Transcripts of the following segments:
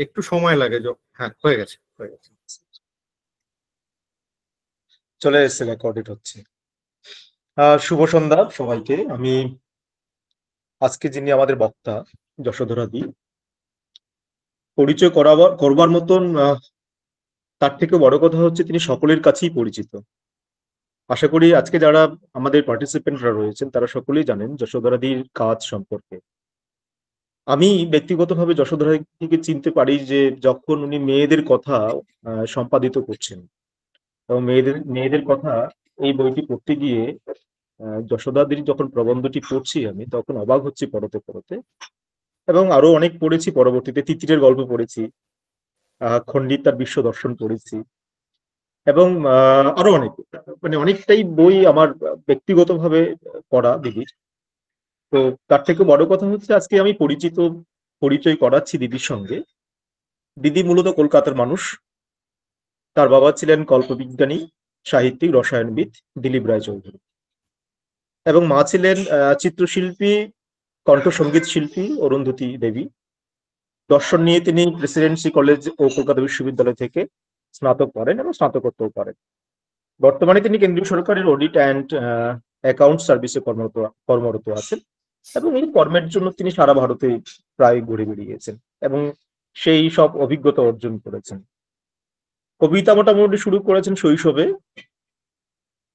একটু সময় লাগে। হ্যাঁ, হয়ে গেছে। চলে এসেছে, রেকর্ডেড হচ্ছে। শুভ সন্ধ্যা সবাইকে। আমি আজকে যিনি আমাদের বক্তা যশোধরা দি, পরিচয় করবার মতন তার থেকে বড় কথা হচ্ছে তিনি সকলের কাছেই পরিচিত। আশা করি আজকে যারা আমাদের পার্টিসিপেন্টরা রয়েছেন তারা সকলেই জানেন যশোধরা দির কাজ সম্পর্কে। আমি ব্যক্তিগতভাবে যশোধরা দিকে চিনতে পারি যে যখন উনি মেয়েদের কথা সম্পাদিত করছেন, এবং মেয়েদের কথা এই বইটি পড়তে গিয়ে যশোদাদির যখন প্রবন্ধটি পড়ছি আমি তখন অবাক হচ্ছি পড়তে পড়তে। এবং আরো অনেক পড়েছি, পরবর্তীতে তিতিরের গল্প পড়েছি, খণ্ডিতার বিশ্ব দর্শন পড়েছি, এবং আরো অনেক, মানে অনেকটাই বই আমার ব্যক্তিগতভাবে পড়া দিদির। তো তার থেকে বড় কথা হচ্ছে আজকে আমি পরিচয় করাচ্ছি দিদির সঙ্গে। দিদি মূলত কলকাতার মানুষ। তার বাবা ছিলেন কল্পবিজ্ঞানী, সাহিত্যিক, রসায়নবিদ দিলীপ রায় চৌধুরী, এবং মা ছিলেন চিত্রশিল্পী, কণ্ঠসঙ্গীত শিল্পী অরুন্ধতী দেবী। দর্শন নিয়ে তিনি প্রেসিডেন্সি কলেজ ও কলকাতা বিশ্ববিদ্যালয় থেকে স্নাতক করেন এবং স্নাতকোত্তর করেন। বর্তমানে তিনি কেন্দ্রীয় সরকারের অডিট অ্যান্ড অ্যাকাউন্ট সার্ভিসে কর্মরত আছেন, এবং এই কর্মের জন্য তিনি সারা ভারতে প্রায় ঘুরে বেড়িয়েছেন এবং সেই সব অভিজ্ঞতা অর্জন করেছেন। কবিতা মোটামুটি শুরু করেছেন শৈশবে।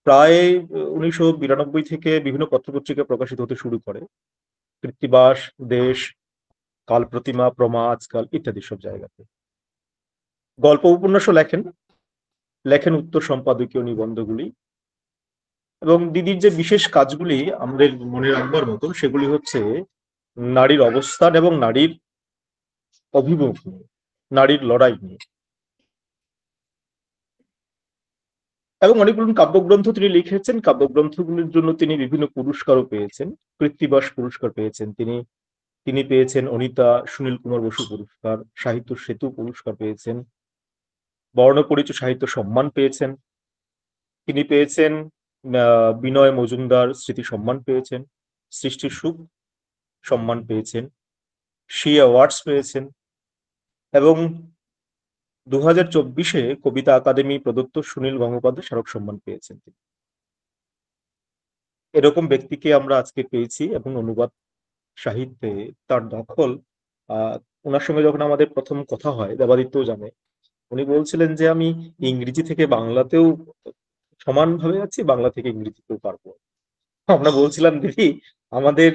প্রায় 1992 থেকে বিভিন্ন পত্রপত্রিকা প্রকাশিত হতে শুরু করে, কৃত্তিবাস, দেশ, কাল প্রতিমা, প্রমা, আজকাল ইত্যাদি সব জায়গাতে। গল্প উপন্যাসও লেখেন উত্তর সম্পাদকীয় নিবন্ধগুলি। এবং দিদির যে বিশেষ কাজগুলি আমাদের মনে রাখবার মতো সেগুলি হচ্ছে নারীর অবস্থান এবং নারীর অভিমুখ নিয়ে, নারীর লড়াই নিয়ে। এবং অনেকগুলো কাব্যগ্রন্থ তিনি লিখেছেন। কাব্যগ্রন্থগুলির জন্য তিনি বিভিন্ন পুরস্কারও পেয়েছেন। কৃত্তিবাস পুরস্কার পেয়েছেন তিনি পেয়েছেন অনিতা সুনীল কুমার বসু পুরস্কার, সাহিত্য সেতু পুরস্কার পেয়েছেন, বর্ণপরিচয় সাহিত্য সম্মান পেয়েছেন, তিনি পেয়েছেন বিনয় মজুমদার স্মৃতি সম্মান পেয়েছেন, সৃষ্টির সুখ সম্মান পেয়েছেন, শি অ্যাওয়ার্ডস পেয়েছেন, এবং 2024 কবিতা একাডেমি প্রদত্ত সুনীল গঙ্গোপাধ্যায় স্মারক সম্মান পেয়েছেন তিনি। এরকম ব্যক্তিকে আমরা আজকে পেয়েছি, এবং অনুবাদ সাহিত্যে তার দখল। ওনার সঙ্গে যখন আমাদের প্রথম কথা হয়, দেবাদিত্য জানে, উনি বলছিলেন যে আমি ইংরেজি থেকে বাংলাতেও সমানভাবে আছি, বাংলা থেকে ইংরেজিতেও পারবো। আমরা বলছিলাম দিদি আমাদের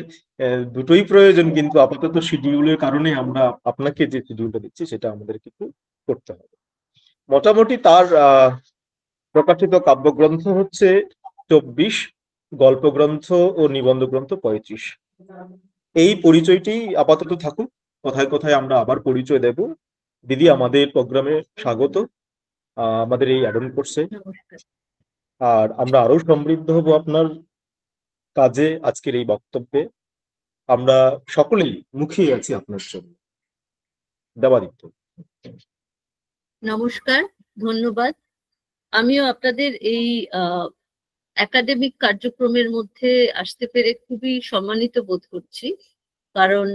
দুটোই প্রয়োজন, কিন্তু আপাতত শিডিউলের কারণে আমরা আপনাকে যে শিডিউলটা দিচ্ছি সেটা আমাদের কিন্তু করতে হবে। মোটামুটি তার প্রকাশিত কাব্যগ্রন্থ হচ্ছে 24, গল্পগ্রন্থ ও নিবন্ধ গ্রন্থ 35। এই পরিচয়টি আপাতত থাকুক, কোথায় কোথায় আমরা আবার পরিচয় দেব। দিদি আমাদের প্রোগ্রামে স্বাগত, আমাদের এই অ্যাডন কোর্সে। আর আমরা আরো সমৃদ্ধ হব আপনার কাজে, আজকের এই বক্তব্যে। আমরা সকলেই মুখিয়ে আছি আপনার জন্য। দেবাদিত্য। নমস্কার, ধন্যবাদ। আমিও আপনাদের এই একাডেমিক কার্যক্রমের মধ্যে আসতে পেরে খুবই সম্মানিত বোধ করছি, কারণ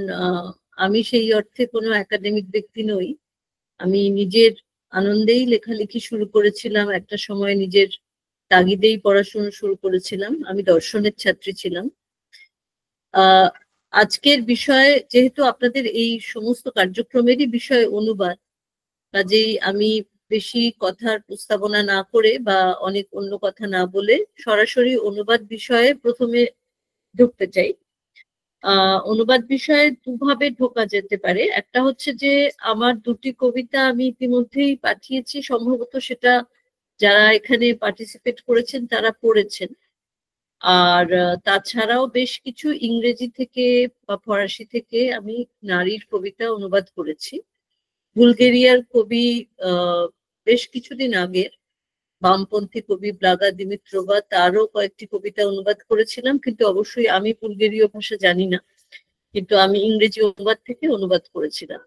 আমি সেই অর্থে কোনো একাডেমিক ব্যক্তি নই। আমি নিজের আনন্দেই লেখালেখি শুরু করেছিলাম, একটা সময় নিজের তাগিদেই পড়াশোনা শুরু করেছিলাম। আমি দর্শনের ছাত্রী ছিলাম। আজকের বিষয় যেহেতু আপনাদের এই সমস্ত কার্যক্রমেরই বিষয় অনুবাদ, কাজেই আমি বেশি কথার প্রস্তাবনা না করে বা অনেক অন্য কথা না বলে সরাসরি অনুবাদ বিষয়ে প্রথমে ঢুকতে চাই। অনুবাদ বিষয়ে দুভাবে ঢোকা যেতে পারে। একটা হচ্ছে যে আমার দুটি কবিতা আমি ইতিমধ্যেই পাঠিয়েছি, সম্ভবত সেটা যারা এখানে পার্টিসিপেট করেছেন তারা পড়েছেন। আর তাছাড়াও বেশ কিছু ইংরেজি থেকে বা ফরাসি থেকে আমি নারীর কবিতা অনুবাদ করেছি। বুলগেরিয়ার কবি বেশ কিছুদিন আগের বামপন্থী কবি ব্লাগা দিমিত্রোভা, তারও কয়েকটি কবিতা অনুবাদ করেছিলাম, কিন্তু অবশ্যই আমি বুলগেরীয় ভাষা জানি না, কিন্তু আমি ইংরেজি অনুবাদ থেকে অনুবাদ করেছিলাম।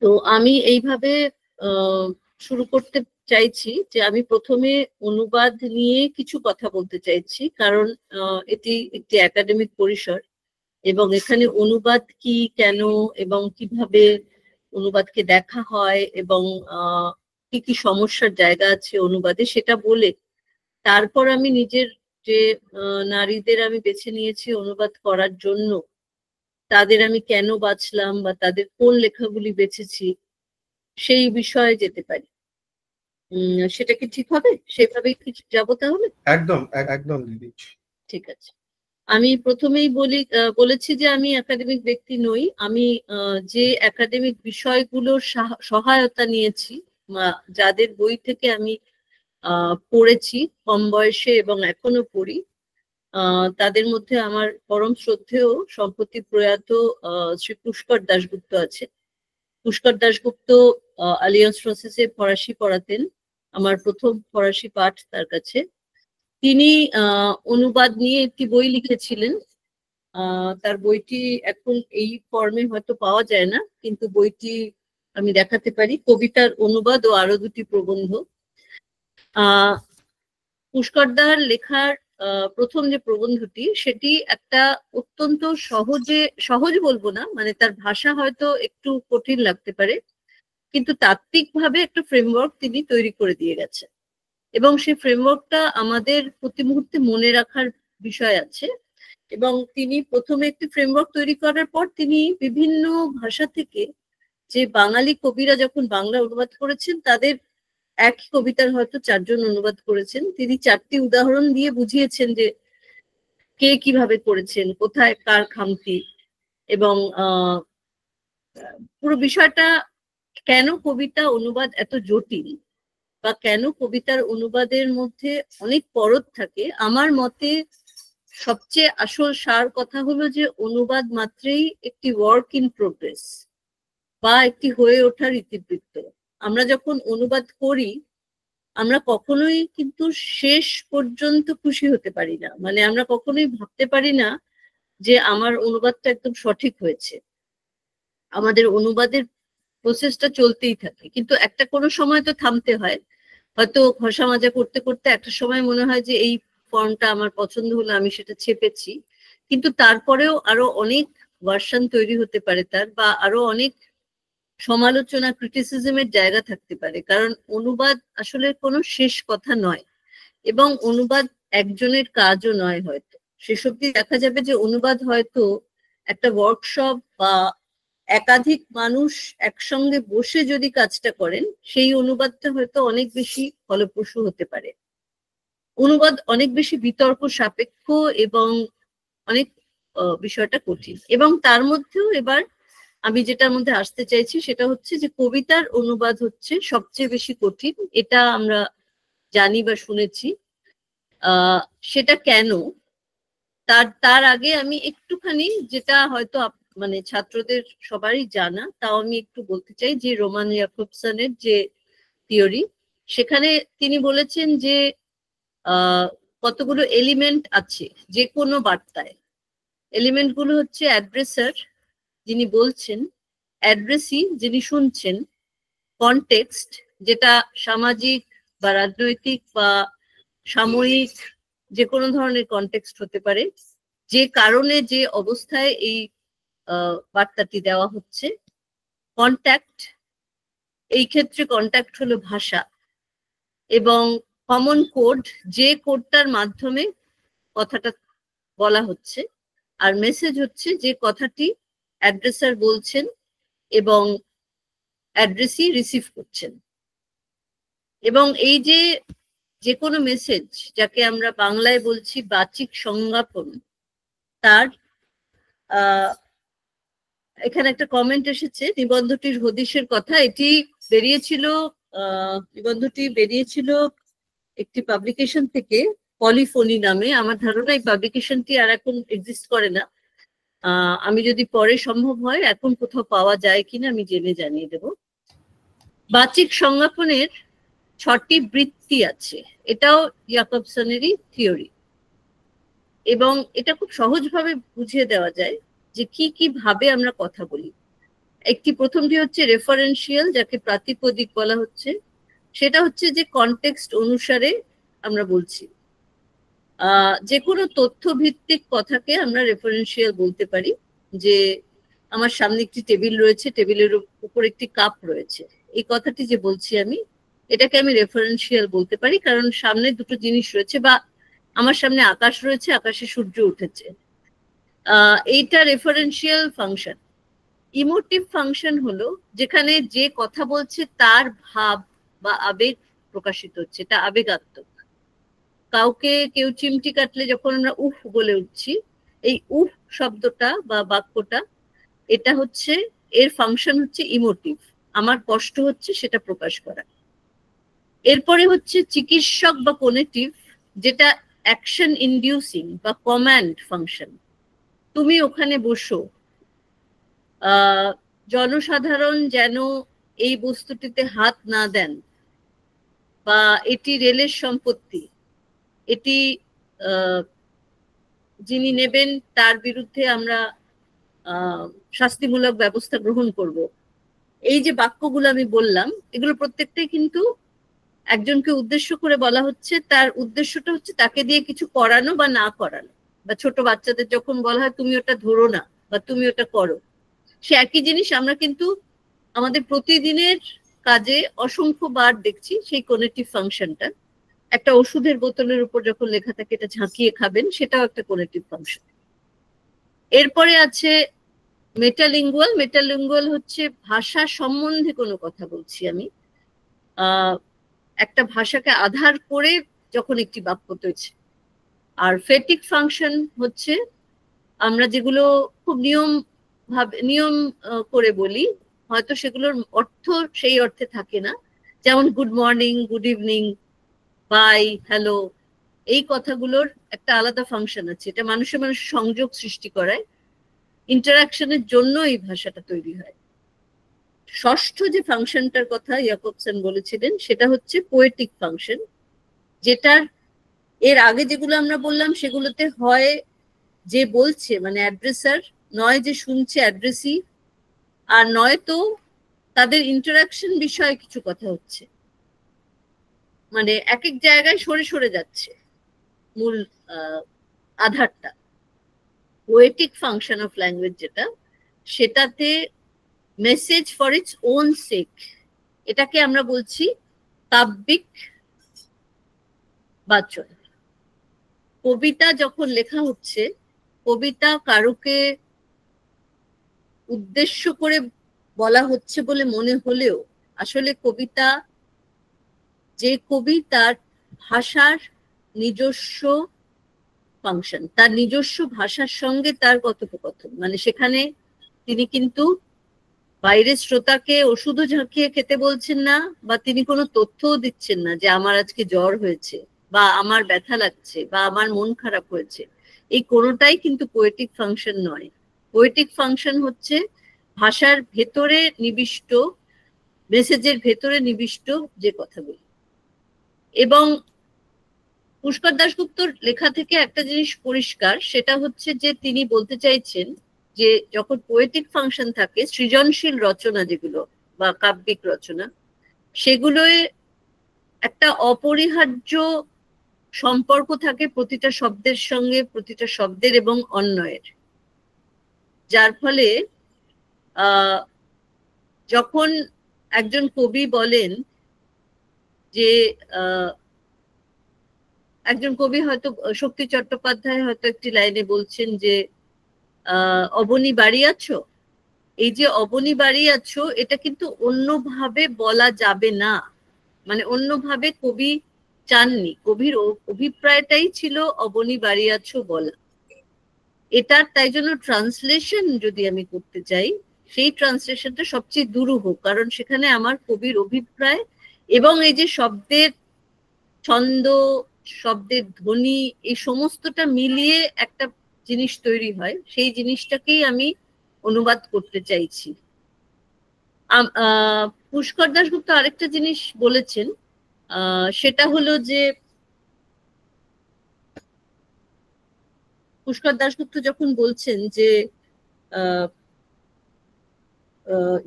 তো আমি এইভাবে শুরু করতে চাইছি যে আমি প্রথমে অনুবাদ নিয়ে কিছু কথা বলতে চাইছি, কারণ এটি একটি একাডেমিক পরিসর এবং এখানে অনুবাদ কি, কেন এবং কিভাবে অনুবাদকে দেখা হয় এবং কি কি সমস্যার জায়গা আছে অনুবাদে সেটা বলে তারপর আমি নিজের যে নারীদের আমি বেছে নিয়েছি অনুবাদ করার জন্য, তাদের আমি কেন বাছলাম বা তাদের কোন লেখাগুলি বেছেছি সেই বিষয়ে যেতে পারি। সেটা কি ঠিক হবে? সেভাবেই কি যাবো তাহলে? একদম একদম দিদি। ঠিক আছে। আমি প্রথমেই বলেছি যে আমি একাডেমিক ব্যক্তি নই। আমি যে একাডেমিক বিষয়গুলোর সহায়তা নিয়েছি, যাদের বই থেকে আমি পড়েছি কম বয়সে এবং এখনো পড়ি, তাদের মধ্যে আমার পরম শ্রদ্ধেয় সম্প্রতি প্রয়াত শ্রী পুষ্কর দাশগুপ্ত আছে। পুষ্কর দাশগুপ্ত আলিয়ান্স ফ্রান্সিসে ফরাসি পড়াতেন। আমার প্রথম ফরাসি পাঠ তার কাছে। তিনি অনুবাদ নিয়ে একটি বই লিখেছিলেন। তার বইটি এখন এই ফর্মে হয়তো পাওয়া যায় না, কিন্তু বইটি আমি দেখাতে পারি, কবিতার অনুবাদ ও আরো দুটি প্রবন্ধ। পুষ্করদার লেখার প্রথম যে প্রবন্ধটি, সেটি একটা অত্যন্ত সহজ বলবো না, মানে তার ভাষা হয়তো একটু কঠিন লাগতে পারে, কিন্তু তাত্ত্বিকভাবে একটা ফ্রেমওয়ার্ক তিনি তৈরি করে দিয়ে গেছেন এবং সেই ফ্রেমওয়ার্কটা আমাদের প্রতি মুহূর্তে মনে রাখার বিষয় আছে। এবং তিনি প্রথমে একটি ফ্রেমওয়ার্ক তৈরি করার পর তিনি বিভিন্ন ভাষা থেকে যে বাঙালি কবিরা যখন বাংলা অনুবাদ করেছেন, তাদের একই কবিতার হয়তো 4 জন অনুবাদ করেছেন, তিনি 4টি উদাহরণ দিয়ে বুঝিয়েছেন যে কে কিভাবে করেছেন, কোথায় কার খামতি, এবং পুরো বিষয়টা কেন কবিতা অনুবাদ এত জটিল বা কেন কবিতার অনুবাদের মধ্যে অনেক পরত থাকে। আমার মতে সবচেয়ে আসল সার কথা হলো যে অনুবাদ মাত্রই একটি ওয়ার্ক ইন প্রোগ্রেস বা একটি হয়ে ওঠার ইতিবৃত্ত। আমরা যখন অনুবাদ করি আমরা কখনোই কিন্তু শেষ পর্যন্ত খুশি হতে পারি না, মানে আমরা কখনোই ভাবতে পারি না যে আমার অনুবাদটা একদম সঠিক হয়েছে। আমাদের অনুবাদের প্রসেসটা চলতেই থাকে, কিন্তু একটা কোনো সময় তো থামতে হয়। হয়তো ঘষা মাজা করতে করতে একটা সময় মনে হয় যে এই ফর্মটা আমার পছন্দ হলো, আমি সেটা ছেপেছি, কিন্তু তারপরেও আরো অনেক ভার্সন তৈরি হতে পারে তার, বা আরো অনেক সমালোচনা ক্রিটিসিজমের জায়গা থাকতে পারে, কারণ অনুবাদ আসলে কোনো শেষ কথা নয় এবং অনুবাদ একজনের কাজও নয়। হয়তো সেসব দিয়ে দেখা যাবে যে অনুবাদ হয়তো একটা ওয়ার্কশপ বা একাধিক মানুষ একসঙ্গে বসে যদি কাজটা করেন, সেই অনুবাদটা হয়তো অনেক বেশি ফলপ্রসূ হতে পারে। অনুবাদ অনেক বেশি বিতর্ক সাপেক্ষ এবং অনেক বিষয়টা কঠিন, এবং তার মধ্যেও এবার আমি যেটার মধ্যে আসতে চাইছি সেটা হচ্ছে যে কবিতার অনুবাদ হচ্ছে সবচেয়ে বেশি কঠিন, এটা আমরা জানি বা শুনেছি। সেটা কেন, তার আগে আমি একটুখানি, যেটা হয়তো মানে ছাত্রদের সবারই জানা, তাও আমি একটু বলতে চাই, যে রোমান জ্যাকবসনের যে থিওরি, সেখানে তিনি বলেছেন যে কতগুলো এলিমেন্ট আছে যে কোনো বার্তায়। এলিমেন্ট গুলো হচ্ছে অ্যাড্রেসার, যিনি বলছেন; অ্যাড্রেসি, যিনি শুনছেন; কনটেক্সট, যেটা সামাজিক বা রাজনৈতিক বা সাময়িক যে কোনো ধরনের কনটেক্সট হতে পারে, যে কারণে যে অবস্থায় এই বার্তাটি দেওয়া হচ্ছে; কন্ট্যাক্ট, এই ক্ষেত্রে কন্ট্যাক্ট হলো ভাষা; এবং কমন কোড, যে কোডটার মাধ্যমে কথাটা বলা হচ্ছে; আর মেসেজ হচ্ছে যে কথাটি অ্যাড্রেসার বলছেন এবং অ্যাড্রেসি রিসিভ করছেন। এবং এই যে কোনো মেসেজ, যাকে আমরা বাংলায় বলছি বাচিক সংজ্ঞাপন, তার এখানে একটা কমেন্ট এসেছে নিবন্ধটির হদিশের কথা। এটি নিবন্ধটি বেরিয়েছিল একটি পাবলিকেশন থেকে, পলিফোনি নামে। আমার ধারণা এই পাবলিকেশনটি আর এখন এক্সিস্ট করে না। আমি যদি পরে সম্ভব হয় এখন কোথাও পাওয়া যায় কিনা আমি জেনে জানিয়ে দেব। বাচিক সংজ্ঞাপনের 6টি বৃত্তি আছে, এটাও জ্যাকবসনেরই থিওরি, এবং এটা খুব সহজভাবে বুঝিয়ে দেওয়া যায় যে কি কি ভাবে আমরা কথা বলি। প্রথমটি হচ্ছে রেফারেন্সিয়াল, যাকে প্রাতিপদিক বলা হচ্ছে। সেটা হচ্ছে যে কনটেক্সট অনুসারে আমরা বলছি। যে কোনো তথ্য ভিত্তিক কথাকে আমরা রেফারেন্সিয়াল বলতে পারি, যে আমার সামনে একটি টেবিল রয়েছে, টেবিলের উপর একটি কাপ রয়েছে, এই কথাটি যে বলছি আমি, এটাকে আমি রেফারেন্সিয়াল বলতে পারি, কারণ সামনে দুটো জিনিস রয়েছে, বা আমার সামনে আকাশ রয়েছে, আকাশে সূর্য উঠেছে। এইটা রেফারেন্সিয়াল ফাংশন। ইমোটিভ ফাংশন হলো যেখানে যে কথা বলছে তার ভাব বা আবেগ প্রকাশিত হচ্ছে, এটা আবেগাত্মক। কাউকে কেউ চিমটি কাটলে যখন আমরা উফ বলে উঠছি, এই উফ শব্দটা বা বাক্যটা, এটা হচ্ছে এর ফাংশন হচ্ছে ইমোটিভ, আমার কষ্ট হচ্ছে সেটা প্রকাশ করা। এরপরে হচ্ছে চিকিৎসক বা কোনেটিভ, যেটা অ্যাকশন ইনডিউসিং বা কমান্ড ফাংশন। তুমি ওখানে বসো, জনসাধারণ যেন এই বস্তুটিতে হাত না দেন, বা এটি রেলের সম্পত্তি, এটি যিনি নেবেন তার বিরুদ্ধে আমরা শাস্তিমূলক ব্যবস্থা গ্রহণ করব। এই যে বাক্যগুলো আমি বললাম, এগুলো প্রত্যেকটাই কিন্তু একজনকে উদ্দেশ্য করে বলা হচ্ছে, তার উদ্দেশ্যটা হচ্ছে তাকে দিয়ে কিছু করানো বা না করানো। বা ছোট বাচ্চাদের যখন বলা হয় তুমি ওটা ধরো না বা তুমি ওটা করো, সে একই জিনিস আমরা কিন্তু আমাদের প্রতিদিনের কাজে অসংখ্য বার দেখছি, সেই কোনেটিভ ফাংশনটা। একটা ওষুধের বোতলের উপর যখন লেখা থাকে এটা ঝাঁকিয়ে খাবেন, সেটাও একটা কোনেটিভ ফাংশন। এরপরে আছে মেটালিঙ্গুয়াল। মেটালিঙ্গুয়াল হচ্ছে ভাষা সম্বন্ধে কোনো কথা বলছি আমি, একটা ভাষাকে আধার করে যখন একটি বাক্য তৈরি। আর ফেটিক ফাংশন হচ্ছে আমরা যেগুলো খুব নিয়ম করে বলি, হয়তো সেগুলোর অর্থ সেই অর্থে থাকে না, যেমন good morning, good evening, bye, hello, এই কথাগুলোর একটা আলাদা ফাংশন আছে। এটা মানুষের সংযোগ সৃষ্টি করায়, ইন্টারাকশনের জন্য এই ভাষাটা তৈরি হয়। ষষ্ঠ যে ফাংশনটার কথা ইয়াকবসন বলেছিলেন, সেটা হচ্ছে পোয়েটিক ফাংশন, যেটার এর আগে যেগুলো আমরা বললাম সেগুলোতে হয় যে বলছে মানে অ্যাড্রেসার, নয় যে শুনছে অ্যাড্রেসি, আর নয় তো তাদের ইন্টারাকশন বিষয়ে কিছু কথা হচ্ছে, মানে এক এক জায়গায় সরে সরে যাচ্ছে মূল আধারটা। পোয়েটিক ফাংশন অফ ল্যাঙ্গুয়েজ যেটা, সেটাতে মেসেজ ফর ইটস ওন সেক, এটাকে আমরা বলছি কাব্যিক বাচন। কবিতা যখন লেখা হচ্ছে, কবিতা কারুকে উদ্দেশ্য করে বলা হচ্ছে বলে মনে হলেও আসলে কবিতা, যে কবি তার ভাষার নিজস্ব ফাংশন, তার নিজস্ব ভাষার সঙ্গে তার কথোপকথন, মানে সেখানে তিনি কিন্তু বাইরের শ্রোতাকে ওষুধও ঝাঁকিয়ে খেতে বলছেন না, বা তিনি কোনো তথ্যও দিচ্ছেন না যে আমার আজকে জ্বর হয়েছে বা আমার ব্যথা লাগছে বা আমার মন খারাপ হয়েছে। এই কোনোটাই কিন্তু পোয়েটিক ফাংশন নয়। পোয়েটিক ফাংশন হচ্ছে ভাষার ভেতরে নিবিষ্ট, মেসেজের ভেতরে নিবিষ্ট যে কথাগুলি। এবং পুষ্কর দাশগুপ্তর লেখা থেকে একটা জিনিস পরিষ্কার, সেটা হচ্ছে যে তিনি বলতে চাইছেন যে যখন পোয়েটিক ফাংশন থাকে, সৃজনশীল রচনা যেগুলো বা কাব্যিক রচনা, সেগুলোয় একটা অপরিহার্য সম্পর্ক থাকে প্রতিটা শব্দের সঙ্গে, প্রতিটা শব্দের এবং অন্বয়ের, যার ফলে যখন একজন কবি বলেন যে একজন কবি হয়তো শক্তি চট্টোপাধ্যায় হয়তো একটি লাইনে বলছেন যে অবনী বাড়ি আছো, এই যে অবনী বাড়ি আছো এটা কিন্তু অন্যভাবে বলা যাবে না, মানে অন্যভাবে কবি চাননি, কবির অভিপ্রায়টাই ছিল অবনী বাড়ি আছো বলা। এটার তাই জন্য ট্রান্সলেশন যদি আমি করতে চাই, সেই ট্রান্সলেশনটা সবচেয়ে দুরূহ, কারণ সেখানে আমার কবির অভিপ্রায় এবং এই যে শব্দের ছন্দ, শব্দের ধ্বনি, এই সমস্তটা মিলিয়ে একটা জিনিস তৈরি হয়, সেই জিনিসটাকেই আমি অনুবাদ করতে চাইছি। পুষ্কর দাশগুপ্ত আরেকটা জিনিস বলেছেন, সেটা হলো যে পুষ্কর দাশগুপ্ত যখন বলছেন যে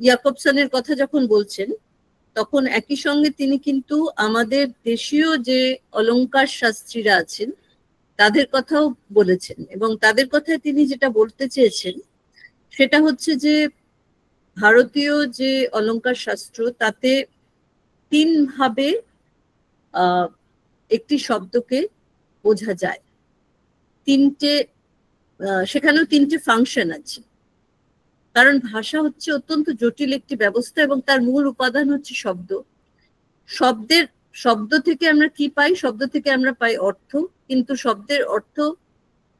ইয়াকবসনের কথা যখন বলছেন, তখন একই সঙ্গে তিনি কিন্তু আমাদের দেশীয় যে অলংকার শাস্ত্রীরা আছেন তাদের কথাও বলেছেন, এবং তাদের কথায় তিনি যেটা বলতে চেয়েছেন সেটা হচ্ছে যে ভারতীয় যে অলংকার শাস্ত্র তাতে 3 ভাবে একটি শব্দকে বোঝা যায়। সেখানেও 3টে ফাংশন আছে, কারণ ভাষা হচ্ছে অত্যন্ত জটিল একটি ব্যবস্থা এবং তার মূল উপাদান হচ্ছে শব্দ। শব্দ থেকে আমরা কি পাই? শব্দ থেকে আমরা পাই অর্থ, কিন্তু শব্দের অর্থ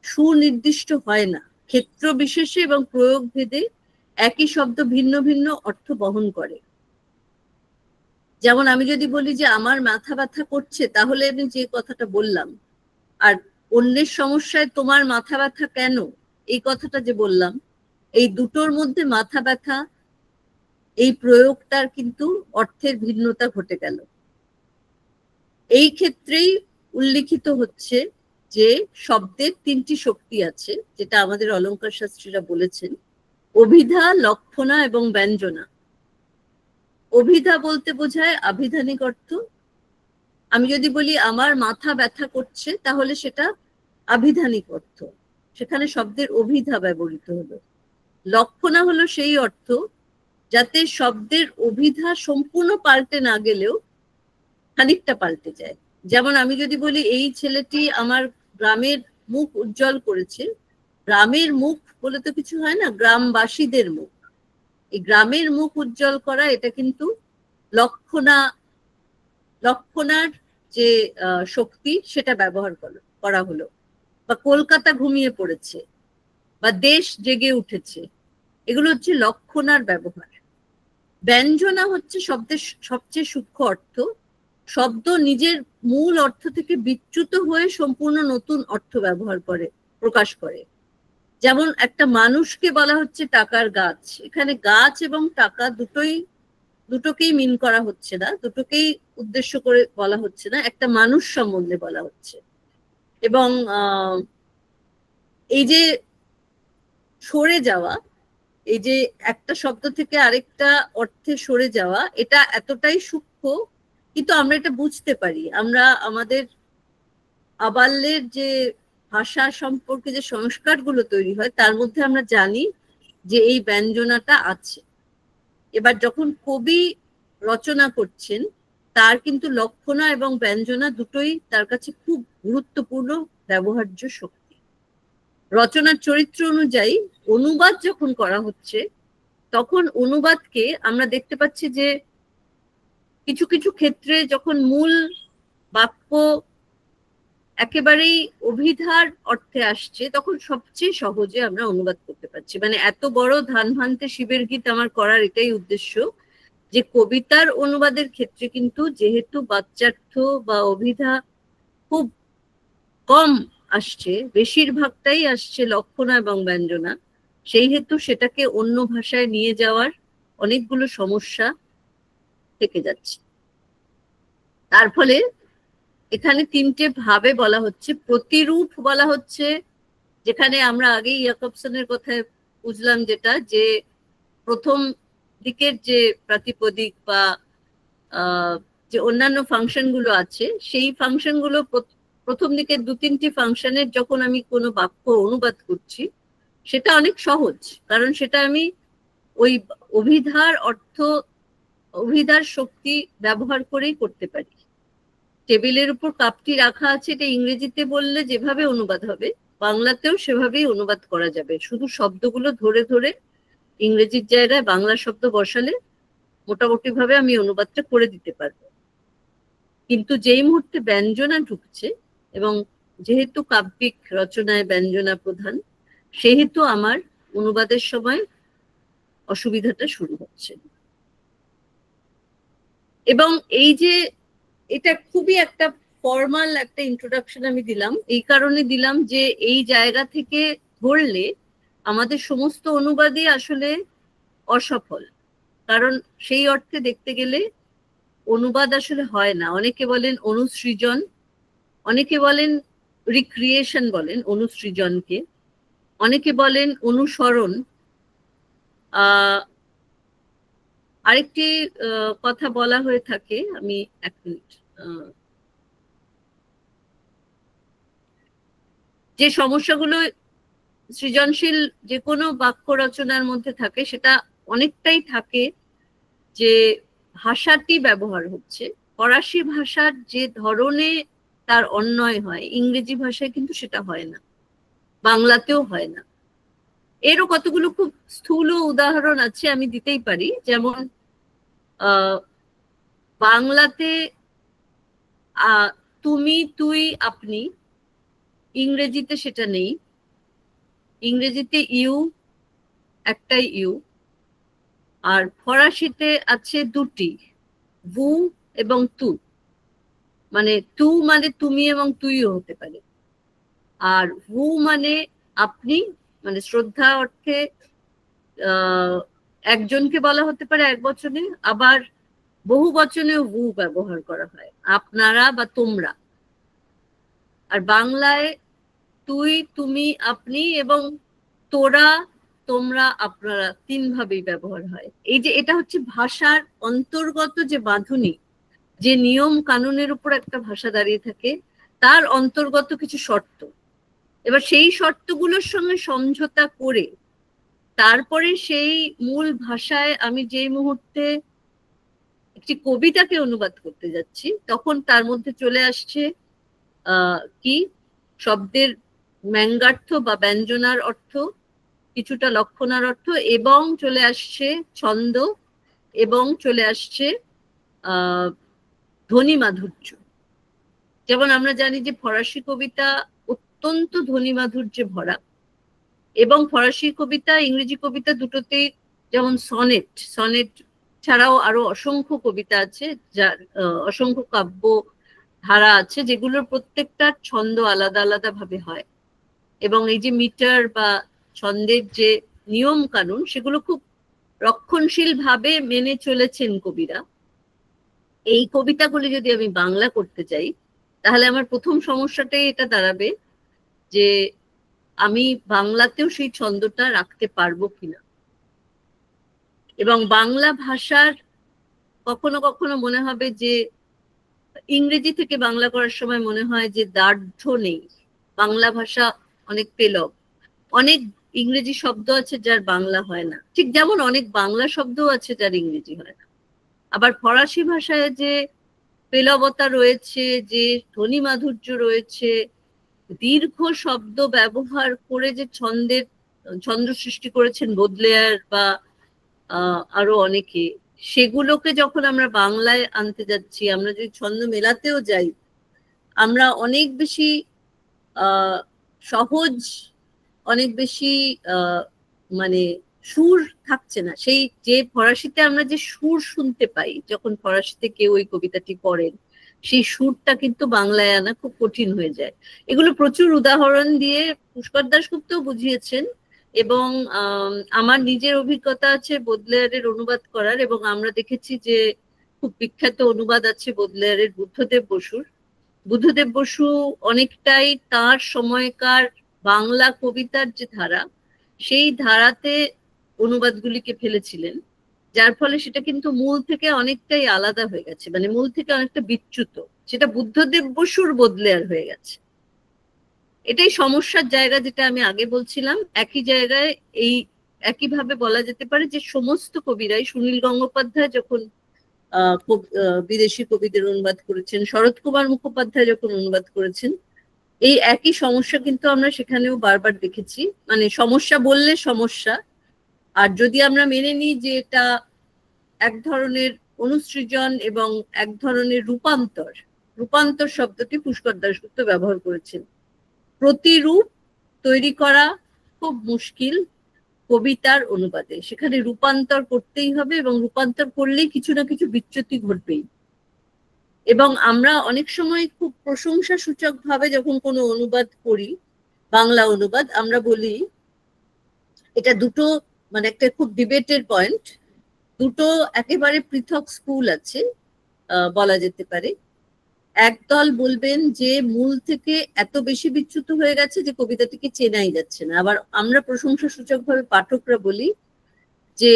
সুনির্দিষ্ট হয় না। ক্ষেত্র বিশেষে এবং প্রয়োগ ভেদে একই শব্দ ভিন্ন ভিন্ন অর্থ বহন করে। যেমন আমি যদি বলি যে আমার মাথা ব্যথা করছে, তাহলে আমি যে কথাটা বললাম, আর অন্যের সমস্যায় তোমার মাথা ব্যথা কেন, এই কথাটা যে বললাম, এই দুটোর মধ্যে মাথা ব্যথা এই প্রয়োগটার কিন্তু অর্থের ভিন্নতা ঘটে গেল। এই ক্ষেত্রেই উল্লিখিত হচ্ছে যে শব্দের 3টি শক্তি আছে, যেটা আমাদের অলংকার শাস্ত্রীরা বলেছেন: অভিধা, লক্ষণা এবং ব্যঞ্জনা। অভিধা বলতে বোঝায় আভিধানিক অর্থ। আমি যদি বলি আমার মাথা ব্যথা করছে, তাহলে সেটা আভিধানিক অর্থ, সেখানে শব্দের অভিধা ব্যবহৃত হলো। লক্ষণা হলো সেই অর্থ যাতে শব্দের অভিধা সম্পূর্ণ পাল্টে না গেলেও খানিকটা পাল্টে যায়। যেমন আমি যদি বলি এই ছেলেটি আমার গ্রামের মুখ উজ্জ্বল করেছে, গ্রামের মুখ বলে তো কিছু হয় না, গ্রামবাসীদের মুখ। এই গ্রামের মুখ উজ্জ্বল করা, এটা কিন্তু লক্ষণার যে শক্তি সেটা ব্যবহার করা হলো। বা কলকাতা ঘুমিয়ে পড়েছে, বা দেশ জেগে উঠেছে, এগুলো হচ্ছে লক্ষণার ব্যবহার। ব্যঞ্জনা হচ্ছে শব্দের সবচেয়ে সূক্ষ্ম অর্থ। শব্দ নিজের মূল অর্থ থেকে বিচ্যুত হয়ে সম্পূর্ণ নতুন অর্থ ব্যবহার করে, প্রকাশ করে। যেমন একটা মানুষকে বলা হচ্ছে টাকার গাছ, এখানে গাছ এবং টাকা দুটোকেই মিন করা হচ্ছে না, দুটোকেই উদ্দেশ্য করে বলা হচ্ছে না, একটা মানুষ সম্বন্ধে বলা হচ্ছে। এবং এই যে সরে যাওয়া, এই যে একটা শব্দ থেকে আরেকটা অর্থে সরে যাওয়া, এটা এতটাই সূক্ষ্ম, কিন্তু আমরা এটা বুঝতে পারি। আমরা আমাদের আবাল্যের যে ভাষা সম্পর্কে যে সংস্কারগুলো তৈরি হয়, তার মধ্যে আমরা জানি যে এই ব্যঞ্জনাটা আছে। এবার যখন কবি রচনা করছেন, তার কিন্তু লক্ষণা এবং ব্যঞ্জনা দুটোই তার কাছে খুব গুরুত্বপূর্ণ ব্যবহার্য শক্তি। রচনার চরিত্র অনুযায়ী অনুবাদ যখন করা হচ্ছে, তখন অনুবাদকে আমরা দেখতে পাচ্ছি যে কিছু কিছু ক্ষেত্রে যখন মূল বাক্য একেবারেই অভিধার অর্থে আসছে, তখন সবচেয়ে সহজে আমরা অনুবাদ করতে পারছি। মানে এত বড় ধান ভানতে শিবের গীত আমার করার এটাই উদ্দেশ্য, যে কবিতার অনুবাদের ক্ষেত্রে কিন্তু যেহেতু বাচ্যার্থ বা অভিধা খুব কম আসছে, বেশিরভাগটাই আসছে লক্ষণা এবং ব্যঞ্জনা, সেই হেতু সেটাকে অন্য ভাষায় নিয়ে যাওয়ার অনেকগুলো সমস্যা থেকে যাচ্ছে। তার ফলে এখানে 3টে ভাবে বলা হচ্ছে। প্রতিরূপ বলা হচ্ছে, যেখানে আমরা আগেই ইয়াকবসনের কথায় বুঝলাম যেটা, যে প্রথম দিকের যে প্রাতিপদিক বা যে অন্যান্য ফাংশন গুলো আছে, সেই ফাংশন গুলো প্রথম দিকের 2-3টি ফাংশনের যখন আমি কোনো বাক্য অনুবাদ করছি, সেটা অনেক সহজ, কারণ সেটা আমি ওই অভিধার শক্তি ব্যবহার করেই করতে পারি। টেবিলের উপর কাপটি রাখা আছে, এটা ইংরেজিতে বললে যেভাবে অনুবাদ হবে, বাংলাতেও সেভাবেই অনুবাদ করা যাবে। শুধু শব্দগুলো ধরে ধরে ইংরেজির জায়গায় বাংলা শব্দ বসালে মোটামুটি ভাবে আমি অনুবাদটা করে দিতে পারবো। কিন্তু যেই মুহূর্তে ব্যঞ্জনা ঢুকছে, এবং যেহেতু কাব্যিক রচনায় ব্যঞ্জনা প্রধান, সেহেতু আমার অনুবাদের সময় অসুবিধাটা শুরু হচ্ছে। এবং এই যে এটা খুবই একটা ফর্মাল একটা ইন্ট্রোডাকশন আমি দিলাম, এই কারণে দিলাম যে এই জায়গা থেকে ধরলে আমাদের সমস্ত অনুবাদই আসলে অসফল। কারণ সেই অর্থে দেখতে গেলে অনুবাদ আসলে হয় না। অনেকে বলেন অনুসৃজন, অনেকে বলেন রিক্রিয়েশন, বলেন অনুসৃজনকে, অনেকে বলেন অনুসরণ। আরেকটি কথা বলা হয়ে থাকে, আমি এক মিনিট, যে সমস্যাগুলো সৃজনশীল যে কোনো বাক্য রচনার মধ্যে থাকে, সেটা অনেকটাই থাকে যে ভাষাটি ব্যবহার হচ্ছে। ফরাসি ভাষার যে ধরনে তার অন্বয় হয়, ইংরেজি ভাষায় কিন্তু সেটা হয় না, বাংলাতেও হয় না। এরও কতগুলো খুব স্থূল উদাহরণ আছে, আমি দিতেই পারি। যেমন বাংলাতে তুমি, তুই, আপনি, ইংরেজিতে সেটা নেই। ইংরেজিতে ইউ, একটাই ইউ। আর ফরাসিতে আছে দুটি, ভু এবং তু। মানে তু মানে তুমি এবং তুইও হতে পারে, আর ভু মানে আপনি, মানে শ্রদ্ধা অর্থে একজনকে বলা হতে পারে এক বচনে, আবার বহু বচনেও ভু ব্যবহার করা হয়, আপনারা বা তোমরা। আর বাংলায় তুই, তুমি, আপনি এবং তোরা, তোমরা, আপনারা 3 ভাবেই ব্যবহার হয়। এই যে এটা হচ্ছে ভাষার অন্তর্গত যে বাঁধুনি, যে নিয়ম কানুনের উপর একটা ভাষা দাঁড়িয়ে থাকে, তার অন্তর্গত কিছু শর্ত। এবার সেই শর্তগুলোর সঙ্গে সমঝোতা করে তারপরে সেই মূল ভাষায় আমি যেই মুহূর্তে একটি কবিতাকে অনুবাদ করতে যাচ্ছি, তখন তার মধ্যে চলে আসছে কি শব্দের ব্যঙ্গার্থ বা ব্যঞ্জনার অর্থ, কিছুটা লক্ষণার অর্থ, এবং চলে আসছে ছন্দ, এবং চলে আসছে ধ্বনি মাধুর্য। যেমন আমরা জানি যে ফরাসি কবিতা অত্যন্ত ধ্বনি মাধুর্যে ভরা, এবং ফরাসি কবিতা ইংরেজি কবিতা দুটোতেই, যেমন সনেট, সনেট ছাড়াও আরো অসংখ্য কবিতা আছে, যার অসংখ্য কাব্য ধারা আছে, যেগুলোর প্রত্যেকটা ছন্দ আলাদা আলাদা ভাবে হয়, এবং এই যে মিটার বা ছন্দের যে নিয়ম কানুন, সেগুলো খুব রক্ষণশীল ভাবে মেনে চলেছেন কবিরা। এই কবিতাগুলি যদি আমি বাংলা করতে চাই, তাহলে আমার প্রথম সমস্যাটাই এটা দাঁড়াবে যে আমি বাংলাতেও সেই ছন্দটা রাখতে পারবো কিনা। এবং বাংলা ভাষার কখনো কখনো মনে হবে যে ইংরেজি থেকে বাংলা করার সময় মনে হয় যে দার্ঢ্য নেই, বাংলা ভাষা অনেক পেলব। অনেক ইংরেজি শব্দ আছে যার বাংলা হয় না, ঠিক যেমন অনেক বাংলা শব্দ আছে যার ইংরেজি হয় না। আবার ফরাসি ভাষায় যে পেলবতা রয়েছে, যে ধ্বনি মাধুর্য রয়েছে, দীর্ঘ শব্দ ব্যবহার করে যে ছন্দ সৃষ্টি করেছেন বোদলেয়ার বা আরো অনেকে, সেগুলোকে যখন আমরা বাংলায় আনতে যাচ্ছি, আমরা যদি ছন্দ মেলাতেও যাই, আমরা অনেক বেশি সহজ, অনেক বেশি মানে সুর থাকছে না। সেই যে ফরাসিতে আমরা যে সুর শুনতে পাই যখন ফরাসিতে কেউ ওই কবিতাটি পড়েন, সেই সুরটা কিন্তু বাংলায় আনা খুব কঠিন হয়ে যায়। এগুলো প্রচুর উদাহরণ দিয়ে পুষ্কর দাশগুপ্তও বুঝিয়েছেন, এবং আমার নিজের অভিজ্ঞতা আছে বোদলেয়ারের অনুবাদ করার, এবং আমরা দেখেছি যে খুব বিখ্যাত অনুবাদ আছে বোদলেয়ারের বুদ্ধদেব বসুর। বুদ্ধদেব বসু অনেকটাই তার সময়কার বাংলা কবিতার যে ধারা, সেই ধারাতে অনুবাদগুলিকে ফেলেছিলেন, যার ফলে সেটা কিন্তু মূল থেকে অনেকটাই আলাদা হয়ে গেছে, মানে মূল থেকে অনেকটা বিচ্যুত, সেটা বুদ্ধদেব বসুর বোদলেয়ার হয়ে গেছে। এটাই সমস্যার জায়গা, যেটা আমি আগে বলছিলাম। একই জায়গায় এই একইভাবে বলা যেতে পারে যে সমস্ত কবিরাই, সুনীল গঙ্গোপাধ্যায় যখন বিদেশি কবিদের অনুবাদ করেছেন, শরৎ কুমার মুখোপাধ্যায় যখন অনুবাদ করেছেন, এই একই সমস্যা কিন্তু আমরা সেখানেও বারবার দেখেছি। মানে সমস্যা বললে সমস্যা, আর যদি আমরা মেনে নিই যে এটা এক ধরনের অনুসৃজন এবং এক ধরনের রূপান্তর, রূপান্তর শব্দটি পুষ্কর দাশগুপ্ত ব্যবহার করেছেন। প্রতিরূপ তৈরি করা খুব মুশকিল কবিতার অনুবাদে, সেখানে রূপান্তর করতেই হবে, এবং রূপান্তর করলেই কিছু না কিছু বিচ্যুতি ঘটবেই। এবং আমরা অনেক সময় খুব প্রশংসা সূচক ভাবে যখন কোনো অনুবাদ করি, বাংলা অনুবাদ, আমরা বলি এটা দুটো, মানে একটা খুব ডিবেটের পয়েন্ট, দুটো একেবারে পৃথক স্কুল আছে বলা যেতে পারে। একদল বলবেন যে মূল থেকে এত বেশি বিচ্যুত হয়ে গেছে যে কবিতাটিকে চেনাই যাচ্ছে না। আবার আমরা প্রশংসা সূচক ভাবে পাঠকরা বলি যে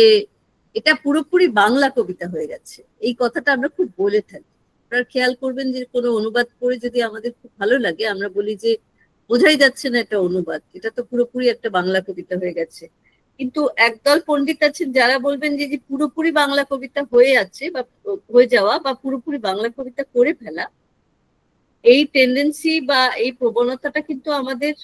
এটা পুরোপুরি বাংলা কবিতা হয়ে গেছে। এই কথাটা আমরা খুব বলে থাকি। আপনারা খেয়াল করবেন যে কোনো অনুবাদ করে যদি আমাদের খুব ভালো লাগে, আমরা বলি যে বোঝাই যাচ্ছে না এটা অনুবাদ, এটা তো পুরোপুরি একটা বাংলা কবিতা হয়ে গেছে। কিন্তু একদল পণ্ডিত আছেন যারা বলবেন যে পুরোপুরি বাংলা কবিতা হয়ে আছে বা হয়ে যাওয়া বা পুরোপুরি বাংলা কবিতা করে ফেলা, এই টেন্ডেন্সি বা এই প্রবণতাটা কিন্তু আমাদের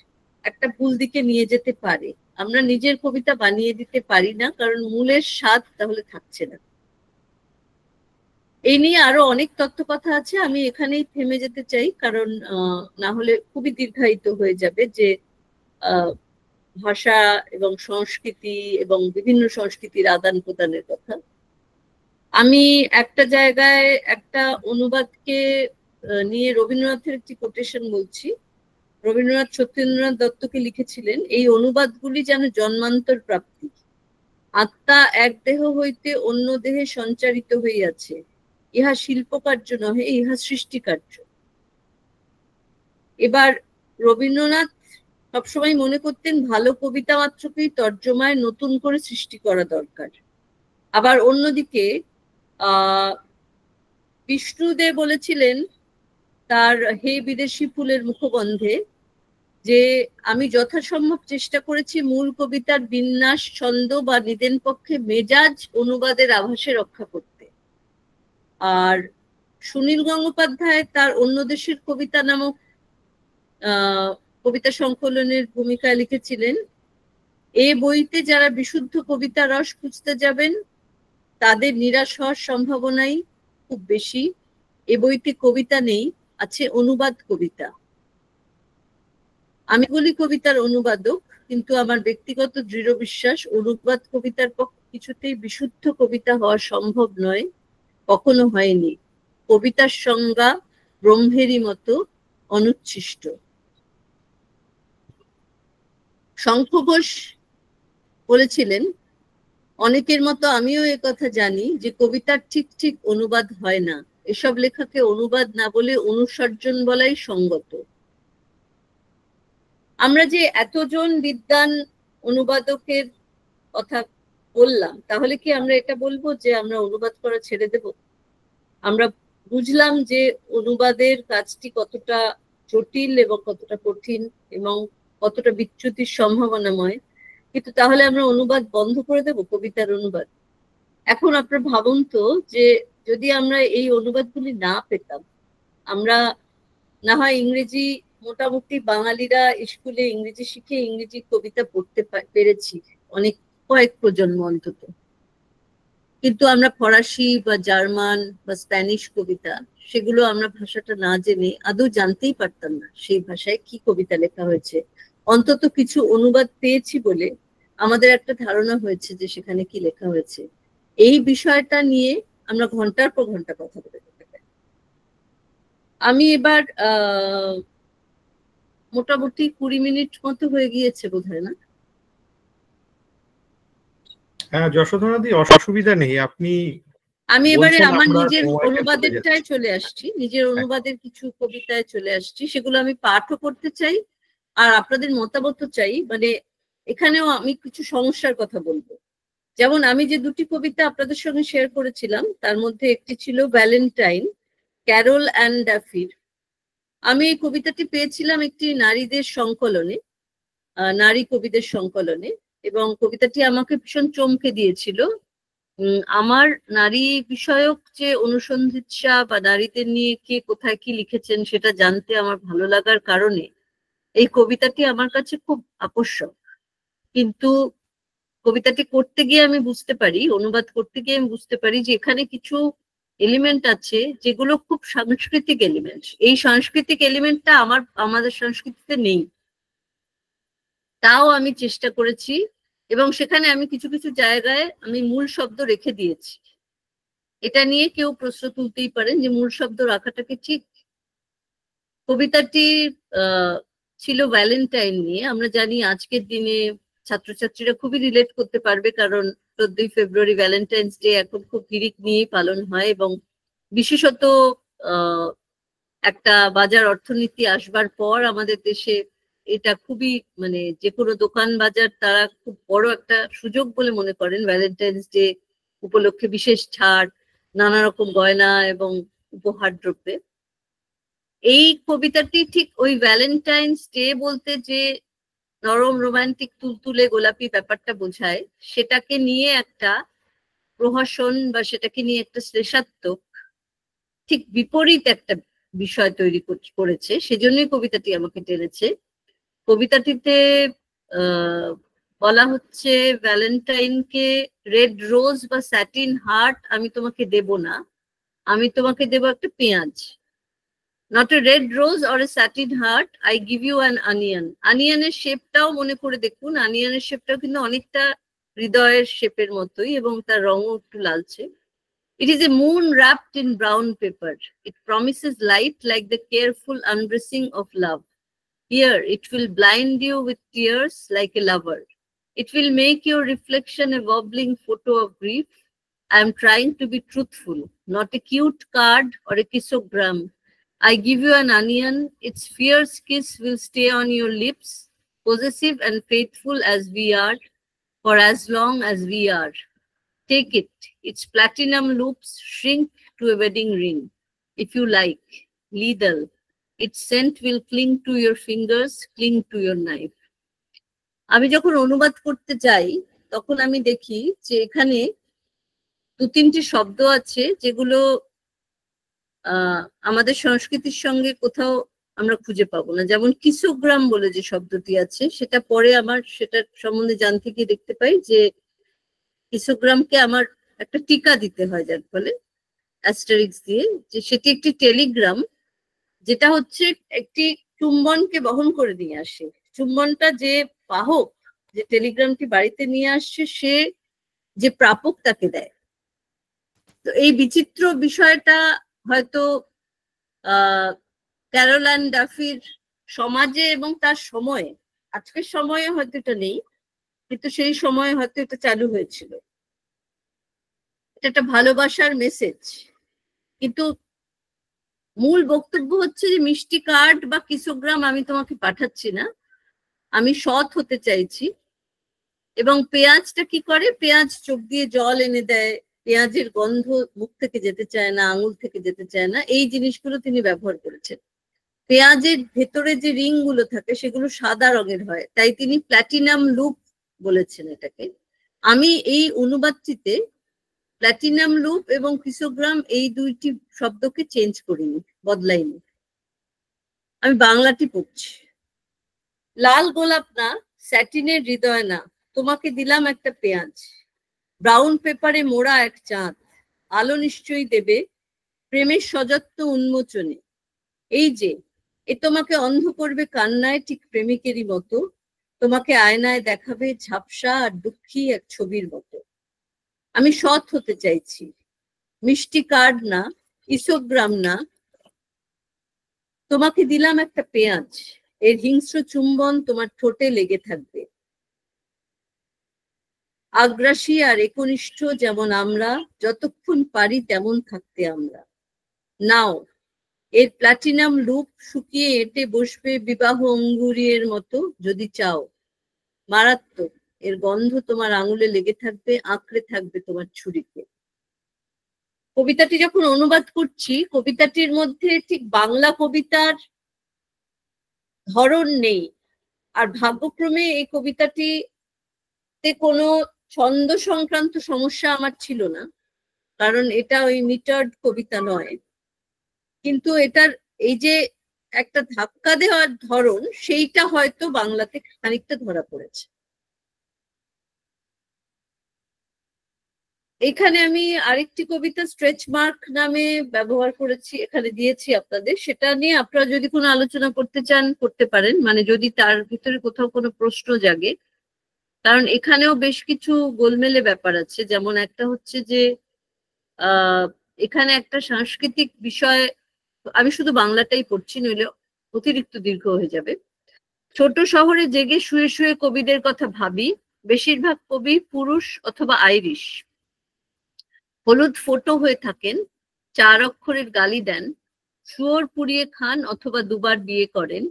একটা ভুল দিকে নিয়ে যেতে পারে। আমরা নিজের কবিতা বানিয়ে দিতে পারি না, কারণ মূলের স্বাদ তাহলে থাকছে না। এই নিয়ে আরো অনেক তথ্য কথা আছে, আমি এখানেই থেমে যেতে চাই, কারণ না হলে খুবই দীর্ঘায়িত হয়ে যাবে যে ভাষা এবং সংস্কৃতি এবং বিভিন্ন সংস্কৃতির আদান প্রদানের কথা। আমি একটা জায়গায় একটা অনুবাদকে নিয়ে রবীন্দ্রনাথের একটি কোটেশন বলছি। রবীন্দ্রনাথ সত্যেন্দ্রনাথ দত্তকে লিখেছিলেন, এই অনুবাদগুলি যেন জন্মান্তর প্রাপ্তি, আত্মা এক দেহ হইতে অন্য দেহে সঞ্চারিত হইয়াছে, ইহা শিল্পকার্য নহে, ইহা সৃষ্টিকার্য। এবার রবীন্দ্রনাথ সবসময় মনে করতেন ভালো কবিতা মাত্রকেই তর্জমায় নতুন করে সৃষ্টি করা দরকার। আবার অন্যদিকে বিষ্ণুদেব বলেছিলেন তার হে বিদেশি ফুলের মুখবন্ধে যে আমি যথাসম্ভব চেষ্টা করেছি মূল কবিতার বিন্যাস, ছন্দ বা নিদেন পক্ষে মেজাজ অনুবাদের আভাসে রক্ষা করতে। আর সুনীল গঙ্গোপাধ্যায় তার অন্য দেশের কবিতা নামক কবিতা সংকলনের ভূমিকায় লিখেছিলেন, এ বইতে যারা বিশুদ্ধ কবিতা রস খুঁজতে যাবেন তাদের নিরাশ হওয়ার সম্ভাবনাই খুব বেশি। এ বইতে কবিতা নেই, আছে অনুবাদ কবিতা। আমি বলি কবিতার অনুবাদক, কিন্তু আমার ব্যক্তিগত দৃঢ় বিশ্বাস অনুবাদ কবিতার পক্ষে কিছুতেই বিশুদ্ধ কবিতা হওয়া সম্ভব নয়, কখনো হয়নি। কবিতার সংজ্ঞা ব্রহ্মেরই মতো অনুচ্ছিষ্ট। শঙ্খ ঘোষ বলেছিলেন, অনেকের মতো আমিও একথা জানি যে কবিতার ঠিক ঠিক অনুবাদ হয় না, এসব লেখাকে অনুবাদ না বলে অনুসর্জন বলাই সঙ্গত। আমরা যে এতজন বিদ্বান অনুবাদকের কথা বললাম, তাহলে কি আমরা এটা বলবো যে আমরা অনুবাদ করা ছেড়ে দেব? আমরা বুঝলাম যে অনুবাদের কাজটি কতটা জটিল এবং কতটা কঠিন এবং কতটা বিচ্যুতির সম্ভাবনাময়, কিন্তু তাহলে আমরা অনুবাদ বন্ধ করে দেব, কবিতার অনুবাদ? এখন আপনারা ভাবুন তো যে যদি আমরা এই অনুবাদগুলি না পেতাম, আমরা না হয় ইংরেজি মোটামুটি বাঙালিরা স্কুলে ইংরেজি শিখে ইংরেজি কবিতা পড়তে পেরেছি অনেক কয়েক প্রজন্ম অন্তত, কিন্তু আমরা ফরাসি বা জার্মান বা স্প্যানিশ কবিতা, সেগুলো আমরা ভাষাটা না জেনে আদৌ জানতেই পারতাম না সেই ভাষায় কি কবিতা লেখা হয়েছে। অন্তত কিছু অনুবাদ পেয়েছি বলে আমাদের একটা ধারণা হয়েছে যে সেখানে কি লেখা হয়েছে। এই বিষয়টা নিয়ে আমরা ঘন্টার পর ঘন্টা কথা বলে যেতে পারি। আমি এবার মোটামুটি 20 মিনিট মতো হয়ে গিয়েছে বোধহয়, না? হ্যাঁ যশোধরাদি, অসুবিধা নেই, আপনি আমি এবারে বলছেন, আমার আমরা নিজের সময়টা চলে অনুবাদেরটায় যাচ্ছে। চলে আসছি, নিজের অনুবাদের কিছু কবিতায় চলে আসছি, সেগুলো আমি পাঠও করতে চাই আর আপনাদের মতামত চাই। মানে এখানেও আমি কিছু সমস্যার কথা বলবো। যেমন আমি যে দুটি কবিতা আপনাদের সঙ্গে শেয়ার করেছিলাম তার মধ্যে একটি ছিল ভ্যালেন্টাইন, ক্যারল অ্যান্ড ড্যাফির। আমি এই কবিতাটি পেয়েছিলাম একটি নারীদের সংকলনে, নারী কবিদের সংকলনে, এবং কবিতাটি আমাকে ভীষণ চমকে দিয়েছিল। আমার নারী বিষয়ক যে অনুসন্ধিৎসা বা নারীদের নিয়ে কে কোথায় কি লিখেছেন সেটা জানতে আমার ভালো লাগার কারণে এই কবিতাটি আমার কাছে খুব আকর্ষক। কিন্তু কবিতাটি করতে গিয়ে আমি বুঝতে পারি, অনুবাদ করতে গিয়ে আমি বুঝতে পারি যে এখানে কিছু এলিমেন্ট আছে যেগুলো খুব সাংস্কৃতিক এলিমেন্ট। এই সাংস্কৃতিক এলিমেন্টটা আমাদের সংস্কৃতিতে নেই। তাও আমি চেষ্টা করেছি এবং সেখানে আমি কিছু কিছু জায়গায় আমি মূল শব্দ রেখে দিয়েছি। এটা নিয়ে কেউ প্রশ্ন তুলতেই পারেন যে মূল শব্দ রাখাটা কি ঠিক? কবিতাটি ছিল ভ্যালেন্টাইন নিয়ে। আমরা জানি আজকের দিনে ছাত্রছাত্রীরা খুবই রিলেট করতে পারবে, কারণ 14ই ফেব্রুয়ারি ভ্যালেন্টাইন্স ডে এখন খুব হিড়িক নিয়েই পালন হয় এবং বিশেষত একটা বাজার অর্থনীতি আসবার পর আমাদের দেশে এটা খুবই, মানে যে কোনো দোকান বাজার তারা খুব বড় একটা সুযোগ বলে মনে করেন ভ্যালেন্টাইন্স ডে উপলক্ষে বিশেষ ছাড়, নানা রকম গয়না এবং উপহার দ্রব্যে। এই কবিতাটি ঠিক ওই ভ্যালেন্টাইন্স ডে বলতে যে নরম রোমান্টিক তুলতুলে গোলাপি ব্যাপারটা বোঝায়, সেটাকে নিয়ে একটা প্রহসন বা সেটাকে নিয়ে একটা শ্লেষাত্মক ঠিক বিপরীত একটা বিষয় তৈরি করেছে। সেজন্যই কবিতাটি আমাকে টেনেছে। কবিতাটিতে বলা হচ্ছে ভ্যালেন্টাইনকে রেড রোজ বা স্যাটিন হার্ট আমি তোমাকে দেব না, আমি তোমাকে দেব একটা পেঁয়াজ। Not a red rose or a satin heart, I give you an onion. অনিয়নের শেপটাও মনে করে দেখুন, অনিয়নের শেপটাও কিন্তু অনেকটা হৃদয়ের শেপের মতোই এবং তার রঙও একটু লালচে। It is a moon wrapped in brown paper. It promises light like the careful undressing of love. Here, it will blind you with tears like a lover. It will make your reflection a wobbling photo of grief. I am trying to be truthful, not a cute card or a kissogram. I give you an onion. Its fierce kiss will stay on your lips, possessive and faithful as we are, for as long as we are. Take it. Its platinum loops shrink to a wedding ring. If you like, lethal. Its scent will cling to your fingers, cling to your knife. আমি যখন অনুবাদ করতে যাই তখন আমি দেখি যে এখানে 2-3টি শব্দ আছে যেগুলো আমাদের সংস্কৃতির সঙ্গে কোথাও আমরা খুঁজে পাবো না। যেমন কিসোগ্রাম বলে যে শব্দটি আছে, সেটা পরে আমার সেটার সম্বন্ধে জানতে গিয়ে দেখতে পাই যে কিসোগ্রামকে আমার একটা টিকা দিতে হয়, যার ফলে অ্যাস্টারিক্স দিয়ে, যে সেটি একটি টেলিগ্রাম, যেটা হচ্ছে একটি চুম্বনকে বহন করে নিয়ে আসে। চুম্বনটা যে বাহক, যে টেলিগ্রামটি বাড়িতে নিয়ে আসছে, সে যে প্রাপক তাকে দেয়। তো এই বিচিত্র বিষয়টা হয়তো ক্যারল অ্যান ডাফির সমাজে এবং তার সময়ে, আজকের সময়ে হয়তো এটা নেই, কিন্তু সেই সময়ে হয়তো এটা চালু হয়েছিল। এটা একটা ভালোবাসার মেসেজ, কিন্তু মূল বক্তব্য হচ্ছে যে মিষ্টি কার্ড বা কিসোগ্রাম আমি তোমাকে পাঠাচ্ছি না, আমি সৎ হতে চাইছি। এবং পেঁয়াজটা কি করে, পেঁয়াজ চোখ দিয়ে জল এনে দেয়, পেঁয়াজের গন্ধ মুখ থেকে যেতে চায় না, আঙুল থেকে যেতে চায় না, এই জিনিসগুলো তিনি ব্যবহার করেছেন। পেঁয়াজের ভেতরে যে রিং গুলো থাকে সেগুলো সাদা রঙের হয়, তাই তিনি প্ল্যাটিনাম লুপ বলেছেন এটাকে। আমি এই অনুবাদটিতে প্ল্যাটিনাম লুপ এবং কিসোগ্রাম এই দুইটি শব্দকে চেঞ্জ করিনি, বদলাইনি। আমি বাংলাটি পড়ছি। লাল গোলাপ না, স্যাটিনের হৃদয় না, তোমাকে দিলাম একটা পেঁয়াজ। ব্রাউন পেপারে মোড়া এক চাঁদ, আলো নিশ্চয়ই দেবে প্রেমের সযত্ন উন্মোচনে। এই যে এ তোমাকে অন্ধ করবে কান্নায়, ঠিক প্রেমিকেরই মতো, তোমাকে আয়নায় দেখাবে ঝাপসা আর দুঃখী এক ছবির মতো। আমি সৎ হতে চাইছি, মিষ্টি কার্ড না, কিসোগ্রাম না, তোমাকে দিলাম একটা পেঁয়াজ, এর হিংস্র চুম্বন তোমার ঠোঁটে লেগে থাকবে। আগ্রাসী আর একনিষ্ঠ যেমন আমরা, যতক্ষণ পারি তেমন থাকতে আমরা। নাও, এর প্ল্যাটিনাম লুপ শুকিয়ে এঁটে বসবে বিবাহ অঙ্গুরের মতো যদি চাও। মারাত্মক, এর গন্ধ তোমার আঙুলে লেগে থাকবে, আঁকড়ে থাকবে তোমার ছুরিতে। কবিতাটি যখন অনুবাদ করছি, কবিতাটির মধ্যে ঠিক বাংলা কবিতার ধরন নেই। আর ভাগ্যক্রমে এই কবিতাটিতে কোনো ছন্দ সংক্রান্ত সমস্যা আমার ছিল না, কারণ এটা ওই মিটার্ড কবিতা নয়। কিন্তু এটার এই যে একটা ধাক্কা দেওয়ার ধরন, সেইটা হয়তো বাংলাতে খানিকটা ধরা পড়েছে। এখানে আমি আরেকটি কবিতা স্ট্রেচ মার্ক নামে ব্যবহার করেছি, এখানে দিয়েছি আপনাদের। সেটা নিয়ে আপনারা যদি কোনো আলোচনা করতে চান করতে পারেন, মানে যদি তার ভিতরে কোথাও কোনো প্রশ্ন জাগে, কারণ এখানেও বেশ কিছু গোলমেলে ব্যাপার আছে। যেমন একটা হচ্ছে যে এখানে একটা সাংস্কৃতিক বিষয়, আমি শুধু বাংলাটাই পড়ছি, নইলে অতিরিক্ত দীর্ঘ হয়ে যাবে। ছোট শহরে জেগে শুয়ে শুয়ে কবিদের কথা ভাবি, বেশিরভাগ কবি পুরুষ অথবা আইরিশ। হলুদ ফোটো হয়ে থাকেন, 4 অক্ষরের গালি দেন, শুয়োর পুড়িয়ে খান অথবা দুবার বিয়ে করেন,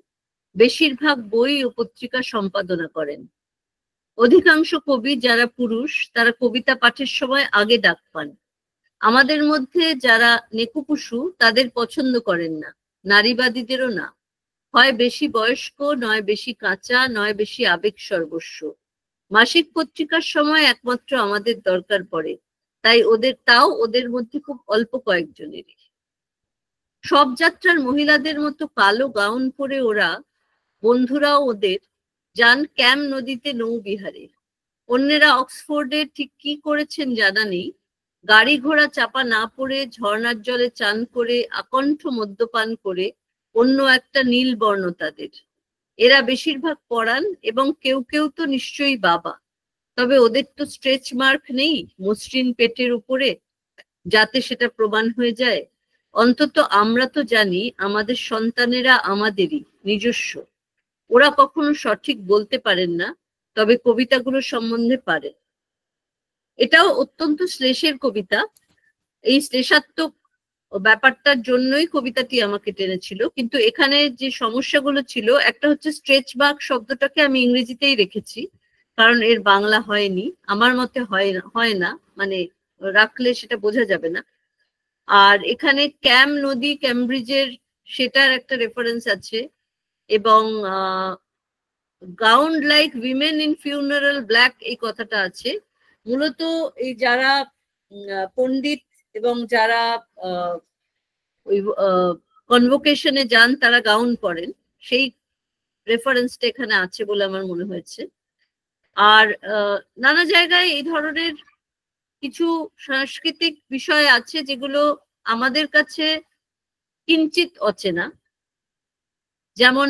বেশিরভাগ বই ও পত্রিকা সম্পাদনা করেন। অধিকাংশ কবি যারা পুরুষ, তারা কবিতা পাঠের সময় আগে ডাক পান। আমাদের মধ্যে যারা নেকুপুসু, তাদের পছন্দ করেন না। নারীবাদীদেরও না। হয় বেশি বয়স্ক, নয় বেশি কাঁচা, নয় বেশি আবেগ সর্বস্ব। মাসিক পত্রিকার সময় একমাত্র আমাদের দরকার পড়ে, তাই ওদের মধ্যে খুব অল্প কয়েকজনেরই। সব যাত্রার মহিলাদের মতো কালো গাউন পরে ওরা, বন্ধুরাও ওদের, যান ক্যাম নদীতে নৌবিহারে। অন্যেরা অক্সফোর্ডে ঠিক কি করেছেন জানা নেই, গাড়ি ঘোড়া চাপা না পড়ে ঝর্ণার জলে চান করে আকণ্ঠ মদ্যপান করে অন্য একটা নীল বর্ণ তাদের। এরা বেশিরভাগ পড়ান এবং কেউ কেউ তো নিশ্চয়ই বাবা। তবে ওদের তো স্ট্রেচ মার্ক নেই মসৃণ পেটের উপরে, যাতে সেটা প্রমাণ হয়ে যায়। অন্তত আমরা তো জানি আমাদের সন্তানেরা আমাদেরই নিজস্ব। ওরা কখনো সঠিক বলতে পারেন না, তবে কবিতাগুলো সম্বন্ধে পারেন। এটাও অত্যন্ত শ্লেষের কবিতা। এই শ্লেষাত্মক ব্যাপারটার জন্যই কবিতাটি আমাকে টেনেছিল। কিন্তু এখানে যে সমস্যাগুলো ছিল, একটা হচ্ছে স্ট্রেচ মার্ক শব্দটাকে আমি ইংরেজিতেই রেখেছি, কারণ এর বাংলা হয়নি, আমার মতে হয় না, মানে রাখলে সেটা বোঝা যাবে না। আর এখানে ক্যাম নদী ক্যামব্রিজের, সেটার একটা রেফারেন্স আছে। এবং gowned like women in funeral black, এই কথাটা আছে। মূলত এই যারা পণ্ডিত এবং যারা ওই কনভোকেশনে যান তারা গাউন পরেন, সেই রেফারেন্সটা এখানে আছে বলে আমার মনে হয়েছে। আর নানা জায়গায় এই ধরনের কিছু সাংস্কৃতিক বিষয় আছে যেগুলো আমাদের কাছে কিঞ্চিত অচেনা। যেমন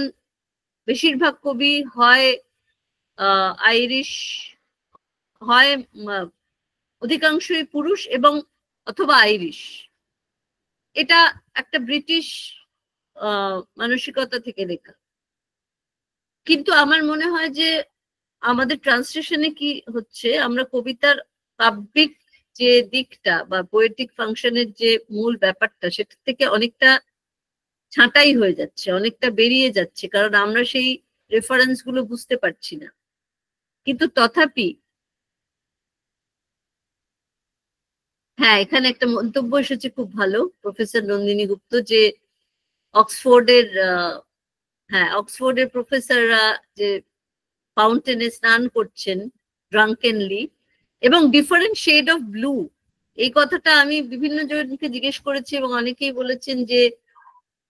বেশিরভাগ কবি হয় আইরিশ, হয় অধিকাংশই পুরুষ এবং অথবা আইরিশ। এটা একটা ব্রিটিশ মানসিকতা থেকে লেখা। কিন্তু আমার মনে হয় যে আমাদের ট্রান্সলেশনে কি হচ্ছে, আমরা কবিতার কাব্যিক যে দিকটা বা পোয়েটিক ফাংশনের যে মূল ব্যাপারটা, সেটা থেকে অনেকটা ছাঁটাই হয়ে যাচ্ছে, অনেকটা বেরিয়ে যাচ্ছে, কারণ আমরা সেই রেফারেন্স গুলো বুঝতে পারছি না। কিন্তু তথাপি হ্যাঁ, এখানে একটা মন্তব্য এসেছে খুব ভালো, প্রফেসর নন্দিনী গুপ্ত, যে অক্সফোর্ডের প্রফেসররা যে ফাউন্টেনে স্নান করছেন ড্রাঙ্কেনলি, এবং ডিফারেন্ট শেড অফ ব্লু, এই কথাটা আমি বিভিন্ন জনকে জিজ্ঞেস করেছি এবং অনেকেই বলেছেন যে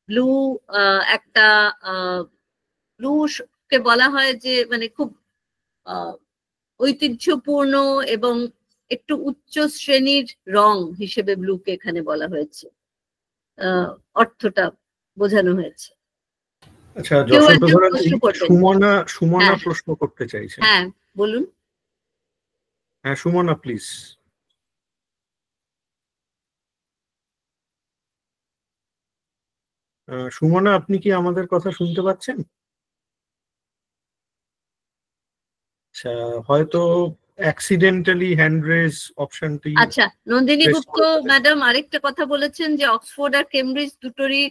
ব্লু একটা ব্লু কে বলা হয় যে মানে খুব ঐতিহ্যপূর্ণ এবং একটু উচ্চ শ্রেণীর রং হিসেবে ব্লুকে এখানে বলা হয়েছে, অর্থটা বোঝানো হয়েছে। আচ্ছা, কেউ একজন প্রশ্ন করবেন। সুমনা প্রশ্ন করতে চাইছেন। হ্যাঁ, বলুন। হ্যাঁ, সুমনা প্লিজ। সুমনা, আপনি কি আমাদের কথা শুনতে পাচ্ছেন? আচ্ছা, হয়তো অ্যাক্সিডেন্টালি হ্যান্ড রেজ অপশনটি। আচ্ছা, নন্দিনী গুপ্ত ম্যাডাম আরেকটা কথা বলেছেন যে অক্সফোর্ড আর কেমব্রিজ দুটোরই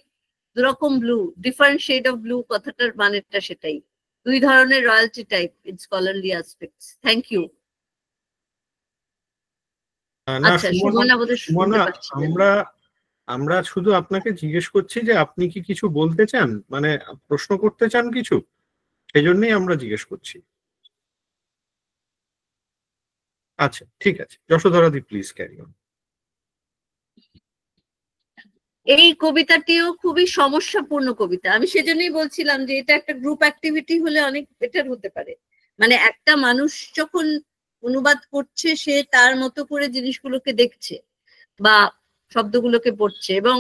দুরকম blue, different shade of blue, কথাটার মানেটা সেটাই, দুই ধরনের royalty type in scholarly aspects. Thank you. আচ্ছা, সুমনা বোধহয় শুনতে পাচ্ছিলেন। আমরা শুধু আপনাকে জিজ্ঞেস করছি যে আপনি কি কিছু বলতে চান, মানে প্রশ্ন করতে চান কিছু, সেই জন্যই আমরা জিজ্ঞেস করছি। আচ্ছা, ঠিক আছে, যশোধরাদি প্লিজ ক্যারি অন। এই কবিতাটিও খুবই সমস্যাপূর্ণ কবিতা। আমি সেজন্যই বলছিলাম যে এটা একটা গ্রুপ অ্যাক্টিভিটি হলে অনেক বেটার হতে পারে। মানে একটা মানুষ যখন অনুবাদ করছে, সে তার মতো করে জিনিসগুলোকে দেখছে বা শব্দগুলোকে পড়ছে, এবং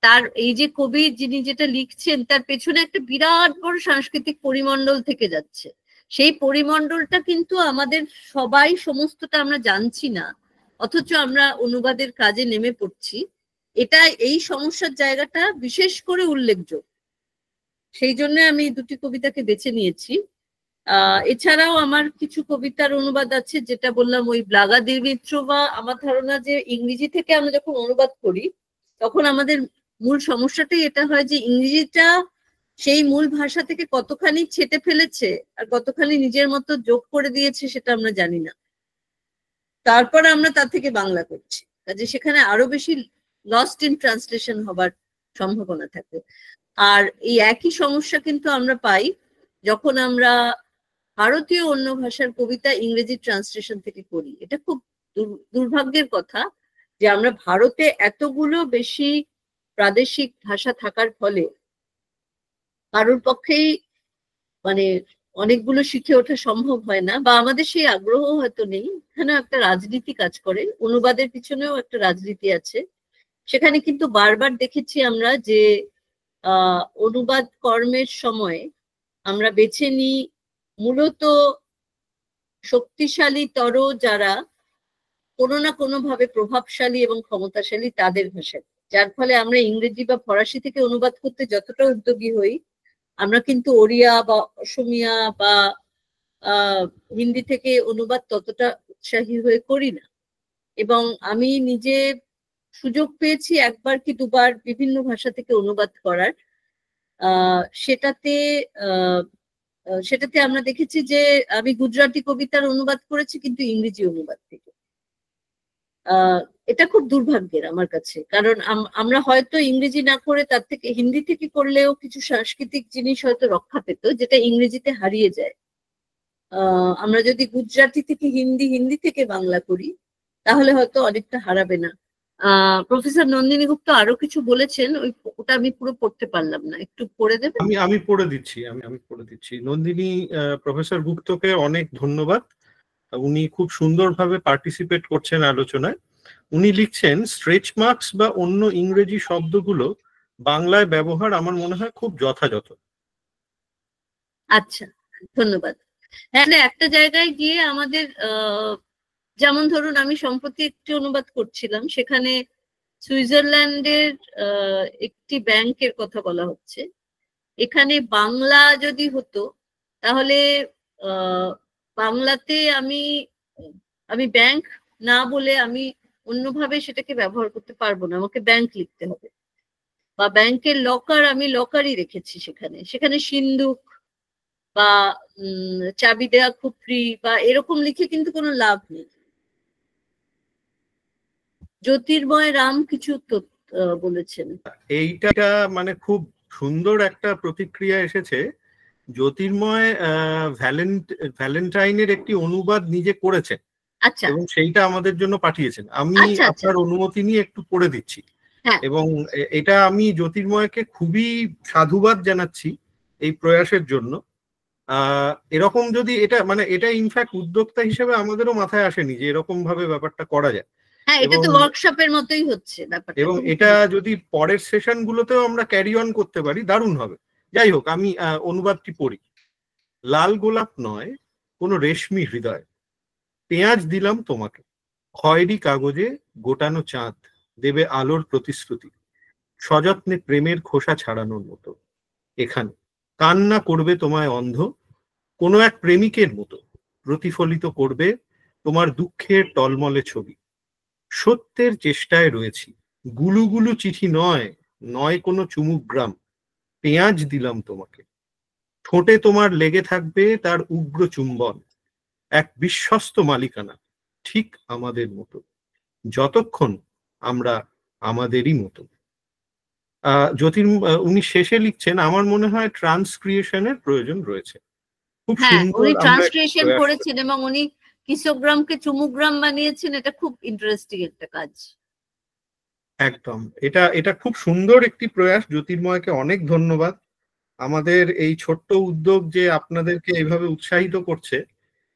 তার এই যে কবি যিনি যেটা লিখছেন তার পেছনে একটা বিরাট বড় সাংস্কৃতিক পরিমণ্ডল থেকে যাচ্ছে। সেই পরিমণ্ডলটা কিন্তু আমাদের সবাই সমস্তটা আমরা জানছি না, অথচ আমরা অনুবাদের কাজে নেমে পড়ছি। এটা এই সমস্যার জায়গাটা বিশেষ করে উল্লেখযোগ্য, সেই জন্য আমি দুটি কবিতাকে বেছে নিয়েছি। এছাড়াও আমার কিছু কবিতার অনুবাদ আছে, যেটা বললাম ওই ব্লাগা দিমিত্রোভা। আমার ধারণা যে ইংরেজি থেকে আমরা যখন অনুবাদ করি তখন আমাদের মূল সমস্যাটাই এটা হয় যে ইংরেজিটা সেই মূল ভাষা থেকে কতখানি ছেটে ফেলেছে আর কতখানি নিজের মতো যোগ করে দিয়েছে সেটা আমরা জানি না। তারপর আমরা তার থেকে বাংলা করছি, কাজে সেখানে আরো বেশি লস্ট ইন ট্রান্সলেশন হবার সম্ভাবনা থাকে। আর এই একই সমস্যা কিন্তু আমরা পাই যখন আমরা ভারতীয় অন্য ভাষার কবিতা ইংরেজি ট্রান্সলেশন থেকে করি। এটা খুব দুর্ভাগ্যের কথা যে আমরা ভারতে এতগুলো বেশি প্রাদেশিক ভাষা থাকার ফলে কারোর পক্ষেই মানে অনেকগুলো শিখে ওঠা সম্ভব হয় না, বা আমাদের সেই আগ্রহ হয়তো নেই। এখানে একটা রাজনীতি কাজ করে, অনুবাদের পিছনেও একটা রাজনীতি আছে। সেখানে কিন্তু বারবার দেখেছি আমরা যে অনুবাদ কর্মের সময় আমরা বেছে নিই মূলত শক্তিশালীতর যারা কোনো না কোনো ভাবে প্রভাবশালী এবং ক্ষমতাশালী তাদের ভাষায়, যার ফলে আমরা ইংরেজি বা ফরাসি থেকে অনুবাদ করতে যতটা উদ্যোগী হই, আমরা কিন্তু ওড়িয়া বা অসমিয়া বা হিন্দি থেকে অনুবাদ ততটা উৎসাহী হয়ে করি না। এবং আমি নিজে সুযোগ পেয়েছি একবার কি দুবার বিভিন্ন ভাষা থেকে অনুবাদ করার। সেটাতে আমরা দেখেছি যে আমি গুজরাটি কবিতার অনুবাদ করেছি কিন্তু ইংরেজি অনুবাদ থেকে। এটা খুব দুর্ভাগ্যের আমার কাছে, কারণ আমরা হয়তো ইংরেজি না করে তার থেকে হিন্দি থেকে করলেও কিছু সাংস্কৃতিক জিনিস হয়তো রক্ষা পেত যেটা ইংরেজিতে হারিয়ে যায়। আমরা যদি গুজরাটি থেকে হিন্দি, হিন্দি থেকে বাংলা করি তাহলে হয়তো অনেকটা হারাবে না। প্রফেসর নন্দিনী গুপ্ত আরো কিছু বলেছেন, ওটা আমি পুরো পড়তে পারলাম না, একটু পড়ে দেবেন? আমি পড়ে দিচ্ছি, আমি পড়ে দিচ্ছি। নন্দিনী, প্রফেসর গুপ্তকে অনেক ধন্যবাদ, উনি খুব সুন্দরভাবে পার্টিসিপেট করছেন আলোচনায়। উনি লিখছেন, স্ট্রেচ মার্কস বা অন্য ইংরেজি শব্দগুলো বাংলায় ব্যবহার আমার মনে হয় খুব যথাযথ। আচ্ছা, ধন্যবাদ। হ্যাঁ, একটা জায়গায় গিয়ে আমাদের যেমন ধরুন আমি সম্প্রতি একটি অনুবাদ করছিলাম, সেখানে সুইজারল্যান্ডের একটি ব্যাংকের কথা বলা হচ্ছে। এখানে বাংলা যদি হতো তাহলে বাংলাতে আমি ব্যাংক না বলে আমি অন্যভাবে সেটাকে ব্যবহার করতে পারবো না, আমাকে ব্যাংক লিখতে হবে। বা ব্যাংকের লকার আমি লকারই রেখেছি, সেখানে সিন্ধুক বা চাবি দেওয়া খুপড়ি বা এরকম লিখে কিন্তু কোনো লাভ নেই। জ্যোতির্ময় রাম কিছু বলেছেন, এইটা মানে খুব সুন্দর একটা প্রতিক্রিয়া এসেছে। জ্যোতির্ময় ভ্যালেন্টাইনের একটি অনুবাদ নিজে করেছেন, আচ্ছা, এবং সেইটা আমাদের জন্য পাঠিয়েছেন। আমি আপনার অনুমতি নিয়ে একটু পড়ে দিচ্ছি। এবং এটা আমি জ্যোতির্ময়কে খুবই সাধুবাদ জানাচ্ছি এই প্রয়াসের জন্য। এরকম যদি এটা ইনফ্যাক্ট উদ্যোক্তা হিসেবে আমাদেরও মাথায় আসেনি যে এরকম ভাবে ব্যাপারটা করা যায়। হ্যাঁ, এটা তো ওয়ার্কশপের মতোই হচ্ছে ব্যাপারটা, এবং এটা যদি পরের সেশন গুলোতেও আমরা ক্যারি অন করতে পারি দারুণ হবে। যাই হোক, আমি অনুবাদটি পড়ি। লাল গোলাপ নয় কোনো রেশমি হৃদয়, পেঁয়াজ দিলাম তোমাকে, খয়েরি কাগজে গোটানো চাঁদ দেবে আলোর প্রতিশ্রুতি, সযত্নে প্রেমের খোসা ছাড়ানোর মতো। এখানে কান্না করবে তোমায় অন্ধ, কোনো এক প্রেমিকের মতো প্রতিফলিত করবে তোমার দুঃখের টলমলে ছবি। সত্যের চেষ্টায় রয়েছি, গুলুগুলু চিঠি নয় কোনো চুমুগ্রাম, পেঁয়াজ দিলাম তোমাকে, ঠোঁটে তোমার লেগে থাকবে তার উগ্র চুম্বন, এক বিশ্বস্ত মালিকানা ঠিক আমাদের মতো, যতক্ষণ আমরা আমাদেরই মতো। উনি শেষে লিখছেন, আমার মনে হয় ট্রান্সক্রিয়েশনের প্রয়োজন রয়েছে। খুব সুন্দর, উনি ট্রান্সক্রিয়েশন করেছেন এবং উনি কিসোগ্রামকে চুমুগ্রাম বানিয়েছেন। এটা খুব ইন্টারেস্টিং একটা কাজ। একদম, এটা খুব সুন্দর একটি প্রয়াস। জ্যোতির্ময়কে অনেক ধন্যবাদ। আমাদের এই ছোট্ট উদ্যোগ যে আপনাদেরকে এইভাবে উৎসাহিত করছে।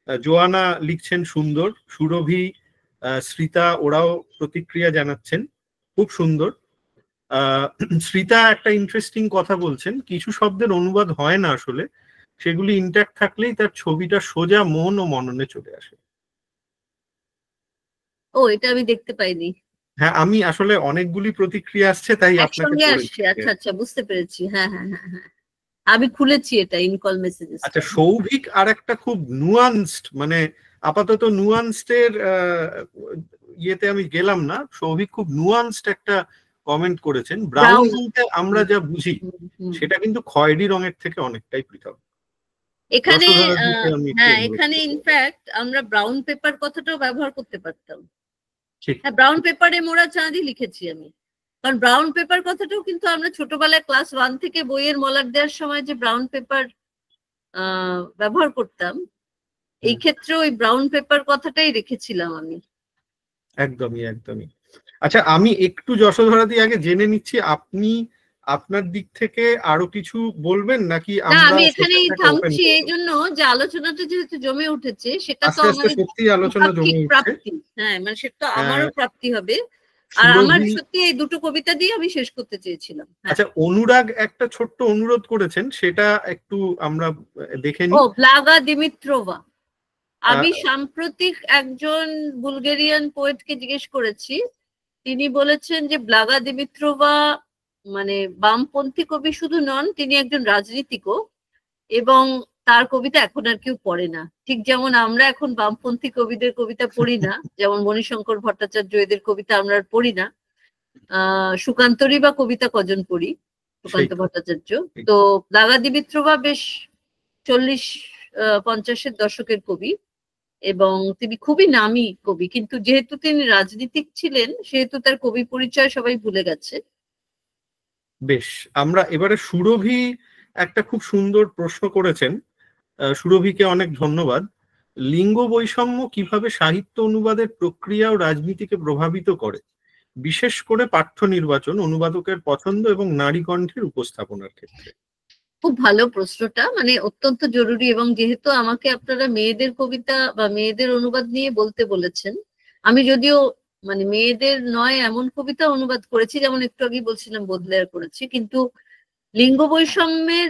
জোয়ানা লিখছেন সুন্দর, সুরভি, শ্রিতা ওরাও প্রতিক্রিয়া জানাচ্ছেন, খুব সুন্দর। শ্রিতা একটা ইন্টারেস্টিং কথা বলছেন, কিছু শব্দের অনুবাদ হয় না আসলে, সেগুলি ইন্ট্যাক্ট থাকলেই তার ছবিটা সোজা মন ও মননে চলে আসে। এটা আমি দেখতে পাইনি। হ্যাঁ, আমি আসলে অনেকগুলি প্রতিক্রিয়া আসছে তাই আপনাকে আসছে। আচ্ছা, বুঝতে পেরেছি। হ্যাঁ, আমি খুলেছি এটা ইনকল মেসেজেস। আচ্ছা, সৌভিক আর একটা খুব নুয়ান্সড, মানে আপাতত নুয়ান্সড এর ইয়েতে আমি গেলাম না। সৌভিক খুব নুয়ান্সড একটা কমেন্ট করেছেন, ব্রাউন বলতে আমরা যা বুঝি সেটা কিন্তু খয়েরি রঙের থেকে অনেকটাই পৃথক। এখানে ইনফ্যাক্ট আমরা ব্রাউন পেপার কথাটাও ব্যবহার করতে পারতাম। হ্যাঁ, ব্রাউন পেপারে মোড়া চাঁদই লিখেছি আমি। কারণ ব্রাউন পেপার কথাটাও কিন্তু আমরা ছোটবেলায় ক্লাস 1 থেকে বইয়ের মলাট দেওয়ার সময় যে ব্রাউন পেপার ব্যবহার করতাম, এই ক্ষেত্রে ওই ব্রাউন পেপার কথাটাই রেখেছিলাম আমি। একদমই একদমই। আচ্ছা, আমি একটু যশোধরাদি আগে জেনে নিচ্ছি, আপনি আপনার দিক থেকে আরো কিছু বলবেন নাকি না, আমরা আমি এখানেই সেশনটাকে ওপেন থামছি এই করব? জন্য যে আলোচনাটা যেহেতু জমে উঠেছে, সেটা তো আস্তে আস্তে আমার সত্যি আলোচনা জমে উঠছে। প্রাপ্তি, হ্যাঁ মানে সেটা তো আমারও প্রাপ্তি হবে। আর আমার সুরভি, সত্যি এই দুটো কবিতা দিয়ে আমি শেষ করতে চেয়েছিলাম। আচ্ছা অনুরাগ একটা ছোট্ট অনুরোধ করেছেন, সেটা একটু আমরা দেখে ও, নিই। ব্লাগা দিমিত্রোভা। আমি সাম্প্রতিক একজন বুলগেরিয়ান পোয়েটকে জিজ্ঞেস করেছি, তিনি বলেছেন যে ব্লাগা দিমিত্রোভা মানে বামপন্থী কবি শুধু নন, তিনি একজন রাজনীতিকও, এবং তার কবিতা এখন আর কেউ পড়ে না। ঠিক যেমন আমরা এখন বামপন্থী কবিদের কবিতা পড়ি না, যেমন মণিশঙ্কর ভট্টাচার্য এদের কবিতা আমরা আর পড়ি না। সুকান্তরই বা কবিতা কজন পড়ি, সুকান্ত ভট্টাচার্য। তো ব্লাগা দিমিত্রোভা বেশ 40-50-এর দশকের কবি, এবং তিনি খুবই নামী কবি, কিন্তু যেহেতু তিনি রাজনীতিক ছিলেন সেহেতু তার কবি পরিচয় সবাই ভুলে গেছে। বেশ, আমরা এবারে সুরভি একটা খুব সুন্দর প্রশ্ন করেছেন, সুরভিকে অনেক ধন্যবাদ। লিঙ্গ বৈষম্য কিভাবে সাহিত্য অনুবাদের প্রক্রিয়া ও রাজনীতিকে প্রভাবিত করে, বিশেষ করে পাঠ্য নির্বাচন, অনুবাদকের পছন্দ এবং নারী কণ্ঠের উপস্থাপনার ক্ষেত্রে? খুব ভালো প্রশ্নটা, মানে অত্যন্ত জরুরি। এবং যেহেতু আমাকে আপনারা মেয়েদের কবিতা বা মেয়েদের অনুবাদ নিয়ে বলতে বলেছেন, আমি যদিও মানে মেয়েদের নয় এমন কবিতা অনুবাদ করেছি, যেমন একটু আগে বলছিলাম বোদলেয়ার করেছি, কিন্তু লিঙ্গ বৈষম্যের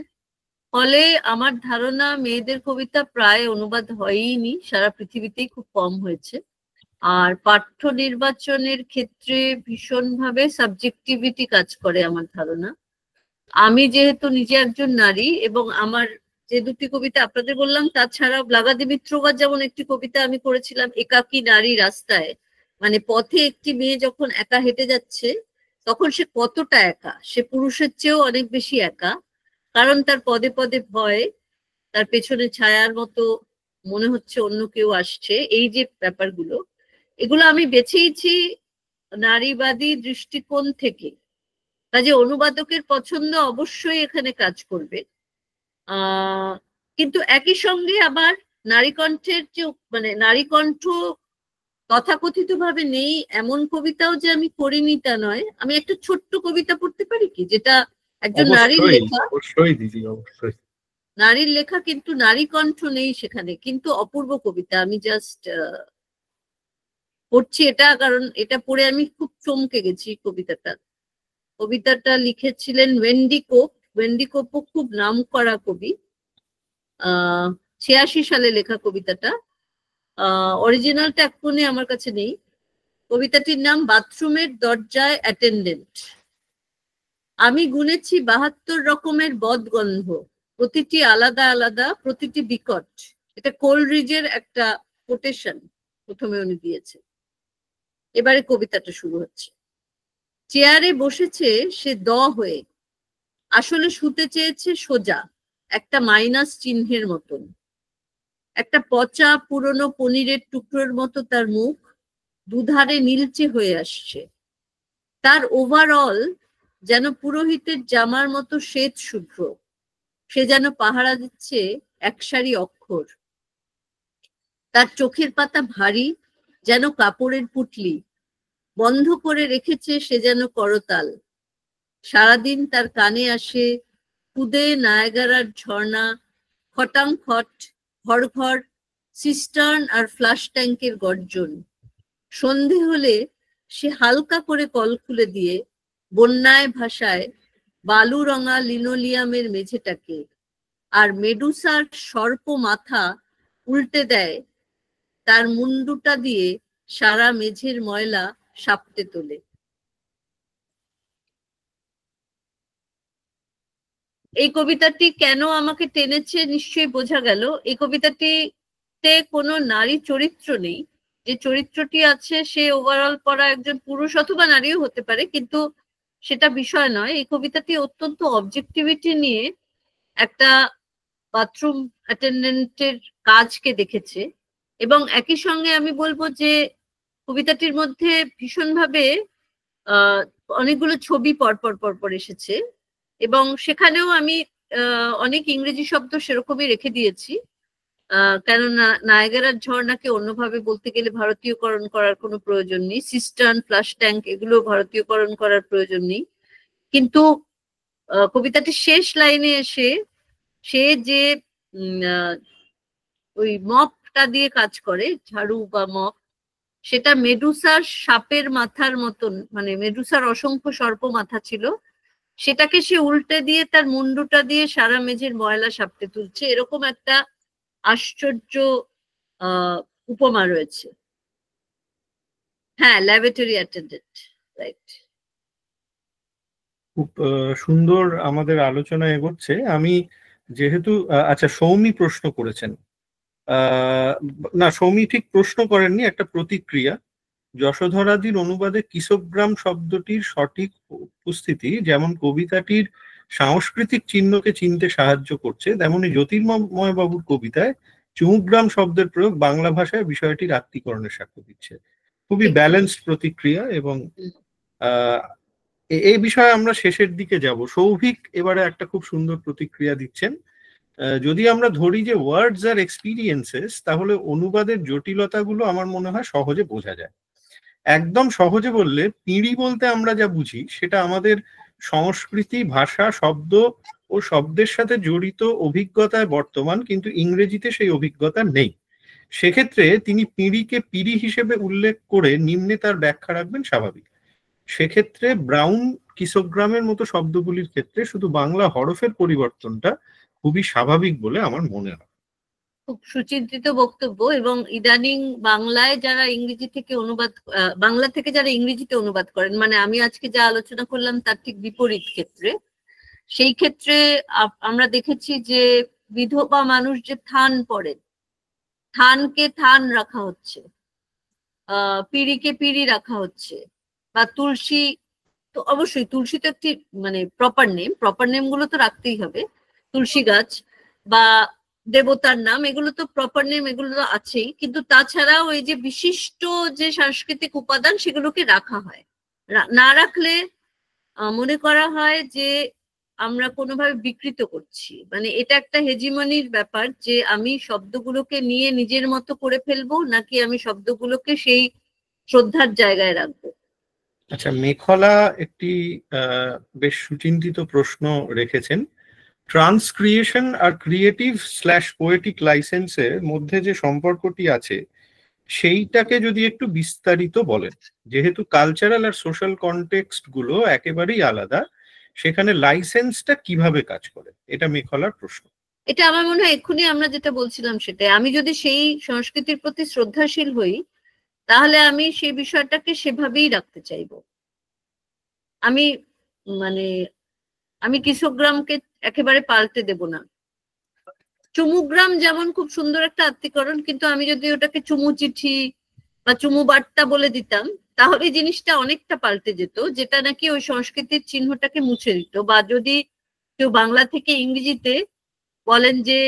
ফলে আমার ধারণা মেয়েদের কবিতা প্রায় অনুবাদ হয়ইনি, সারা পৃথিবীতেই খুব কম হয়েছে। আর পাঠ্য নির্বাচনের ক্ষেত্রে ভীষণভাবে সাবজেক্টিভিটি কাজ করে আমার ধারণা। আমি যেহেতু নিজে একজন নারী, এবং আমার যে দুটি কবিতা আপনাদের বললাম, তাছাড়া ব্লাগা দিমিত্রোভা যেমন একটি কবিতা আমি করেছিলাম একাকী নারী রাস্তায়, মানে পথে একটি মেয়ে যখন একা হেঁটে যাচ্ছে তখন সে কতটা একা, সে পুরুষের চেয়েও অনেক বেশি একা, কারণ তার পদে পদে ভয়, তার পেছনে ছায়ার মতো মনে হচ্ছে অন্য কেউ আসছে। এই যে ব্যাপারগুলো, এগুলো আমি বেছেইছি নারীবাদী দৃষ্টিকোণ থেকে, কাজে অনুবাদকের পছন্দ অবশ্যই এখানে কাজ করবে। কিন্তু একই সঙ্গে আবার নারী কণ্ঠের যে মানে নারী কণ্ঠ তথাকথিত ভাবে নেই এমন কবিতাও যে আমি করিনি তা নয়। আমি একটা ছোট্ট কবিতা পড়তে পারি কি, যেটা একজন নারীর লেখা, অবশ্যই দিদি, অবশ্যই নারীর লেখা, কিন্তু নারী কণ্ঠ নেই সেখানে, কিন্তু অপূর্ব কবিতা। আমি জাস্ট পড়ছি এটা, কারণ এটা পড়ে আমি খুব চমকে গেছি। কবিতাটা লিখেছিলেন ওয়েন্ডি কোপ। ওয়েন্ডি কোপও খুব নামকরা কবি। 86 সালে লেখা কবিতাটা। অরিজিনালটা এক্ষুনি আমার কাছে নেই। কবিতাটির নাম বাথরুমের দরজায় অ্যাটেন্ডেন্ট। আমি গুনেছি 72 রকমের বদগন্ধ, প্রতিটি আলাদা আলাদা, প্রতিটি বিকট। এটা কোলরিজের একটা কোটেশন প্রথমে উনি দিয়েছে। এবারে কবিতাটা শুরু হচ্ছে। চেয়ারে বসেছে সে হয়ে, আসলে শুতে চেয়েছে সোজা, একটা মাইনাস চিহ্নের মতন। একটা পচা পুরনো পনিরের টুকরোর মতো তার মুখ, দুধারে নীলচে হয়ে আসছে। তার ওভারঅল যেন পুরোহিতের জামার মতো শ্বেত শুভ্র, সে যেন পাহারা দিচ্ছে এক সারি অক্ষর। তার চোখের পাতা ভারী, যেন কাপড়ের পুটলি, বন্ধ করে রেখেছে সে যেন করতাল। সারাদিন তার কানে আসে খুদে নায়াগারার ঝর্ণা, খটাংখট, ঘর ঘর, সিস্টার্ন আর ফ্লাশ ট্যাঙ্কের গর্জন। সন্ধে হলে সে হালকা করে কল খুলে দিয়ে বন্যায় ভাষায় বালু রঙা লিনোলিয়ামের মেঝেটাকে, আর মেডুসার সর্প মাথা উল্টে দেয়, তার মুন্ডুটা দিয়ে সারা মেঝের ময়লা সাপটে তোলে। এই কবিতাটি কেন আমাকে টেনেছে নিশ্চয়ই বোঝা গেল। এই কবিতাটিতে কোনো নারী চরিত্র নেই। যে চরিত্রটি আছে সে ওভারঅল পড়া একজন পুরুষ অথবা নারীও হতে পারে, কিন্তু সেটা বিষয় নয়। এই কবিতাটি অত্যন্ত অবজেক্টিভিটি নিয়ে একটা বাথরুম অ্যাটেন্ডেন্টের কাজকে দেখেছে। এবং একই সঙ্গে আমি বলবো যে কবিতাটির মধ্যে ভীষণভাবে অনেকগুলো ছবি পরপর পরপর এসেছে, এবং সেখানেও আমি অনেক ইংরেজি শব্দ সেরকমই রেখে দিয়েছি, কেননা নায়াগ্রার ঝর্ণাকে অন্যভাবে বলতে গেলে ভারতীয়করণ করার কোনো প্রয়োজন নেই, সিস্টার্ন, ফ্লাশ ট্যাঙ্ক এগুলো ভারতীয়করণ করার প্রয়োজন নেই। কিন্তু কবিতাটির শেষ লাইনে এসে সে যে ওই মপটা দিয়ে কাজ করে, ঝাড়ু বা মপ, সেটা মেডুসার সাপের মাথার মতন, মানে মেডুসার অসংখ্য সর্প মাথা ছিল, সেটাকে সে উল্টে দিয়ে তার মুন্ডুটা দিয়ে সারা মেঝের ময়লা সাপটে তুলছে, এরকম একটা আশ্চর্য উপমা রয়েছে। হ্যাঁ, ল্যাবরেটরি অ্যাটেন্ডেন্ট, রাইট। খুব সুন্দর আমাদের আলোচনা এগোচ্ছে। আমি যেহেতু আচ্ছা, সৌমি প্রশ্ন করেছেন, না সৌমি ঠিক প্রশ্ন করেননি, একটা প্রতিক্রিয়া। যশোধরাদির অনুবাদে কিসোগ্রাম শব্দটির সঠিক উপস্থিতি যেমন কবিতাটির সাংস্কৃতিক চিহ্নকে চিনতে সাহায্য করছে, তেমনি জ্যোতির্ময় বাবুর কবিতায় চুমুগ্রাম শব্দের প্রয়োগ বাংলা ভাষায় বিষয়টির আত্মীকরণের সাক্ষ্য দিচ্ছে। খুবই ব্যালেন্সড প্রতিক্রিয়া, এবং এই বিষয়ে আমরা শেষের দিকে যাব। সৌভিক এবারে একটা খুব সুন্দর প্রতিক্রিয়া দিচ্ছেন। যদি আমরা ধরি যে ওয়ার্ডস আর এক্সপিরিয়েন্সেস, তাহলে অনুবাদের জটিলতাগুলো আমার মনে হয় সহজে বোঝা যায়। একদম সহজে বললে, পিঁড়ি বলতে আমরা যা বুঝি সেটা আমাদের সংস্কৃতি, ভাষা, শব্দ ও শব্দের সাথে জড়িত অভিজ্ঞতায় বর্তমান, কিন্তু ইংরেজিতে সেই অভিজ্ঞতা নেই। সেক্ষেত্রে তিনি পিঁড়িকে পিঁড়ি হিসেবে উল্লেখ করে নিম্নে তার ব্যাখ্যা রাখবেন স্বাভাবিক। সেক্ষেত্রে ব্রাউন, কিসোগ্রামের মতো শব্দগুলির ক্ষেত্রে শুধু বাংলা হরফের পরিবর্তনটা খুবই স্বাভাবিক বলে আমার মনে হয়। খুব সুচিন্তিত বক্তব্য, এবং ইদানিং বাংলায় যারা ইংরেজি থেকে অনুবাদ, বাংলা থেকে যারা ইংরেজিতে অনুবাদ করেন, মানে আমি আজকে যা আলোচনা করলাম তার ঠিক বিপরীত ক্ষেত্রে, সেই ক্ষেত্রে আমরা দেখেছি যে বিধবা মানুষ যে থান পড়েন, থানকে থান রাখা হচ্ছে, পিঁড়িকে পিঁড়ি রাখা হচ্ছে, বা তুলসী, তো অবশ্যই তুলসী তো একটি মানে প্রপার নেম গুলো তো রাখতেই হবে, তুলসী গাছ বা দেবতার নাম, এগুলো তো প্রপার নেম, এগুলো তো আছেই, কিন্তু তাছাড়াও এই যে বিশিষ্ট যে সাংস্কৃতিক উপাদান সেগুলোকে রাখা হয়, না রাখলে মনে করা হয় যে আমরা কোনোভাবে বিকৃত করছি, মানে এটা একটা হেজিমনির ব্যাপার, যে আমি শব্দগুলোকে নিয়ে নিজের মতো করে ফেলবো, নাকি আমি শব্দগুলোকে সেই শ্রদ্ধার জায়গায় রাখবো। আচ্ছা, মেখলা একটি বেশ সুচিন্তিত প্রশ্ন রেখেছেন। ট্রান্সক্রিয়েশন আর ক্রিয়েটিভ স্ল্যাশ পোয়েটিক লাইসেন্সের মধ্যে যে সম্পর্কটি আছে সেইটাকে যদি একটু বিস্তারিত বলেন। যেহেতু কালচারাল আর সোশ্যাল কনটেক্সট গুলো একেবারেই আলাদা, সেখানে লাইসেন্সটা কিভাবে কাজ করে, এটা মেখলার প্রশ্ন। এটা আমার মনে হয় এক্ষুনি আমরা যেটা বলছিলাম সেটাই, আমি যদি সেই সংস্কৃতির প্রতি শ্রদ্ধাশীল হই তাহলে আমি সেই বিষয়টাকে সেভাবেই রাখতে চাইবো। আমি মানে আমি কিসোগ্রামকে একেবারে পাল্টে দেব না। চুমুগ্রাম যেমন খুব সুন্দর একটা আত্মীকরণ, কিন্তু আমি যদি ওটাকে চুমু চিঠি বা চুমু বার্তা বলে দিতাম তাহলে জিনিসটা অনেকটা পাল্টে যেত, যেটা নাকি ওই সংস্কৃতির চিহ্নটাকে মুছে দিত। বা যদি কেউ বাংলা থেকে ইংরেজিতে বলেন যে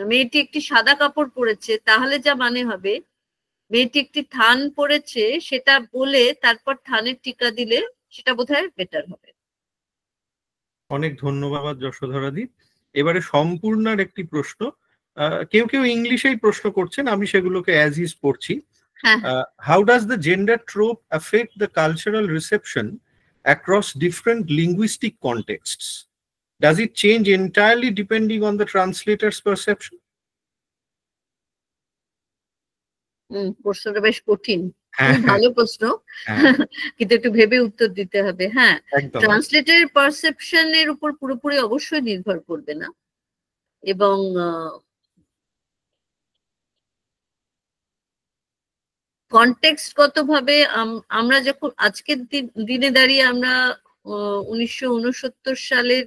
মেয়েটি একটি সাদা কাপড় পরেছে, তাহলে যা মানে হবে মেয়েটি একটি থান পরেছে সেটা বলে তারপর থানের টিকা দিলে সেটা বোধহয় বেটার হবে। অনেক ধন্যবাদ যশোধরাদি। এবারে সম্পূর্ণার একটি প্রশ্ন, কেউ কেউ ইংলিশেই প্রশ্ন করছেন, আমি সেগুলোকে অ্যাজ ইজ পড়ছি। How does the gender trope affect the cultural reception across different linguistic contexts? Does it change entirely depending on the translator's perception? প্রশ্নটা বেশ কঠিন, ভালো প্রশ্ন, কিন্তু একটু ভেবে উত্তর দিতে হবে। হ্যাঁ, ট্রান্সলেটরের পারসেপশনের উপর পুরোপুরি অবশ্যই নির্ভর করবে না, এবং কনটেক্সটগতভাবে আমরা যখন আজকের দিনে দাঁড়িয়ে আমরা 1969 সালের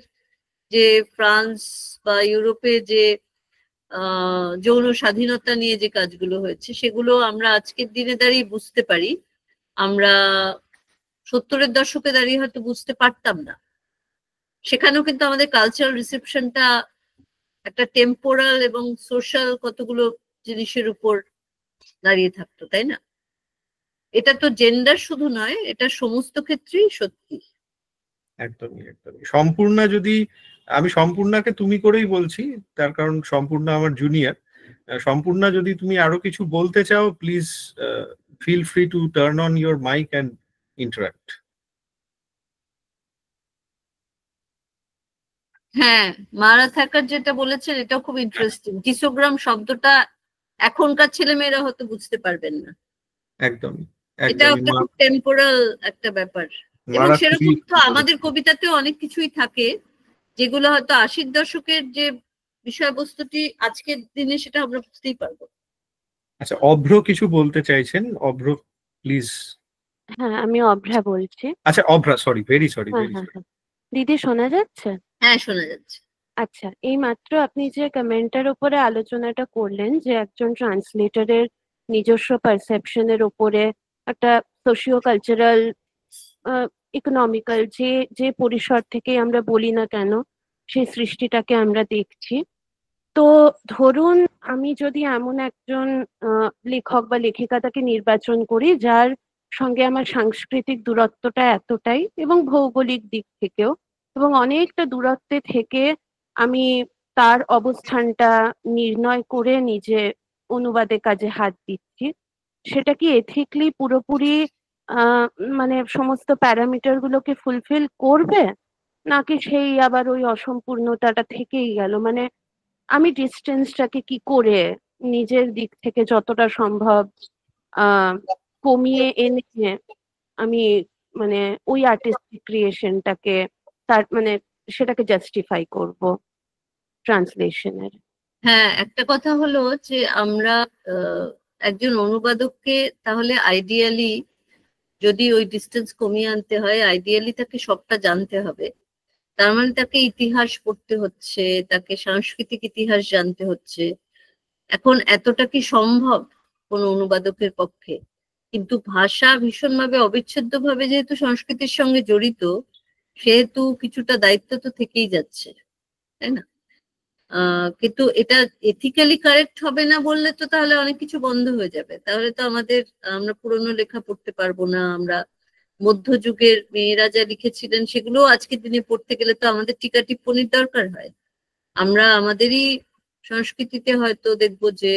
যে ফ্রান্স বা ইউরোপে যে যৌন স্বাধীনতা নিয়ে যে কাজগুলো হয়েছে সেগুলো আমরা আজকের দিনে দাঁড়িয়ে বুঝতে পারি, আমরা 70-এর দশকে দাঁড়িয়ে হয়তো বুঝতে পারতাম না। সেখানেও কিন্তু আমাদের কালচারাল রিসেপশনটা একটা টেম্পোরাল এবং সোশ্যাল কতগুলো জিনিসের উপর দাঁড়িয়ে থাকতো, তাই না? এটা তো জেন্ডার শুধু নয়, এটা সমস্ত ক্ষেত্রেই সত্যি। একদমই একদমই। সম্পূর্ণা, যদি আমি সম্পূর্ণাকে তুমি করেই বলছি, তার কারণ সম্পূর্ণা আমার জুনিয়র। সম্পূর্ণা, যদি তুমি আরো কিছু বলতে চাও, please feel free to turn on your mic and interact. হ্যাঁ, মারা থাকার যেটা বলেছেন এটাও খুব ইন্টারেস্টিং। কিসোগ্রাম শব্দটা এখনকার ছেলেমেয়েরা হয়তো বুঝতে পারবেন না। একদমই এটা একদমই। একটা খুব টেম্পোরাল একটা ব্যাপার, এবং মারা সেরকম খুবই তো আমাদের কবিতাতেও অনেক কিছুই থাকে যেগুলো হয়তো 80-র দশকের যে বিষয়বস্তুটি আজকের দিনে সেটা আমরা বুঝতেই পারবো। আচ্ছা, অভ্র কিছু বলতে চাইছেন। অভ্র, প্লিজ। হ্যাঁ, আমি অভ্রা বলছি। আচ্ছা, অভ্রা, সরি, ভেরি সরি, হ্যাঁ ভেরি হ্যাঁ সরি। হ্যাঁ, দিদি শোনা যাচ্ছে? হ্যাঁ, শোনা যাচ্ছে। আচ্ছা, এই মাত্র আপনি যে কমেন্টের উপরে আলোচনাটা করলেন, যে একজন ট্রান্সলেটরের নিজস্ব পারসেপশনের উপরে একটা সোশিও কালচারাল, ইকোনমিক্যাল, যে যে পরিসর থেকে আমরা বলি না কেন, সেই সৃষ্টিটাকে আমরা দেখছি। তো ধরুন, আমি যদি এমন একজন লেখক বা লেখিকা তাকে নির্বাচন করি যার সঙ্গে আমার সাংস্কৃতিক দূরত্বটা এতটাই, এবং ভৌগোলিক দিক থেকেও, এবং অনেকটা দূরত্বে থেকে আমি তার অবস্থানটা নির্ণয় করে নিজে অনুবাদে কাজে হাত দিচ্ছি, সেটা কি এথিক্যালি পুরোপুরি মানে সমস্ত প্যারামিটার গুলোকে ফুলফিল করবে, নাকি সেই আবার ওই অসম্পূর্ণতাটা থেকেই গেল? মানে আমি ডিস্টেন্সটাকে কি করে নিজের দিক থেকে যতটা সম্ভব আহ কমিয়ে এনে আমি মানে ওই আর্টিস্টিক ক্রিয়েশনটাকে, তার মানে সেটাকে জাস্টিফাই করব ট্রান্সলেশনের? হ্যাঁ, একটা কথা হলো যে আমরা একজন অনুবাদককে তাহলে আইডিয়ালি, যদি ওই ডিস্টেন্স কমিয়ে আনতে হয়, আইডিয়ালি তাকে সবটা জানতে হবে। তার মানে তাকে ইতিহাস পড়তে হচ্ছে, তাকে সাংস্কৃতিক ইতিহাস জানতে হচ্ছে। এখন এতটা কি সম্ভব কোন অনুবাদকের পক্ষে? কিন্তু ভাষা ভীষণভাবে অবিচ্ছেদ্যভাবে যেহেতু সংস্কৃতির সঙ্গে জড়িত, সেহেতু কিছুটা দায়িত্ব তো থেকেই যাচ্ছে, তাই না? কিন্তু এটা এথিক্যালি কারেক্ট হবে না বললে তো তাহলে অনেক কিছু বন্ধ হয়ে যাবে। তাহলে তো আমরা পুরনো লেখা পড়তে পারবো না। আমরা মধ্যযুগের মেয়েরা যা লিখেছিলেন সেগুলো আজকের দিনে পড়তে গেলে তো আমাদের টিকা টিপ্পনির দরকার হয়। আমরা আমাদেরই সংস্কৃতিতে হয়তো দেখবো যে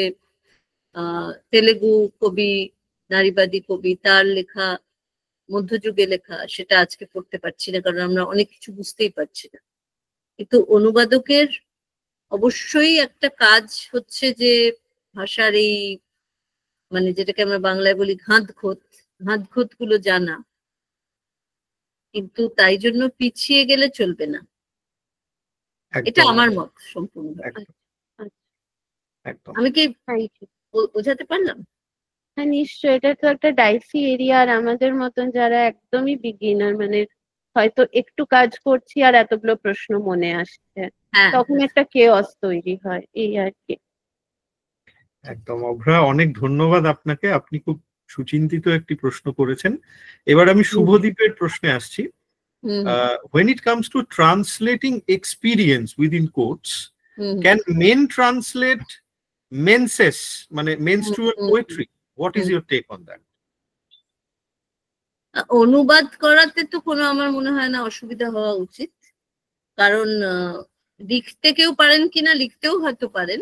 তেলেগু কবি, নারীবাদী কবি, তার লেখা, মধ্যযুগে লেখা, সেটা আজকে পড়তে পারছি না, কারণ আমরা অনেক কিছু বুঝতেই পারছি না। কিন্তু অনুবাদকের অবশ্যই একটা কাজ হচ্ছে যে ভাষার এই, মানে যেটাকে আমরা বাংলায় বলি ঘাত গুলো জানা। কিন্তু তাই জন্য পিছিয়ে গেলে চলবে না, এটা আমার মত সম্পূর্ণ। আমি কি বোঝাতে পারলাম? হ্যাঁ, নিশ্চয়ই। এটা তো একটা ডাইসি এরিয়া, আর আমাদের মতন যারা একদমই বিগিনার, মানে হয়তো একটু কাজ করছি আর এতগুলো প্রশ্ন মনে আসছে, তখন একটা কেওস তৈরি হয়, এই আর কি। একদম। অভ্রা, অনেক ধন্যবাদ আপনাকে। আপনি খুব সুচিন্তিত একটি প্রশ্ন করেছেন। এবার আমি শুভদীপের প্রশ্নে আসছি। When it comes to translating experience within quotes, can men translate menses, মানে menstrual poetry? What is your take on that? অনুবাদ করাতে তো কোনো আমার মনে হয় না অসুবিধা হওয়া উচিত, কারণ লিখতে কেউ পারেন কিনা, লিখতেও হয়তো পারেন,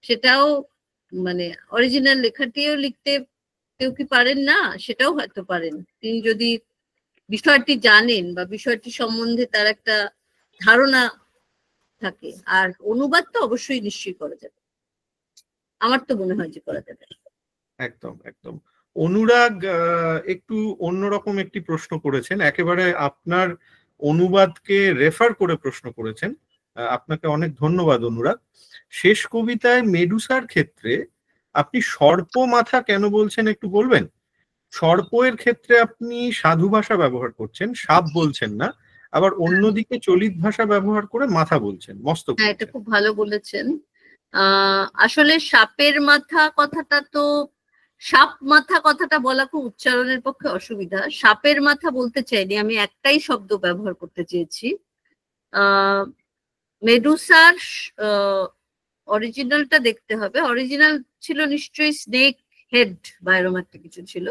সেটাও মানে অরিজিনাল লেখাটিও লিখতে কেউ কি পারেন না, সেটাও হয়তো পারেন, তিনি যদি বিষয়টি জানেন বা বিষয়টি সম্বন্ধে তার একটা ধারণা থাকে। আর অনুবাদ তো অবশ্যই নিশ্চয়ই করা যাবে, আমার তো মনে হয় যে করা যাবে। একদম একদম। অনুরাগ একটু অন্যরকম একটি প্রশ্ন করেছেন, একেবারে আপনার অনুবাদকে রেফার করে প্রশ্ন করেছেন। আপনাকে অনেক ধন্যবাদ অনুরাগ। শেষ কবিতায় মেডুসার ক্ষেত্রে আপনি সর্প মাথা কেন বলছেন একটু বলবেন? সর্পের ক্ষেত্রে আপনি সাধু ভাষা ব্যবহার করছেন, সাপ বলছেন না, আবার অন্যদিকে চলিত ভাষা ব্যবহার করে মাথা বলছেন, মস্তক। হ্যাঁ, এটা খুব ভালো বলেছেন। আসলে সাপের মাথা কথাটা তো, সাপ মাথা কথাটা বলা খুব উচ্চারণের পক্ষে অসুবিধা। সাপের মাথা বলতে চাইনি, আমি একটাই শব্দ ব্যবহার করতে চেয়েছি। মেডুসার অরিজিনালটা দেখতে হবে। অরিজিনাল ছিল নিশ্চয়ই স্নেক হেড বা এরকম একটা কিছু ছিল,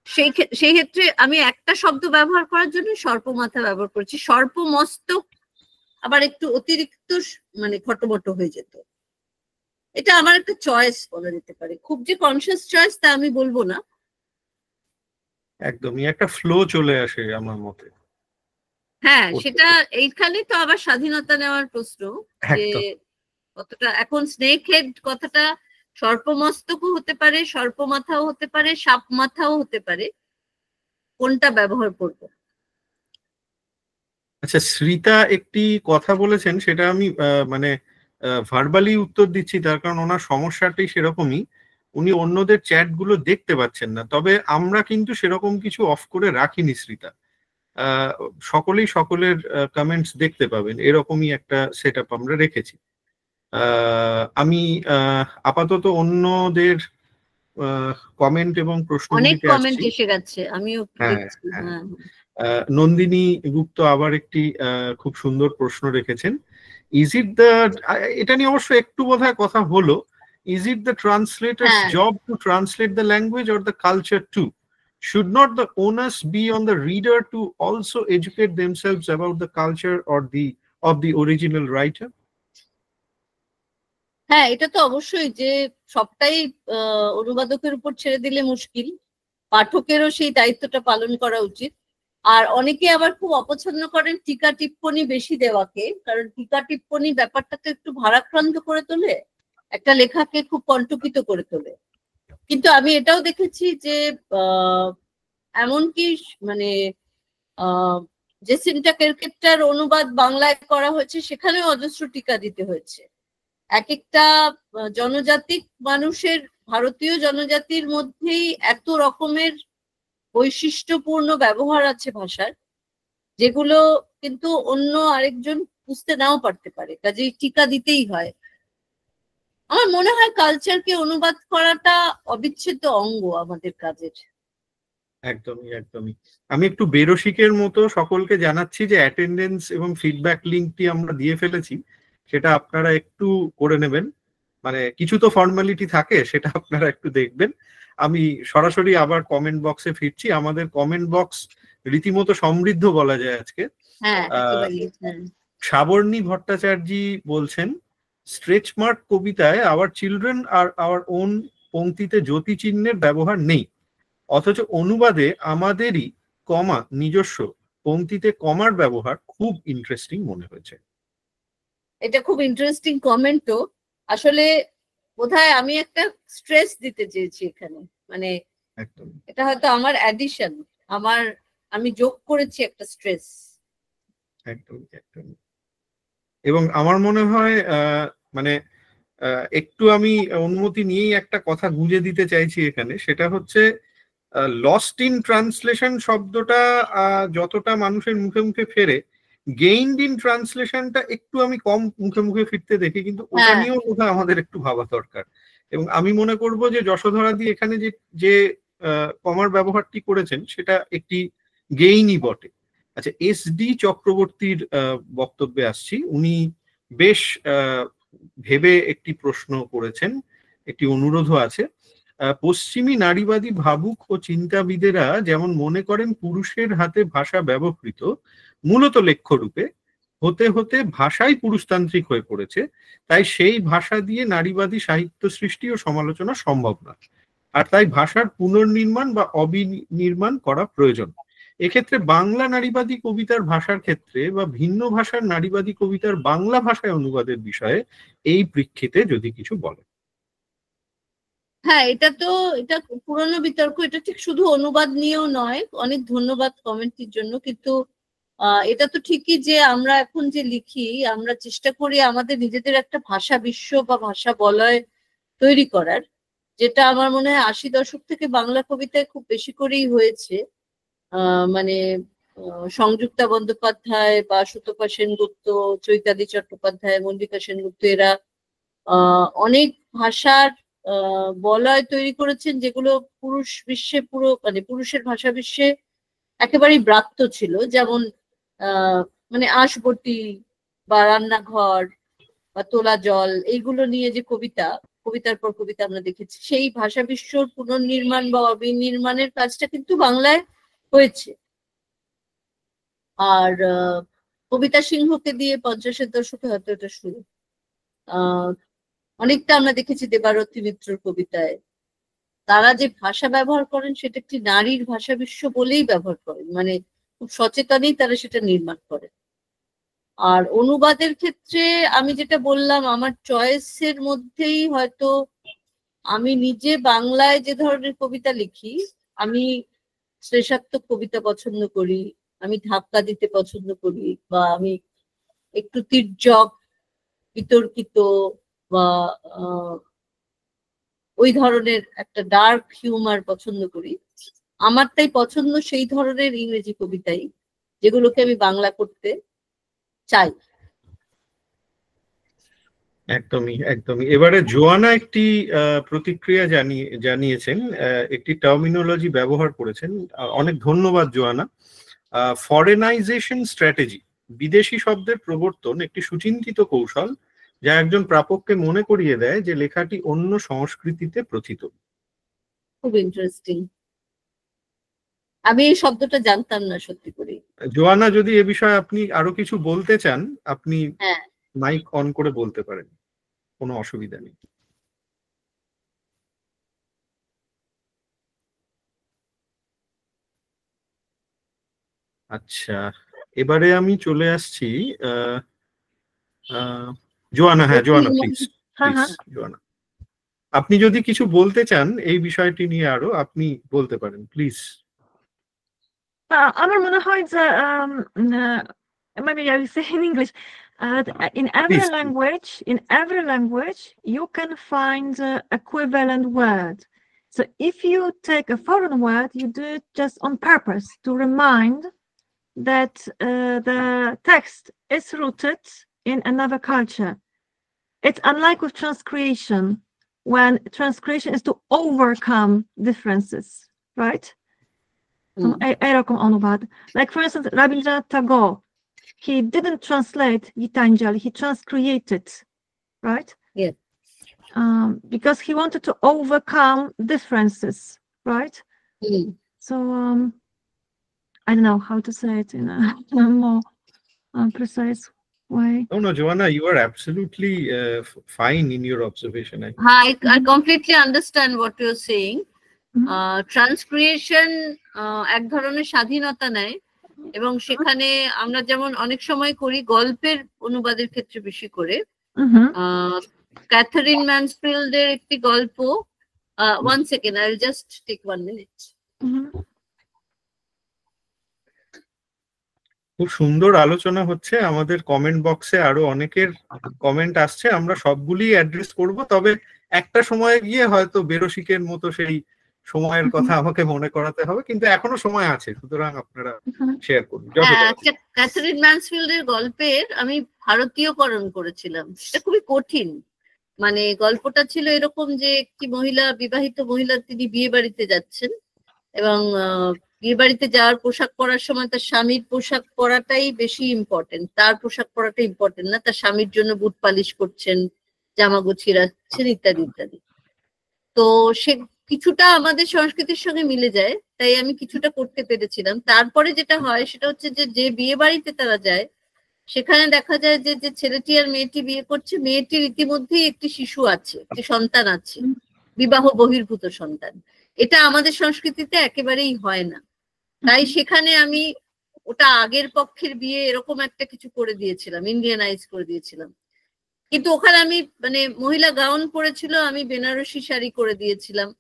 সেই ক্ষেত্রে আমি একটা শব্দ ব্যবহার করার জন্য সর্পমাথা ব্যবহার করেছি। সর্পমস্তক আবার একটু অতিরিক্ত মানে খটোমটো হয়ে যেত। এটা আমার একটা চয়েস বলা যেতে পারে, খুব যে কনসিয়াস চয়েস তা আমি বলবো না। একদমই একটা ফ্লো চলে আসে আমার মতে। হ্যাঁ, সেটা এইখানে তো আবার স্বাধীনতা নেওয়ার প্রশ্ন যে কতটা। এখন স্নেক হেড কথাটা সর্পমস্তকও হতে পারে, সর্পমাথাও হতে পারে, সাপ মাথাও হতে পারে, কোনটা ব্যবহার করব? আচ্ছা, শ্রীতা একটি কথা বলেছেন, সেটা আমি মানে ভার্বালি উত্তর দিচ্ছি, তার কারণ ওনার সমস্যাটি সেরকমই, উনি অন্যদের চ্যাট গুলো দেখতে পাচ্ছেন না। তবে আমরা কিন্তু সেরকম কিছু অফ করে রাখিনি শ্রীতা, সকলেই সকলের কমেন্টস দেখতে পাবেন, এরকমই একটা সেট আপ আমরা রেখেছি। আমি আপাতত অন্যদের কমেন্ট এবং প্রশ্ন অনেক কমেন্ট এসে গেছে, আমিও দেখছি। নন্দিনী গুপ্ত আবার একটি খুব সুন্দর প্রশ্ন রেখেছেন। ইজ ইট দ্য, এটা নিয়ে অবশ্য একটু বোধহয় কথা হলো, is it the translator's job to translate the language or the culture too? Should not the onus be on the reader to also educate themselves about the culture or of the original writer? হ্যাঁ, এটা তো অবশ্যই, যে সবটাই অনুবাদকের উপর ছেড়ে দিলে মুশকিল, পাঠকেরও সেই দায়িত্বটা পালন করা উচিত। আর অনেকে আবার খুব অপছন্দ করেন টিকা টিপ্পনী বেশি দেওয়াকে, কারণ টিকা টিপ্পনী ব্যাপারটা তো একটু ভারাক্রান্ত করে তোলে, একটা লেখাকে খুব কণ্টকিত করে তোলে। কিন্তু আমি এটাও দেখেছি যে এমনকি মানে জেসিন্টা কেরকেটটার অনুবাদ বাংলায় করা হয়েছে, সেখানেও অজস্র টিকা দিতে হয়েছে। এক একটা জনজাতিক মানুষের, ভারতীয় জনজাতির মধ্যেই এত রকমের বৈশিষ্ট্যপূর্ণ ব্যবহার আছে ভাষার, যেগুলো কিন্তু অন্য আরেকজন বুঝতে নাও পারতে পারে, কাজেই টিকা দিতেই হয়। আমার মনে হয় কালচারকে অনুবাদ করাটা অবিচ্ছেদ্য অঙ্গ আমাদের কাজের। একদমই একদমই। আমি একটু বেরসিকের মতো সকলকে জানাচ্ছি যে অ্যাটেন্ডেন্স এবং ফিডব্যাক লিঙ্কটি আমরা দিয়ে ফেলেছি, সেটা আপনারা একটু করে নেবেন, মানে কিছু তো ফর্মালিটি থাকে, সেটা আপনারা একটু দেখবেন। আমি সরাসরি আবার কমেন্ট বক্সে ফিরছি। আমাদের কমেন্ট বক্স রীতিমতো সমৃদ্ধ বলা যায় আজকে। সাবর্ণী ভট্টাচার্যী বলছেন, স্ট্রেচ মার্ক কবিতায় আওয়ার চিলড্রেন আর আওয়ার ওন পংক্তিতে জ্যোতি চিহ্নের ব্যবহার নেই, অথচ অনুবাদে আমাদেরই কমা নিজস্ব পংক্তিতে কমার ব্যবহার খুব ইন্টারেস্টিং মনে হয়েছে। এটা খুব ইন্টারেস্টিং কমেন্ট। তো আসলে বোধহয় আমি একটা স্ট্রেস দিতে চেয়েছি এখানে, মানে একদম এটা হয়তো আমার অ্যাডিশন, আমি যোগ করেছি একটা স্ট্রেস। একদম একদম। এবং আমার মনে হয় মানে একটু আমি অনুমতি নিয়েই একটা কথা গুঁজে দিতে চাইছি এখানে, সেটা হচ্ছে লস্ট ইন ট্রান্সলেশন শব্দটা যতটা মানুষের মুখে মুখে ফেরে, গেইনড ইন ট্রান্সলেশনটা একটু আমি কম মুখে মুখে ফিরতে দেখি, কিন্তু ওটা নিয়েও বোধহয় আমাদের একটু ভাবা দরকার। এবং আমি মনে করব যে যশোধরা দি এখানে যে কমার ব্যবহারটি করেছেন সেটা একটি গেইনই বটে। আচ্ছা, এস.ডি. চক্রবর্তীর বক্তব্যে আসছি। উনি বেশ ভেবে একটি প্রশ্ন করেছেন, একটি অনুরোধও আছে। পশ্চিমী নারীবাদী ভাবুক ও চিন্তাবিদেরা যেমন মনে করেন পুরুষের হাতে ভাষা ব্যবহৃত মূলত লেখ্যরূপে, হতে হতে ভাষাই পুরুষতান্ত্রিক হয়ে পড়েছে, তাই সেই ভাষা দিয়ে নারীবাদী সাহিত্য সৃষ্টি ও সমালোচনা সম্ভব না, আর তাই ভাষার পুনর্নির্মাণ বা অবিনির্মাণ করা প্রয়োজন। এক্ষেত্রে বাংলা নারীবাদী কবিতার ভাষার ক্ষেত্রে বা ভিন্ন ভাষার নারীবাদী কবিতার বাংলা ভাষায় অনুবাদের বিষয়ে এই প্রেক্ষিতে যদি কিছু বলেন। হ্যাঁ, এটা পুরনো বিতর্ক, এটা ঠিক শুধু অনুবাদ নিয়েও নয়। অনেক ধন্যবাদ কমেন্টের জন্য। কিন্তু এটা তো ঠিকই যে আমরা এখন যে লিখি, আমরা চেষ্টা করি আমাদের নিজেদের একটা ভাষা বিশ্ব বা ভাষা বলয় তৈরি করার, যেটা আমার মনে হয় 80 দশক থেকে বাংলা কবিতায় খুব বেশি করেই হয়েছে। মানে সংযুক্তা বন্দ্যোপাধ্যায় বা সুতপা সেনগুপ্ত, চৈতালি চট্টোপাধ্যায়, মল্লিকা সেনগুপ্ত, এরা অনেক ভাষার বলয় তৈরি করেছেন, যেগুলো পুরুষ বিশ্বে মানে পুরুষের ভাষা বিশ্বে একেবারেই ব্রাত্য ছিল। যেমন মানে আশবটি বা রান্নাঘর বা তোলা জল, এইগুলো নিয়ে যে কবিতা, কবিতার পর কবিতা আমরা দেখেছি, সেই ভাষা বিশ্বর পুনর্নির্মাণ বা অবিনির্মাণের কাজটা কিন্তু বাংলায় হয়েছে। আর কবিতা সিংহকে দিয়ে 50-এর দশকে হয়তো এটা শুরু। অনেকটা আমরা দেখেছি দেবারতী মিত্রর কবিতায় তারা যে ভাষা ব্যবহার করেন সেটা একটি নারীর ভাষা বিশ্ব বলেই ব্যবহার করেন, মানে খুব সচেতনই তারা সেটা নির্মাণ করেন। আর অনুবাদের ক্ষেত্রে আমি যেটা বললাম, আমার চয়েসের মধ্যেই হয়তো আমি নিজে বাংলায় যে ধরনের কবিতা লিখি, আমি শ্লেষাত্মক কবিতা পছন্দ করি, আমি ধাক্কা দিতে পছন্দ করি, বা আমি একটু তির্যক বিতর্কিত বা ওই ধরনের একটা ডার্ক হিউমার পছন্দ করি। আমার তাই পছন্দ সেই ধরনের ইংরেজি কবিতাই, যেগুলোকে আমি বাংলা করতে চাই। একদমই একদমই। এবারে জোয়ানা একটি প্রতিক্রিয়া জানিয়েছেন, একটি টার্মিনোলজি ব্যবহার করেছেন। অনেক ধন্যবাদ জোয়ানা। ফরেনাইজেশন স্ট্র্যাটেজি, বিদেশি শব্দের প্রবর্তন একটি সুচিন্তিত কৌশল যা একজন প্রাপককে মনে করিয়ে দেয় যে লেখাটি অন্য সংস্কৃতিতে প্রথিত। খুব ইন্টারেস্টিং, আমি এই শব্দটা জানতাম না সত্যি করে। জোয়ানা, যদি এ বিষয়ে আপনি আরো কিছু বলতে চান, আপনি হ্যাঁ, মাইক অন করে বলতে পারেন, কোনো অসুবিধা নেই। আচ্ছা, এবারে আমি চলে আসছি জোয়ানা। হ্যাঁ জোয়ানা, প্লিজ জোয়ানা, আপনি যদি কিছু বলতে চান এই বিষয়টি নিয়ে আরো, আপনি বলতে পারেন প্লিজ। আমার মনে হয় যে maybe I will say in English, in every language you can find equivalent word. So if you take a foreign word, you do it just on purpose to remind that the text is rooted in another culture. It's unlike with transcreation, when transcreation is to overcome differences, right? Like for instance, Rabindranath Tagore, he didn't translate Gitanjali, he transcreated, right? Yeah. Because he wanted to overcome differences, right? So I don't know how to say it in a more precise way. No, Joanna, you are absolutely fine in your observation. I completely understand what you're saying. ট্রান্সক্রিয়েশন এক ধরনের স্বাধীনতা নেয়, এবং সেখানে আমরা যেমন অনেক সময় করি গল্পের অনুবাদের ক্ষেত্রে বেশি করে। ক্যাথারিন ম্যানসফিল্ডের একটি গল্প, one second, I'll just take 1 minute. খুব সুন্দর আলোচনা হচ্ছে, আমাদের কমেন্ট বক্সে আরো অনেকের কমেন্ট আসছে, আমরা সবগুলি অ্যাড্রেস করব, তবে একটা সময় গিয়ে হয়তো বেরসিকের মতো সেই সময়ের কথা আমাকে মনে করাতে হবে, কিন্তু এখনো সময় আছে, সুতরাং আপনারা শেয়ার করুন। ক্যাথারিন ম্যানসফিল্ডের গল্পের আমি ভারতীয়করণ করেছিলাম, এটা খুবই কঠিন। মানে গল্পটা ছিল এরকম যে একটি মহিলা, বিবাহিত মহিলা, তিনি বিয়ে বাড়িতে যাচ্ছেন, এবং বিয়ে বাড়িতে যাওয়ার পোশাক পরার সময় তার স্বামীর পোশাক পরাটাই বেশি ইম্পর্টেন্ট, তার পোশাক পরাটা ইম্পর্টেন্ট না। তার স্বামীর জন্য বুট পালিশ করছেন, জামা গুছিয়ে রাখছেন, ইত্যাদি ইত্যাদি। তো সে কিছুটা আমাদের সংস্কৃতির সঙ্গে মিলে যায়, তাই আমি কিছুটা করতে পেরেছিলাম। তারপরে যেটা হয় সেটা হচ্ছে যে বিয়ে বাড়িতে তারা যায়, সেখানে দেখা যায় যে ছেলেটি আর মেয়েটি বিয়ে করছে, মেয়েটির ইতিমধ্যেই একটি শিশু আছে, একটি সন্তান আছে, বিবাহ বহির্ভূত সন্তান। এটা আমাদের সংস্কৃতিতে একেবারেই হয় না, তাই সেখানে আমি ওটা আগের পক্ষের বিয়ে এরকম একটা কিছু করে দিয়েছিলাম, ইন্ডিয়ানাইজ করে দিয়েছিলাম। কিন্তু ওখানে আমি মানে মহিলা গাউন পরেছিল, আমি বেনারসি শাড়ি করে দিয়েছিলাম।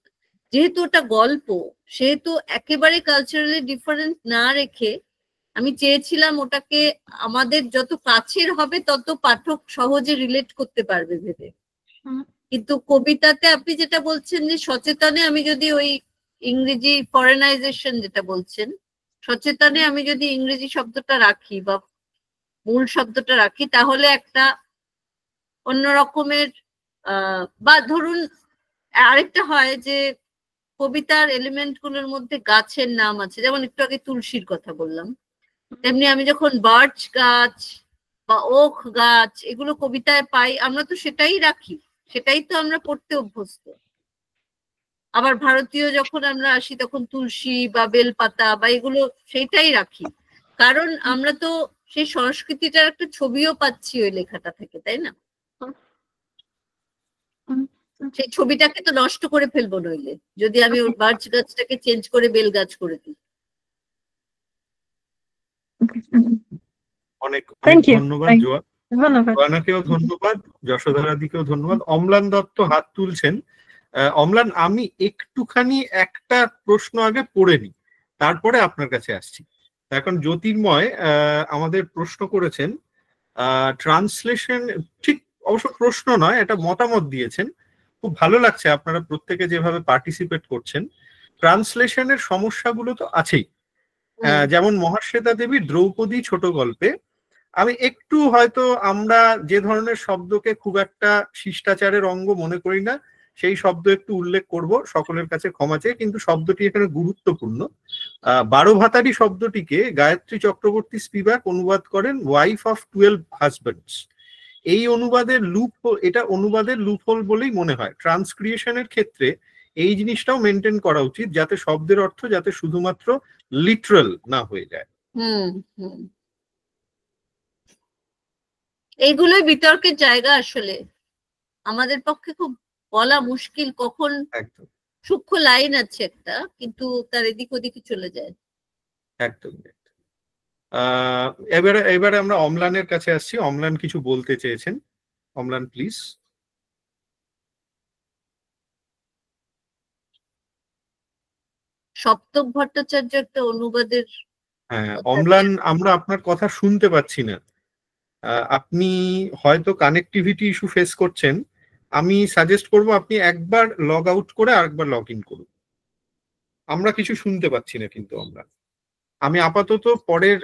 যেহেতু ওটা গল্প, সেহেতু একেবারে কালচারালি ডিফারেন্ট না রেখে আমি চেয়েছিলাম ওটাকে আমাদের যত কাছের হবে তত পাঠক সহজে রিলেট করতে পারবে ভেবে। কিন্তু কবিতাতে আপনি যেটা বলছেন যে সচেতনে আমি যদি ওই ইংরেজি ফরেনাইজেশন যেটা বলছেন, সচেতনে আমি যদি ইংরেজি শব্দটা রাখি বা মূল শব্দটা রাখি, তাহলে একটা অন্য রকমের বা ধরুন আরেকটা হয় যে কবিতার এলিমেন্ট গুলোর মধ্যে গাছের নাম আছে, যেমন একটু আগে তুলসীর কথা বললাম, তেমনি আমি যখন বার্চ গাছ বা ওক গাছ এগুলো কবিতায় পাই, আমরা তো সেটাই রাখি, সেটাই তো আমরা পড়তে অভ্যস্ত। আবার ভারতীয় যখন আমরা আসি তখন তুলসী বা বেলপাতা বা এগুলো সেইটাই রাখি, কারণ আমরা তো সেই সংস্কৃতিটার একটা ছবিও পাচ্ছি ওই লেখাটা থেকে, তাই না? সেই ছবিটাকে তো নষ্ট করে ফেলবো নইলে, যদি আমি ওর বার্চ গাছটাকে চেঞ্জ করে বেল গাছ করে দিই। অনেক Thank you. ধন্যবাদ Thank- জোয়া, ধন্যবাদ। জোয়ানাকেও ধন্যবাদ, যশোধারাদিকেও ধন্যবাদ। অম্লান দত্ত হাত তুলছেন। অম্লান, আমি একটুখানি একটা প্রশ্ন আগে পড়ে নিই, তারপরে আপনার কাছে আসছি। এখন জ্যোতির্ময় আমাদের প্রশ্ন করেছেন, ট্রান্সলেশন ঠিক অবশ্য প্রশ্ন নয়, এটা মতামত দিয়েছেন। খুব ভালো লাগছে আপনারা প্রত্যেকে যেভাবে পার্টিসিপেট করছেন। ট্রান্সলেশনের সমস্যাগুলো তো আছেই, যেমন মহাশ্বেতা দেবী দ্রৌপদী ছোট গল্পে আমি একটু হয়তো আমরা যে ধরনের শব্দকে খুব একটা শিষ্টাচারের অঙ্গ মনে করি না সেই শব্দ একটু উল্লেখ করব, সকলের কাছে ক্ষমা চেয়ে, কিন্তু শব্দটি এখানে গুরুত্বপূর্ণ। 12 ভাতারি শব্দটিকে গায়ত্রী চক্রবর্তী স্পিভাক অনুবাদ করেন ওয়াইফ অফ 12 হাজব্যান্ডস। এই অনুবাদের এটা অনুবাদের লুপহোল বলেই মনে হয়। ট্রান্সক্রিয়েশনের ক্ষেত্রে এই জিনিসটাও মেনটেন করা উচিত, যাতে শব্দের অর্থ যাতে শুধুমাত্র লিটারাল না হয়ে যায়। এইগুলোই বিতর্কের জায়গা। আসলে আমাদের পক্ষে খুব বলা মুশকিল কখন একদম সূক্ষ্ম লাইন আছে একটা, কিন্তু তার এদিক ওদিকে চলে যায়। একদম। এবারে আমরা অম্লানের কাছে আসছি। অম্লান কিছু বলতে চেয়েছেন। অম্লান প্লিজ। সপ্তক ভট্টাচার্য একটা অনুবাদের। হ্যাঁ অম্লান, আমরা আপনার কথা শুনতে পাচ্ছি না। আপনি হয়তো কানেক্টিভিটি ইস্যু ফেস করছেন। আমি সাজেস্ট করব আপনি একবার লগ আউট করে আরেকবার লগ ইন করুন। আমরা কিছু শুনতে পাচ্ছি না কিন্তু আমরা। আমি আপাতত পরের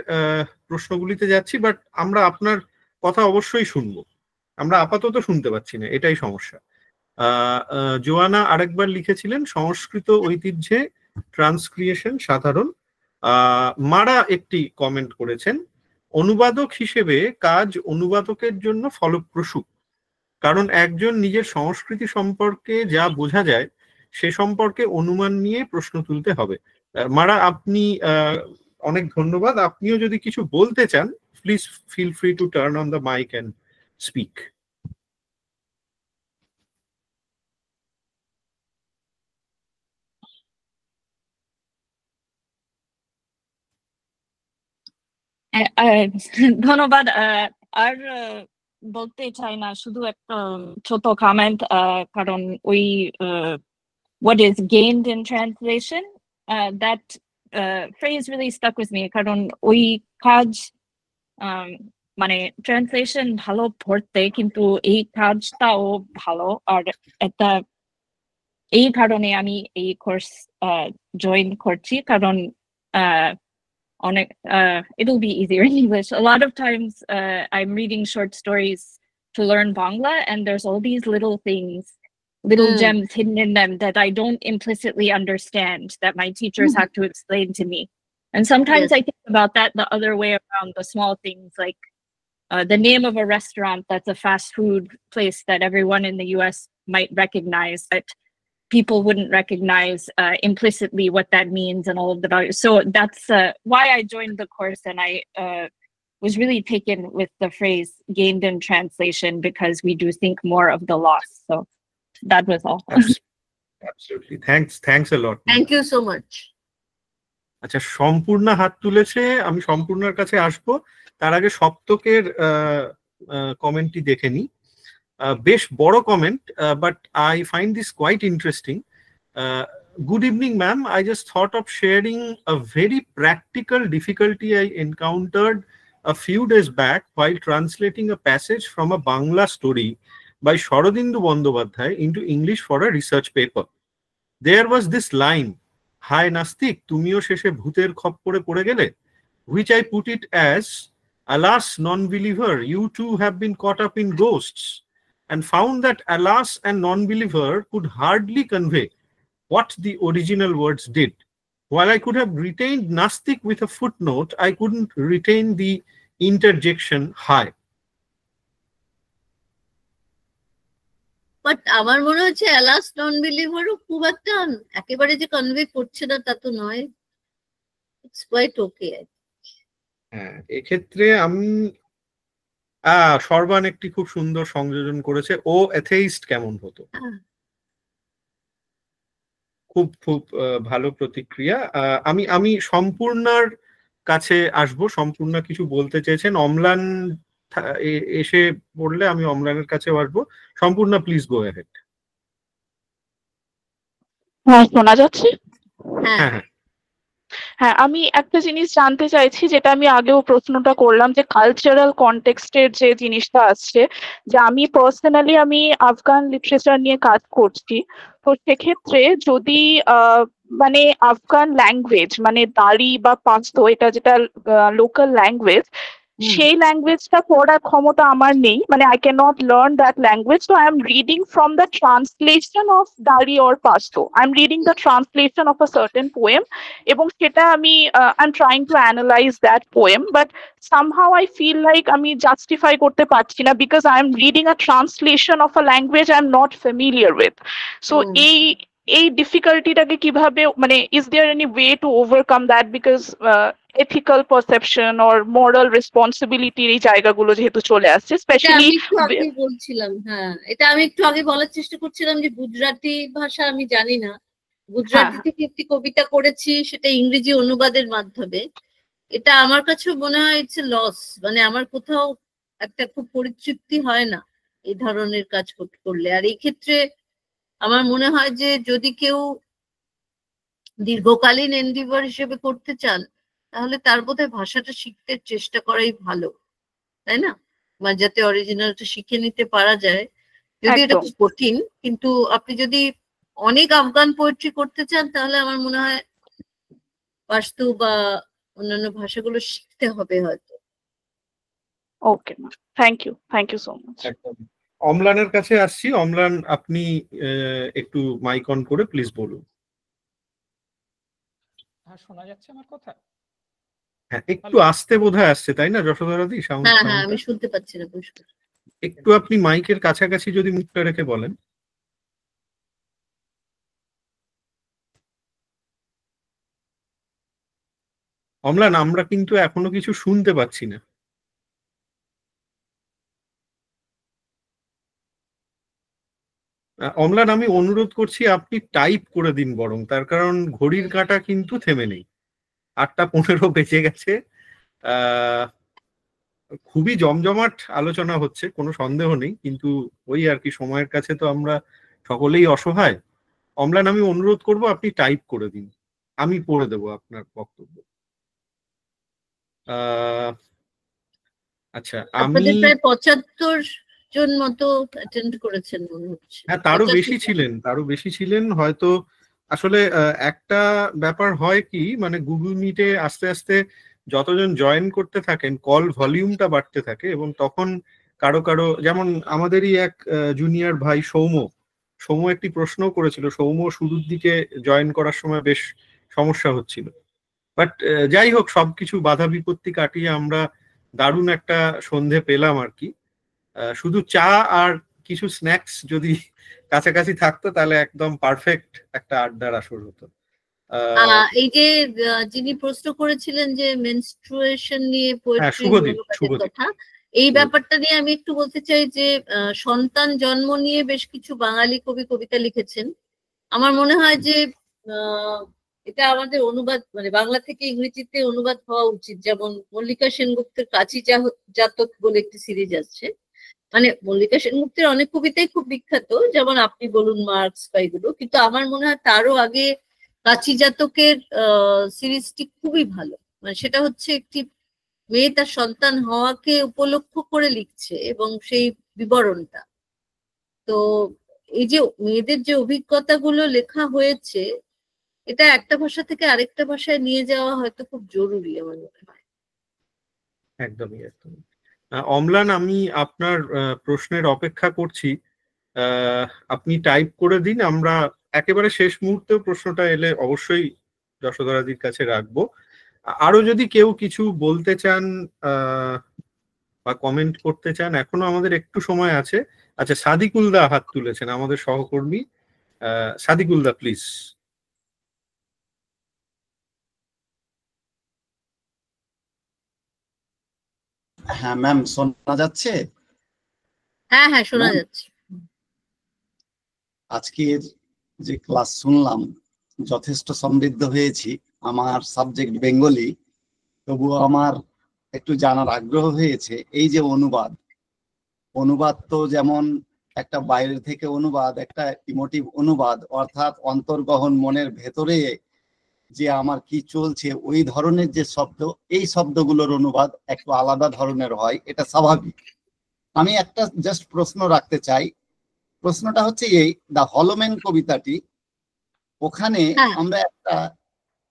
প্রশ্নগুলিতে যাচ্ছি, বাট আমরা আপনার কথা অবশ্যই শুনবো। আমরা আপাতত শুনতে পাচ্ছি না, এটাই সমস্যা। জোয়ানা আরেকবার লিখেছিলেন সংস্কৃত ঐতিহ্যে ট্রান্সক্রিয়েশন সাধারণ। মারা একটি কমেন্ট করেছেন, অনুবাদক হিসেবে কাজ অনুবাদকের জন্য ফলপ্রসূ, কারণ একজন নিজের সংস্কৃতি সম্পর্কে যা বোঝা যায় সে সম্পর্কে অনুমান নিয়ে প্রশ্ন তুলতে হবে। মারা, আপনি অনেক ধন্যবাদ। আপনিও যদি কিছু বলতে চান please feel free to turn on the mic and speak. ধন্যবাদ। আর বলতে চাই না, শুধু একটা ছোট কমেন্ট, কারণ ওই what is gained in translation, that phrase really stuck with me, কারণ ওই কাজ মানে ট্রান্সলেশন ভালো পড়তে, কিন্তু এই কাজটাও ভালো। আর একটা এই কারণে আমি এই কোর্স জয়েন করছি, কারণ it'll be easier in English. A lot of times I'm reading short stories to learn Bangla, and there's all these little things, little gems hidden in them that I don't implicitly understand, that my teachers have to explain to me. And sometimes I think about that the other way around, the small things like the name of a restaurant that's a fast food place that everyone in the US might recognize, but people wouldn't recognize implicitly what that means and all of the values. So that's why I joined the course, and I was really taken with the phrase gained in translation, because we do think more of the loss. So that was all. Absolutely. Thanks a lot. Thank you so much. আচ্ছা, সম্পূর্ণা হাত তুলেছে, আমি সম্পূর্ণার কাছে আসবো। তার আগে সপ্তকের কমেন্টটি দেখে নিই। বেশ বড় comment, but I find this quite interesting. Good evening, ma'am. I just thought of sharing a very practical difficulty I encountered a few days back while translating a passage from a Bangla story by Sharadindu Bandyopadhyay into English for a research paper. There was this line, "Hi Nastik, tumio sheshe bhuter khoppore pore gele," which I put it as, "Alas, non-believer, you too have been caught up in ghosts," and found that alas and non-believer could hardly convey what the original words did. While I could have retained Nastik with a footnote, I couldn't retain the interjection hi. But আমার মনে হচ্ছে alas নন বিলিভারও খুব একটা একেবারে যে convey করছে না তা তো নয়, ইটস কোয়াইট ওকে। হ্যাঁ, এক্ষেত্রে আমি সর্বান একটি খুব সুন্দর সংযোজন করেছে, ও এথেইস্ট কেমন হতো। খুব খুব ভালো প্রতিক্রিয়া। আমি আমি সম্পূর্ণার কাছে আসবো, সম্পূর্ণ কিছু বলতে চেয়েছেন। অম্লান এসে পড়লে আমি অম্লানের কাছেও আসবো। সম্পূর্ণ প্লিজ গো অ্যাহেড। হ্যাঁ, শোনা যাচ্ছে? হ্যাঁ হ্যাঁ হ্যাঁ, আমি একটা জিনিস জানতে চাইছি, যেটা আমি আগেও প্রশ্নটা করলাম, যে কালচারাল কনটেক্সটের যে জিনিসটা আসছে, যে আমি পার্সোনালি আমি আফগান লিটারেচার নিয়ে কাজ করছি। তো সেক্ষেত্রে যদি মানে আফগান ল্যাঙ্গুয়েজ মানে দারি বা পাশতো, এটা যেটা লোকাল ল্যাঙ্গুয়েজ, সেই ল্যাঙ্গুয়েজটা পড়ার ক্ষমতা আমার নেই, মানে I can not learn that language, so I am reading from the translation of Dari or Pashto, I am reading the translation of a certain poem, এবং সেটা আমি I am trying to analyze that poem, but somehow I feel like আমি justify করতে পারছি না, because I am reading a translation of a language I am not familiar with. So এই ডিফিকাল্টিটাকে কিভাবে, মানে is there any way to overcome that, because ethical perception or moral রেসপন্সিবিলিটির এই জায়গাগুলো যেহেতু চলে আসছে, স্পেশালি বলছিলাম। হ্যাঁ, এটা আমি একটু আগে বলার চেষ্টা করছিলাম যে গুজরাটি ভাষা আমি জানি না, গুজরাটি থেকে একটি কবিতা করেছি, সেটা ইংরেজি অনুবাদের মাধ্যমে। এটা আমার কাছেও মনে হয় ইটস এ লস, মানে আমার কোথাও একটা খুব পরিতৃপ্তি হয় না এই ধরনের কাজ করলে। আর এই ক্ষেত্রে আমার মনে হয় যে যদি কেউ দীর্ঘকালীন এন্ডিভার হিসেবে করতে চান, তাহলে তার বোধহয় ভাষাটা শিখতে চেষ্টা করাই ভালো, তাই না? মানে যাতে অরিজিনালটা শিখে নিতে পারা যায়। যদি এটা খুব কঠিন, কিন্তু আপনি যদি অনেক আফগান পোয়েট্রি করতে চান, তাহলে আমার মনে হয় পাশতু বা অন্যান্য ভাষাগুলো শিখতে হবে হয়তো। ওকে, থ্যাংক ইউ সো মাচ। অম্লানের কাছে আসছি। অম্লান, আপনি একটু মাইক অন করে প্লিজ বলুন। হ্যাঁ, শোনা যাচ্ছে আমার কথা? হ্যাঁ, একটু আস্তে বোধহয় আসছে, তাই না যশোধরাদি? হ্যাঁ হ্যাঁ, আমি শুনতে পাচ্ছি না পরিষ্কার। একটু আপনি মাইকের কাছাকাছি যদি মুখটা রেখে বলেন। অম্লান, আমরা কিন্তু এখনো কিছু শুনতে পাচ্ছি না। অম্লান, আমি অনুরোধ করছি আপনি টাইপ করে দিন বরং, তার কারণ ঘড়ির কাঁটা কিন্তু থেমে নেই। 8:15 বেজে গেছে। খুবই জমজমাট আলোচনা হচ্ছে, কোনো সন্দেহ নেই, কিন্তু ওই আর কি, সময়ের কাছে তো আমরা সকলেই অসহায়। অম্লান, আমি অনুরোধ করব আপনি টাইপ করে দিন, আমি পড়ে দেব আপনার বক্তব্য। আচ্ছা, আমি প্রায় 75 জন মতো অ্যাটেন্ড করেছেন মনে হচ্ছে। হ্যাঁ, তারও বেশি ছিলেন হয়তো। আসলে একটা ব্যাপার হয় কি, মানে গুগল মিটে আস্তে আস্তে যতজন জয়েন করতে থাকেন, কল ভলিউমটা বাড়তে থাকে, এবং তখন কারো কারো, যেমন আমাদেরই এক জুনিয়র ভাই সৌম্য একটি প্রশ্ন করেছিল। সৌম্য শুরুর দিকে জয়েন করার সময় বেশ সমস্যা হচ্ছিল, বাট যাই হোক, সবকিছু বাধা বিপত্তি কাটিয়ে আমরা দারুণ একটা সন্ধে পেলাম আর কি। শুধু চা আর কিছু স্ন্যাক্স যদি কাছাকাছি থাকতো, তাহলে একদম পারফেক্ট একটা আড্ডার আসর হতো। এই যে যিনি প্রশ্ন করেছিলেন যে মেনস্ট্রুয়েশন নিয়ে পোয়েট্রি কথা, এই ব্যাপারটা নিয়ে আমি একটু বলতে চাই যে সন্তান জন্ম নিয়ে বেশ কিছু বাঙালি কবি কবিতা লিখেছেন। আমার মনে হয় যে এটা আমাদের অনুবাদ, মানে বাংলা থেকে ইংরেজিতে অনুবাদ হওয়া উচিত। যেমন মল্লিকা সেনগুপ্তের কাচি জাতক বলে একটি সিরিজ আছে, মানে মল্লিকা সেনগুপ্তের অনেক কবিতাই খুব বিখ্যাত, যেমন আপনি বলুন, মার্কস বা এগুলো, কিন্তু আমার মনে হয় তারও আগে কাচি জাতকের সিরিজটি খুবই ভালো। মানে সেটা হচ্ছে একটি মেয়ে তার সন্তান হওয়াকে উপলক্ষ করে লিখছে, এবং সেই বিবরণটা, তো এই যে মেয়েদের যে অভিজ্ঞতাগুলো লেখা হয়েছে, এটা একটা ভাষা থেকে আরেকটা ভাষায় নিয়ে যাওয়া হয়তো খুব জরুরি আমার মনে হয়। একদমই। অম্লান, আমি আপনার প্রশ্নের অপেক্ষা করছি। আপনি টাইপ করে দিন, আমরা একেবারে শেষ মুহূর্তেও প্রশ্নটা এলে অবশ্যই যশোধরাদির কাছে রাখবো। আরো যদি কেউ কিছু বলতে চান বা কমেন্ট করতে চান, এখনো আমাদের একটু সময় আছে। আচ্ছা, সাদিকুলদা হাত তুলেছেন, আমাদের সহকর্মী। সাদিকুলদা প্লিজ। হ্যাঁ ম্যাম, শোনা যাচ্ছে? হ্যাঁ হ্যাঁ, শোনা যাচ্ছে। আজকের যে ক্লাস শুনলাম যথেষ্ট সমৃদ্ধ হয়েছি। আমার সাবজেক্ট বেঙ্গলি, তবুও আমার একটু জানার আগ্রহ হয়েছে এই যে অনুবাদ তো যেমন একটা বাইরে থেকে অনুবাদ, একটা ইমোটিভ অনুবাদ, অর্থাৎ অন্তর্গহন, মনের ভেতরে যে আমার কি চলছে ওই ধরনের যে শব্দ, এই শব্দগুলোর অনুবাদ একটু আলাদা ধরনের হয়, এটা স্বাভাবিক। আমি একটা জাস্ট প্রশ্ন রাখতে চাই। প্রশ্নটা হচ্ছে এই, দ্য হলো ম্যান কবিতাটি, ওখানে আমরা একটা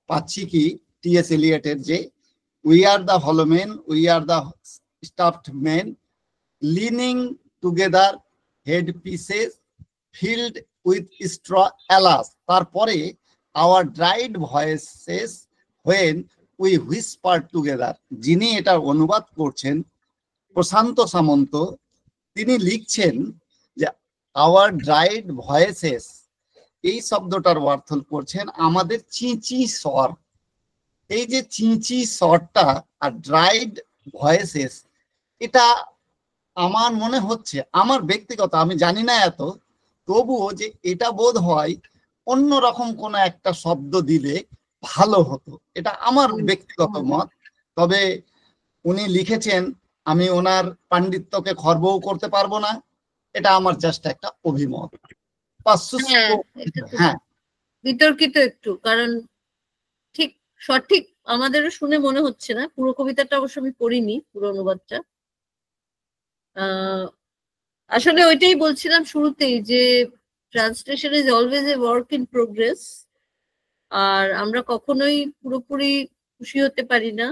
পাচ্ছি কি টি.এস. এলিয়টের যে we are the hollow men, we are the stuffed men, leaning together, head pieces filled with straw alas, তারপরে our dried voices when we whisper together. যিনি এটা অনুবাদ করছেন প্রশান্ত সামন্ত, তিনি লিখছেন যে আওয়ার ড্রাইড ভয়েসেস, এই শব্দটার অর্থ করছেন আমাদের চিঁচি স্বর। এই যে চিঁচি স্বরটা আর ড্রাইড ভয়েসেস, এটা আমার মনে হচ্ছে, আমার ব্যক্তিগত, আমি জানি না এত, তবুও যে এটা বোধ হয় অন্যরকম কোন একটা শব্দ দিলে ভালো হতো, এটা আমার ব্যক্তিগত মত। তবে উনি লিখেছেন, আমি ওনার পাণ্ডিত্যকে খর্বও করতে পারবো না, এটা আমার জাস্ট একটা অভিমত। হ্যাঁ, বিতর্কিত একটু, কারণ ঠিক সঠিক আমাদেরও শুনে মনে হচ্ছে না। পুরো কবিতাটা অবশ্য আমি পড়িনি, পুরো অনুবাদটা। আসলে ওইটাই বলছিলাম শুরুতেই, যে translation is always a work in progress, আর আমরা কখনোই পুরোপুরি খুশি হতে পারি না,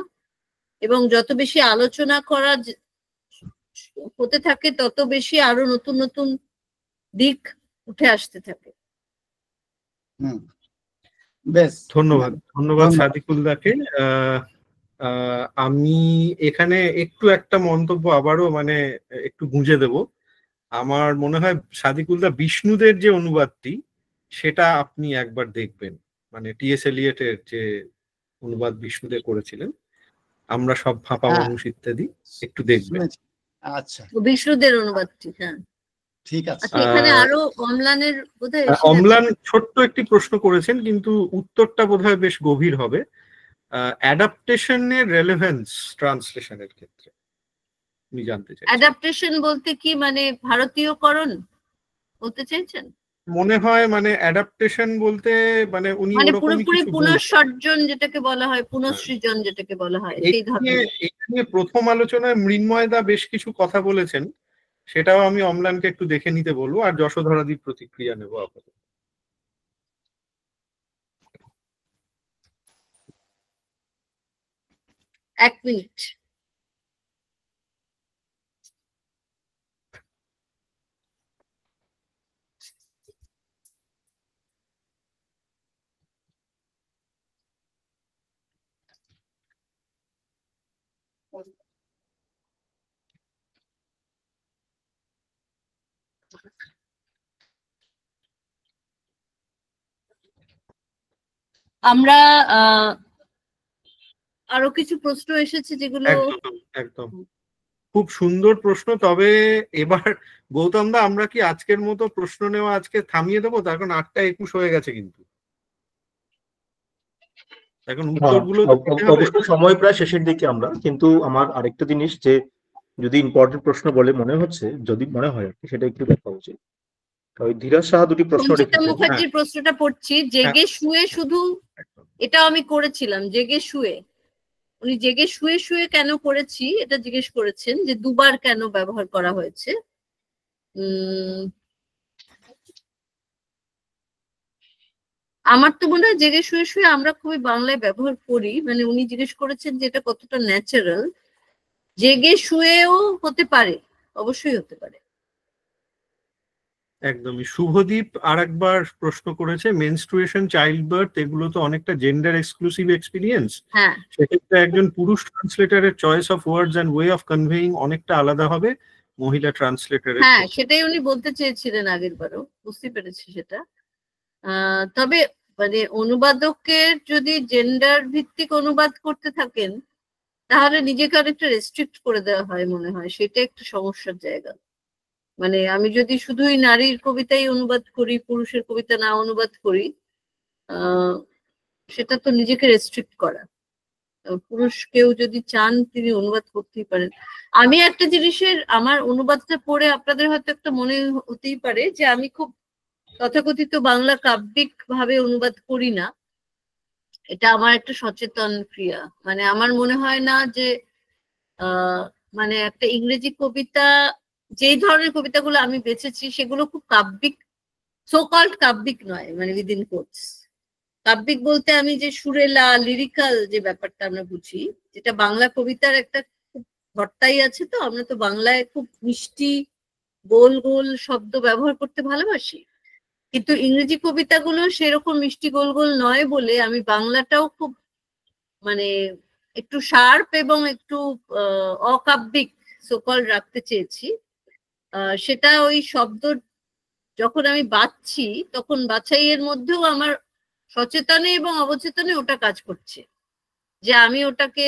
এবং যত বেশি আলোচনা করা হতে থাকে তত বেশি আরো নতুন নতুন দিক উঠে আসতে থাকে। ধন্যবাদ সাদিকুলদাকে। আমি এখানে একটা মন্তব্য আবারও একটু গুঁজে দেব। আমার মনে হয় সাদিকুলদা বিষ্ণুদের যে অনুবাদটি, সেটা আপনি একবার দেখবেন। টি.এস. এলিয়টের যে অনুবাদ বিষ্ণুদেব করেছিলেন, আমরা সব ফাঁপা মানুষ ইত্যাদি, একটু দেখবেন। আচ্ছা, বিষ্ণুদের অনুবাদটি। হ্যাঁ, ঠিক আছে। এখানে আরো অম্লানের বোধহয় অম্লান ছোট্ট একটি প্রশ্ন করেছেন, কিন্তু উত্তরটা বোধহয় বেশ গভীর হবে। অ্যাডাপ্টেশনের রেলেভেন্স ট্রান্সলেশনের ক্ষেত্রে উনি জানতে চাইছেন। অ্যাডাপ্টেশন বলতে কি, ভারতীয়করণ বলতে চাইছেন? মনে হয় অ্যাডাপ্টেশন বলতে উনি পুরোপুরি পুনঃসর্জন যেটাকে বলা হয়, পুনঃসৃজন যেটাকে বলা হয়, সেই ধরনের। এটা নিয়ে প্রথম আলোচনায় মৃন্ময়দা বেশ কিছু কথা বলেছেন, সেটাও আমি অম্লানকে একটু দেখে নিতে বলবো, আর যশোধরাদির প্রতিক্রিয়া নেব আপাতত। এক মিনিট। আমরা আরো কিছু প্রশ্ন এসেছে যেগুলো একদম খুব সুন্দর প্রশ্ন। তবে এবার গৌতম দা, আমরা কি আজকের মতো প্রশ্ন নেওয়া আজকে থামিয়ে দেবো? তার কারণ 8:21 হয়ে গেছে, কিন্তু এখন উত্তরগুলো অবশ্যই সময় প্রায় শেষের দিকে আমরা। কিন্তু আমার আরেকটা জিনিস, যে যদি ইম্পর্টেন্ট প্রশ্ন বলে মনে হচ্ছে, যদি মনে হয় সেটা একটু দেখা উচিত। ওই ধীরাজ সাহা দুটি প্রশ্ন রেখেছেন। মুখার্জির প্রশ্নটা পড়ছি, জেগে শুয়ে শুধু, এটা আমি করেছিলাম, জেগে শুয়ে, উনি জেগে শুয়ে শুয়ে কেন করেছি এটা জিজ্ঞেস করেছেন, যে দুবার কেন ব্যবহার করা হয়েছে। আমার তো মনে হয় জেগে শুয়ে শুয়ে আমরা খুবই বাংলায় ব্যবহার করি। উনি জিজ্ঞেস করেছেন যে এটা কতটা ন্যাচারাল। জেগে শুয়েও হতে পারে, অবশ্যই হতে পারে। একদমই। শুভদীপ আরেকবার প্রশ্ন করেছে, মেনস্ট্রুয়েশন, চাইল্ড বার্থ, এগুলো তো অনেকটা জেন্ডার এক্সক্লুসিভ এক্সপিরিয়েন্স। সেক্ষেত্রে একজন পুরুষ ট্রান্সলেটারের choice of words and way of conveying অনেকটা আলাদা হবে। মহিলা ট্রান্সলেটরের। হ্যাঁ, সেটাই উনি বলতে চেয়েছিলেন আগের বারও, বুঝতে পেরেছি সেটা। তবে মানে অনুবাদকের যদি জেন্ডার ভিত্তিক অনুবাদ করতে থাকেন তাহলে নিজেকে অনেকটা রেস্ট্রিক্ট করে দেওয়া হয় মনে হয়, সেটা একটা সমস্যার জায়গা। মানে আমি যদি শুধুই নারীর কবিতাই অনুবাদ করি, পুরুষের কবিতা না অনুবাদ করি, সেটা তো নিজেকে রেস্ট্রিক্ট করা। পুরুষ কেউ যদি চান তিনি অনুবাদ করতেই পারেন। আমি একটা জিনিসের, আমার অনুবাদটা পড়ে আপনাদের হয়তো একটা মনে হতেই পারে যে আমি খুব তথাকথিত বাংলা কাব্যিক ভাবে অনুবাদ করি না। এটা আমার একটা সচেতন ক্রিয়া। মানে আমার মনে হয় না যে মানে একটা ইংরেজি কবিতা, যেই ধরনের কবিতাগুলো আমি বেছেছি সেগুলো খুব কাব্যিক, সো কল্ড কাব্যিক নয়, মানে উইদিন কোটস। কাব্যিক বলতে আমি যে সুরেলা লিরিক্যাল যে ব্যাপারটা আমরা বুঝি, যেটা বাংলা কবিতার একটা খুব ঘট্টাই আছে। তো আমরা তো বাংলায় খুব মিষ্টি গোল গোল শব্দ ব্যবহার করতে ভালোবাসি, কিন্তু ইংরেজি কবিতাগুলো সেরকম মিষ্টি গোল গোল নয় বলে আমি বাংলাটাও খুব মানে একটু শার্প এবং একটু অকাব্যিক সোকল রাখতে চেয়েছি। সেটা ওই শব্দ যখন আমি বাছছি তখন বাছাইয়ের মধ্যেও আমার সচেতনে এবং অবচেতনে ওটা কাজ করছে, যে আমি ওটাকে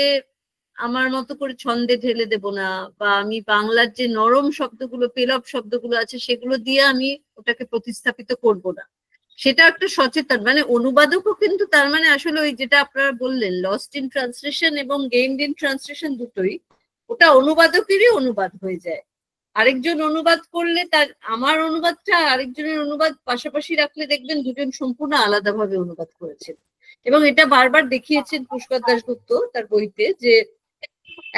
আমার মতো করে ছন্দে ঢেলে দেব না, বা আমি বাংলার যে নরম শব্দগুলো, পেলব শব্দগুলো আছে সেগুলো দিয়ে আমি ওটাকে প্রতিস্থাপিত করব না। সেটা একটা সচেতন, মানে অনুবাদকও কিন্তু তার মানে আসলে ওই যেটা আপনারা বললেন লস্ট ইন ট্রান্সলেশন এবং গেইনড ইন ট্রান্সলেশন দুটোই, ওটা অনুবাদকেরই অনুবাদ হয়ে যায়। আরেকজন অনুবাদ করলে তার, আমার অনুবাদটা আরেকজনের অনুবাদ পাশাপাশি রাখলে দেখবেন দুজন সম্পূর্ণ আলাদাভাবে অনুবাদ করেছেন। এবং এটা বারবার দেখিয়েছেন পুষ্কর দাশগুপ্ত তার বইতে, যে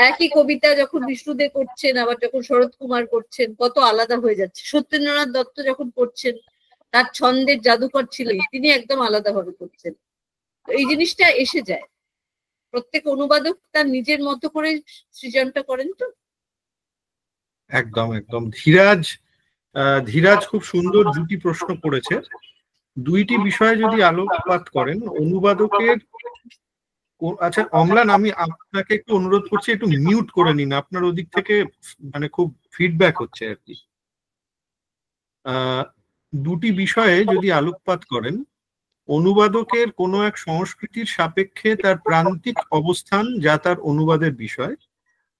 একই কবিতা যখন বিষ্ণুদে করছেন আবার যখন শরৎ কুমার করছেন কত আলাদা হয়ে যাচ্ছে। সত্যেন্দ্রনাথ দত্ত যখন করছেন তার ছন্দের জাদুকর ছিলেন, তিনি একদম আলাদাভাবে করছেন। এই জিনিসটা এসে যায়, প্রত্যেক অনুবাদক তার নিজের মতো করে সৃজনটা করেন। তো একদম একদম। ধীরাজ খুব সুন্দর দুটি প্রশ্ন করেছে। দুইটি বিষয়ে যদি আলোকপাত করেন, অনুবাদকের, আচ্ছা অম্লান আমি আপনাকে একটু অনুরোধ করছি একটু মিউট করে নিন, আপনার ওদিক থেকে মানে খুব ফিডব্যাক হচ্ছে আর কি। দুটি বিষয়ে যদি আলোকপাত করেন, অনুবাদকের কোনো এক সংস্কৃতির সাপেক্ষে তার প্রান্তিক অবস্থান যা তার অনুবাদের বিষয়,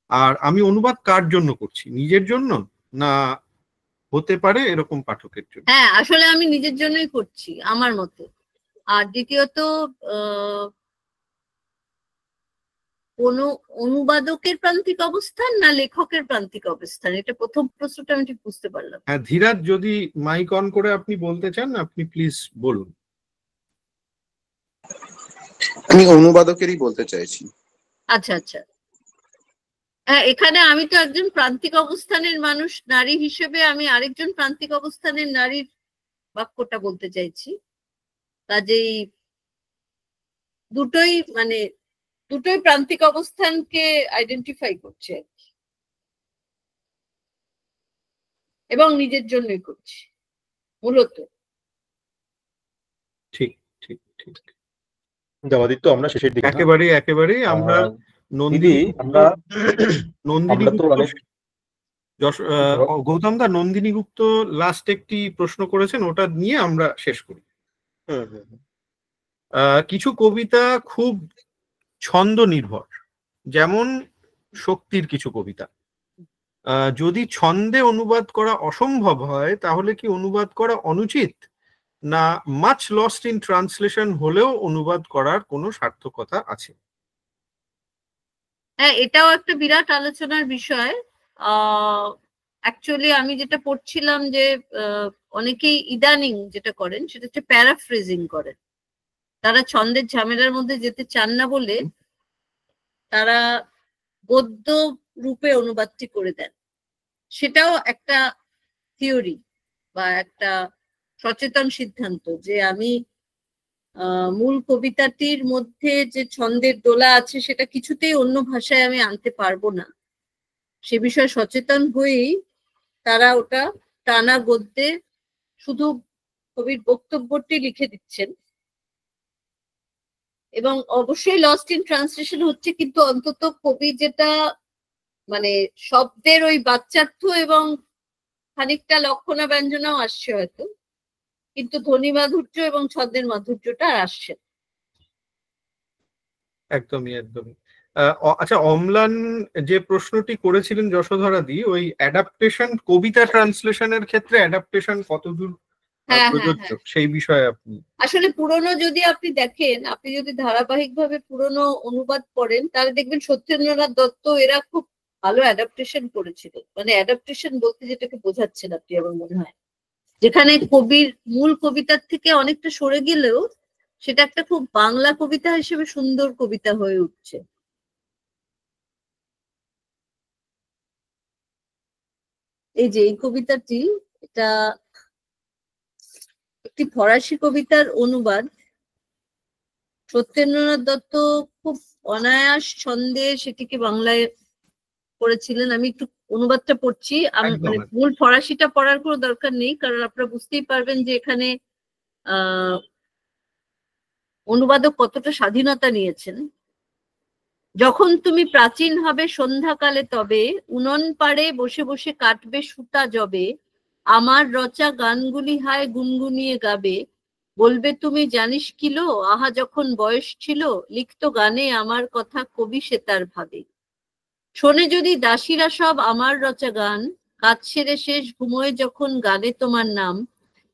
আর আমি অনুবাদ কার জন্য করছি, নিজের জন্য না হতে পারে এরকম পাঠকের জন্য। হ্যাঁ, আসলে আমি নিজের জন্যই করছি আমার মতে। আর দ্বিতীয়ত কোনো অনুবাদকের প্রান্তিক অবস্থান না লেখকের প্রান্তিক অবস্থান, এটা প্রথম প্রশ্নটা আমি ঠিক বুঝতে পারলাম। হ্যাঁ ধীরাজ, যদি মাইক অন করে আপনি বলতে চান আপনি প্লিজ বলুন। আমি অনুবাদকেরই বলতে চাইছি। আচ্ছা আচ্ছা, হ্যাঁ, এখানে আমি তো একজন প্রান্তিক অবস্থানের মানুষ নারী হিসেবে, আমি আরেকজন প্রান্তিক অবস্থানের নারীর বাক্যটা বলতে চাইছি। কাজেই দুটোই মানে দুটোই প্রান্তিক অবস্থানকে আইডেন্টিফাই করছে এবং নিজের জন্যই করছি মূলত। ঠিক ঠিক ঠিক। দেবাদিত্য, আমরা শেষের দিকে একেবারে আমরা দিদি, নন্দিনী গৌতম দা, নন্দিনী গুপ্ত লাস্ট একটি প্রশ্ন করেছেন, ওটা নিয়ে আমরা শেষ করি। কিছু কবিতা খুব ছন্দ নির্ভর, যেমন শক্তির কিছু কবিতা, যদি ছন্দে অনুবাদ করা অসম্ভব হয় তাহলে কি অনুবাদ করা অনুচিত, না মাচ লস্ট ইন ট্রান্সলেশন হলেও অনুবাদ করার কোনো সার্থকতা আছে? হ্যাঁ, এটাও একটা বিরাট আলোচনার বিষয়। অ্যাকচুয়ালি আমি যেটা পড়ছিলাম যে অনেকেই ইদানিং যেটা করেন সেটা হচ্ছে প্যারাফ্রেজিং করেন। তারা ছন্দের ঝামেলার মধ্যে যেতে চান না বলে তারা গদ্য রূপে অনুবাদটি করে দেন। সেটাও একটা থিওরি বা একটা সচেতন সিদ্ধান্ত, যে আমি মূল কবিতাটির মধ্যে যে ছন্দের দোলা আছে সেটা কিছুতেই অন্য ভাষায় আমি আনতে পারবো না, সে বিষয়ে সচেতন হয়েই তারা ওটা টানা গদ্যে শুধু কবির বক্তব্যটি লিখে দিচ্ছেন। এবং অবশ্যই লস্ট ইন ট্রান্সলেশন হচ্ছে, কিন্তু অন্তত কবি যেটা মানে শব্দের ওই বাচ্চার্থ এবং খানিকটা লক্ষণা ব্যঞ্জনাও আসছে হয়তো, কিন্তু ধ্বনি মাধুর্য এবং ছন্দের মাধুর্যটা আর আসছে না। একদমই একদমই। আচ্ছা, অম্লান যে প্রশ্নটি করেছিলেন যশোধরা দি, ওই অ্যাডাপ্টেশন, কবিতা ট্রান্সলেশনের ক্ষেত্রে অ্যাডাপ্টেশন কতদূর প্রযোজ্য সেই বিষয়ে আপনি আসলে পুরনো যদি আপনি দেখেন, আপনি যদি ধারাবাহিকভাবে পুরনো অনুবাদ পড়েন তাহলে দেখবেন সত্যেন্দ্রনাথ দত্ত এরা খুব ভালো অ্যাডাপ্টেশন করেছিল। মানে অ্যাডাপ্টেশন বলতে যেটাকে বোঝাচ্ছেন আপনি, আমার মনে হয় যেখানে কবির মূল কবিতার থেকে অনেকটা সরে গেলেও সেটা একটা খুব বাংলা কবিতা হিসেবে সুন্দর কবিতা হয়ে উঠছে। এই যে এই কবিতাটি, এটা একটি ফরাসি কবিতার অনুবাদ। সত্যেন্দ্রনাথ দত্ত খুব অনায়াস ছন্দে সেটিকে বাংলায় করেছিলেন। আমি একটু অনুবাদটা পড়ছি, মানে মূল ফরাসিটা পড়ার কোনো দরকার নেই, কারণ আপনারা বুঝতেই পারবেন যে এখানে অনুবাদক কতটা স্বাধীনতা নিয়েছেন। যখন তুমি প্রাচীন হবে সন্ধ্যাকালে, তবে উনন পাড়ে বসে বসে কাটবে সুতা জবে, আমার রচা গানগুলি হায় গুনগুনিয়ে গাবে, বলবে তুমি জানিস কিলো, আহা যখন বয়স ছিল, লিখতো গানে আমার কথা কবি সে তার ভাবে। শোনে যদি দাসীরা সব আমার রচা গান, কাজ সেরে শেষ ঘুমোয় যখন গানে তোমার নাম,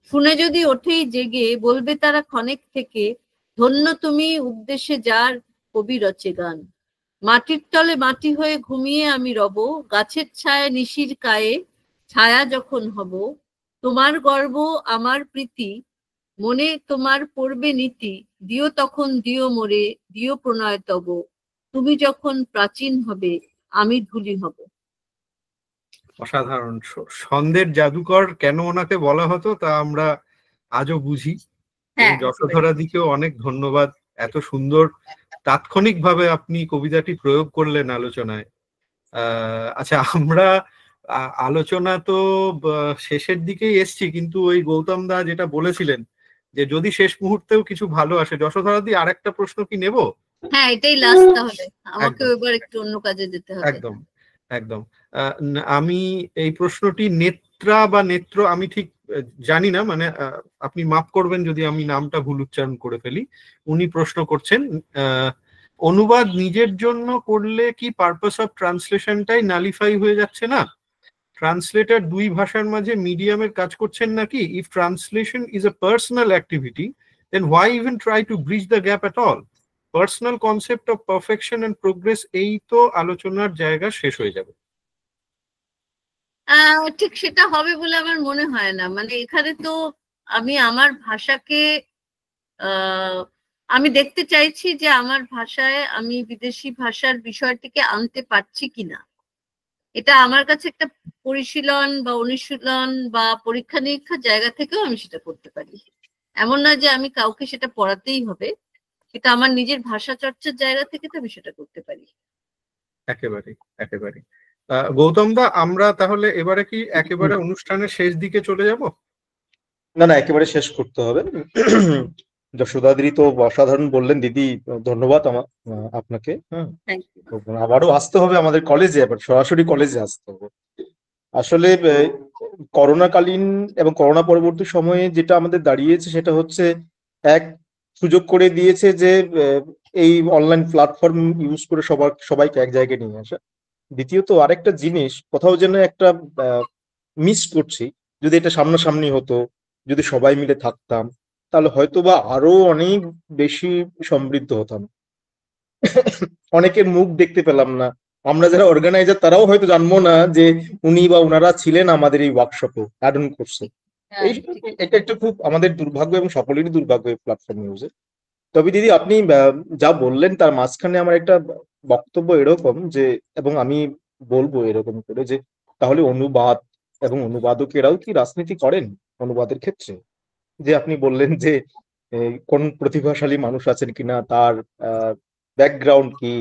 শুনে যদি ওঠেই জেগে, বলবে তারা ক্ষণেক থেকে, ধন্য তুমি উদ্দেশ্যে যার কবি রচে গান। মাটির তলে মাটি হয়ে ঘুমিয়ে আমি রব, গাছের ছায়া নিশির কায়ে ছায়া যখন হব, তোমার গর্ব আমার প্রীতি, মনে তোমার পড়বে নীতি, দিও তখন দিও মোরে, দিও প্রণয় তব, তুমি যখন প্রাচীন হবে আমি ধূলি হব। অসাধারণ। ছন্দের জাদুকর কেন ওনাকে বলা হতো তা আমরা আজও বুঝি। যশোধরা দিকেও অনেক ধন্যবাদ, এত সুন্দর তাৎক্ষণিকভাবে আপনি কবিতাটি প্রয়োগ করলেন আলোচনায়। আচ্ছা, আমরা আলোচনা তো শেষের দিকেই এসছি, কিন্তু ওই গৌতম দা যেটা বলেছিলেন যে যদি শেষ মুহূর্তেও কিছু ভালো আসে, যশোধরা দি আরেকটা প্রশ্ন কি নেব? হ্যাঁ, এটাই লাস্ট, তাহলে আমাকে এবার একটু অন্য কাজে যেতে হবে। একদম একদম। আমি এই প্রশ্নটি নেত্রা বা নেত্র, আমি ঠিক জানি না, মানে আপনি মাফ করবেন যদি আমি নামটা ভুল উচ্চারণ করে ফেলি। উনি প্রশ্ন করছেন, অনুবাদ নিজের জন্য করলে কি পারপাস অফ ট্রান্সলেশনটাই নালিফাই হয়ে যাচ্ছে না? ট্রান্সলেটর দুই ভাষার মাঝে মিডিয়ামের কাজ করছেন নাকি? If translation is a personal activity, then why even try to bridge the gap at all? Personal concept of perfection and progress, এই তো আলোচনার জায়গা শেষ হয়ে যাবে। ঠিক সেটা হবে বলে আমার মনে হয় না। মানে এখানে তো আমি আমার ভাষাকে আমি দেখতে চাইছি যে আমার ভাষায় আমি বিদেশি ভাষার বিষয়টিকে আনতে পারছি কিনা। এটা আমার কাছে একটা পরিশীলন বা অনুশীলন বা পরীক্ষা নিরীক্ষার জায়গা থেকেও আমি সেটা করতে পারি। এমন না যে আমি কাউকে সেটা পড়াতেই হবে, এটা আমার নিজের ভাষা চর্চার জায়গা থেকে তো আমি সেটা করতে পারি। একেবারে একেবারে। গৌতম দা, আমরা তাহলে এবারে কি একেবারে অনুষ্ঠানের শেষ দিকে চলে যাব? না না, একেবারে শেষ করতে হবে। যশোদাদি তো অসাধারণ বললেন। দিদি ধন্যবাদ আপনাকে। হ্যাঁ, আবারও আসতে হবে আমাদের কলেজে, আবার সরাসরি কলেজে আসতে হবে। আসলে করোনাকালীন এবং করোনা পরবর্তী সময়ে যেটা আমাদের দাঁড়িয়েছে সেটা হচ্ছে, এক, সুযোগ করে দিয়েছে যে এই অনলাইন প্ল্যাটফর্ম ইউজ করে সবাইকে এক জায়গায় নিয়ে আসা। দ্বিতীয়ত আরেকটা জিনিস কোথাও যেন একটা মিস করছি, যদি এটা সামনাসামনি হতো, যদি সবাই মিলে থাকতাম, তাহলে হয়তো বা আরো অনেক বেশি সমৃদ্ধ হতাম। অনেকের মুখ দেখতে পেলাম না, আমরা যারা অর্গানাইজার তারাও হয়তো জানবো না যে উনি বা ওনারা ছিলেন আমাদের এই ওয়ার্কশপে অ্যাড অন করছে। এটা একটা খুব আমাদের দুর্ভাগ্য এবং সকলেরই দুর্ভাগ্য এই প্ল্যাটফর্ম ইউজে। তবে দিদি আপনি যা বললেন তার মাঝখানে আমার একটা বক্তব্য এরকম যে, এবং আমি বলবো এরকম করে যে, তাহলে অনুবাদ এবং অনুবাদকেরাও কি রাজনীতি করেন অনুবাদের ক্ষেত্রে? যে আপনি বললেন যে কোন প্রতিভাশালী মানুষ আছেন কিনা, তার ব্যাকগ্রাউন্ড কি,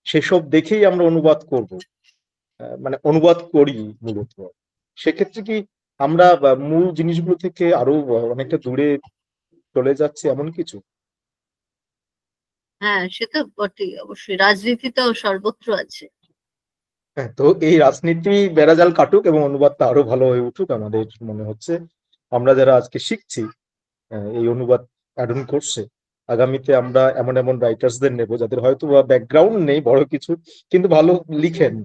সেসব দেখেই আমরা অনুবাদ করব, মানে অনুবাদ করি মূলত। সেক্ষেত্রে কি আমরা মূল জিনিসগুলো থেকে আরো অনেকটা দূরে চলে যাচ্ছে এমন কিছু? হ্যাঁ, সে তো বটেই, অবশ্যই রাজনীতি তো সর্বত্র আছে। হ্যাঁ, তো এই রাজনীতি বেড়াজাল কাটুক এবং অনুবাদটা আরো ভালো হয়ে উঠুক। আমাদের মনে হচ্ছে আমরা যারা আজকে শিখছি এই অনুবাদ অ্যাডন কোর্সে, আগামীতে আমরা এমন এমন রাইটার্সদের নেব যাদের হয়তো বা ব্যাকগ্রাউন্ড নেই বড় কিছু, কিন্তু ভালো লিখেন,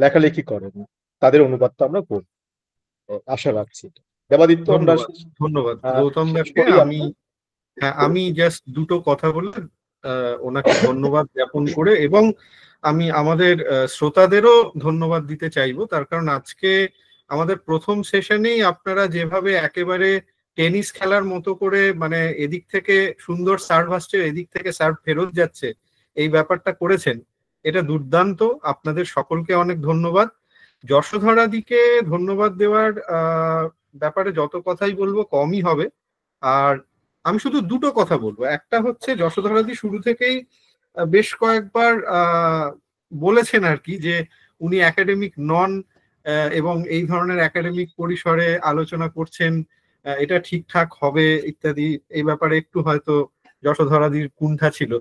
লেখালেখি করেন, তাদের অনুবাদটা আমরা করব, আশা রাখছি। দেবাদিত্য, আমরা ধন্যবাদ গৌতম দাসকে। আমি জাস্ট দুটো কথা বলে ওনাকে ধন্যবাদ জ্ঞাপন করে, এবং আমি আমাদের শ্রোতাদেরও ধন্যবাদ দিতে চাইবো, তার কারণ আজকে আমাদের প্রথম সেশনেই আপনারা যেভাবে একেবারে টেনিস খেলার মতো করে, মানে এদিক থেকে সুন্দর সার্ভ আসছে, এদিক থেকে সার্ভ ফেরত যাচ্ছে, এই ব্যাপারটা করেছেন, এটা দুর্দান্ত। আপনাদের সকলকে অনেক ধন্যবাদ। যশোধরাদিকে ধন্যবাদ দেওয়ার ব্যাপারে যত কথাই বলবো কমই হবে। আর আমি শুধু দুটো কথা বলবো। একটা হচ্ছে, যশোধরাদি শুরু থেকেই বেশ কয়েকবার বলেছেন আর কি, যে উনি একাডেমিক নন এবং এই ধরনের একাডেমিক পরিসরে আলোচনা করছেন, এটা ঠিকঠাক হবে ইত্যাদি। এই ব্যাপারে একটু হয়তো যশোধরাদির কুণ্ঠা ছিল।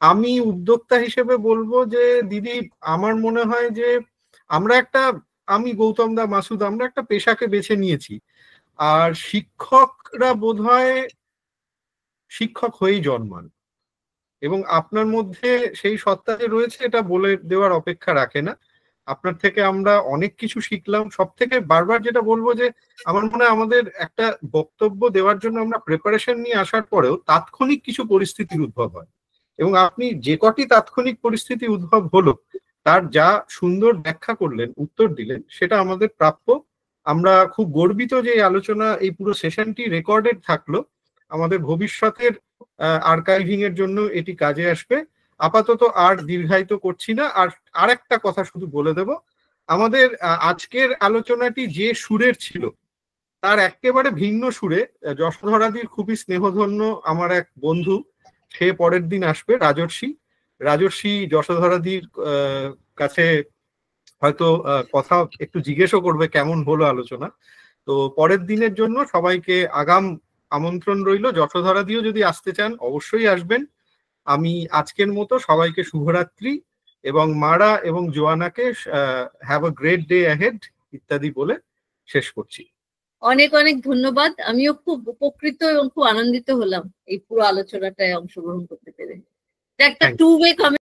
আমি উদ্যোক্তা হিসেবে বলবো যে দিদি, আমার মনে হয় যে আমি গৌতম দা, মাসুদ, আমরা একটা পেশাকে বেছে নিয়েছি, আর শিক্ষকরা বোধহয় শিক্ষক হয়েই জন্মান, এবং আপনার মধ্যে সেই সত্তা যে রয়েছে এটা বলে দেওয়ার অপেক্ষা রাখে না। আপনার থেকে আমরা অনেক কিছু শিখলাম। সব থেকে বারবার যেটা বলবো, যে আমার মনে হয় আমাদের একটা বক্তব্য দেওয়ার জন্য আমরা প্রিপারেশন নিয়ে আসার পরেও তাৎক্ষণিক কিছু পরিস্থিতির উদ্ভব হয়, এবং আপনি যে কটি তাৎক্ষণিক পরিস্থিতি উদ্ভব হলো তার যা সুন্দর ব্যাখ্যা করলেন, উত্তর দিলেন, সেটা আমাদের প্রাপ্য। আমরা খুব গর্বিত যে এই আলোচনা, এই পুরো সেশনটি রেকর্ডেড থাকলো, আমাদের ভবিষ্যতের আর্কাইভিং এর জন্য এটি কাজে আসবে। আপাতত আর দীর্ঘায়িত করছি না। আর একটা কথা শুধু বলে দেব, আমাদের আজকের আলোচনাটি যে সুরের ছিল তার একেবারে ভিন্ন সুরে যশোধরাদির খুবই স্নেহধন্য আমার এক বন্ধু, সে পরের দিন আসবে, রাজর্ষি যশোধরাদির কাছে হয়তো কথা একটু জিজ্ঞেসও করবে কেমন হলো আলোচনা। তো পরের দিনের জন্য সবাইকে আগাম আমন্ত্রণ রইল। যশোধরাদিও যদি আসতে চান অবশ্যই আসবেন। আমি আজকের মতো সবাইকে শুভরাত্রি, এবং মারা এবং জোয়ানাকে have a great day ahead ইত্যাদি বলে শেষ করছি। অনেক অনেক ধন্যবাদ। আমিও খুব উপকৃত এবং খুব আনন্দিত হলাম এই পুরো আলোচনাটায় অংশগ্রহণ করতে পেরে। একটা টু ওয়ে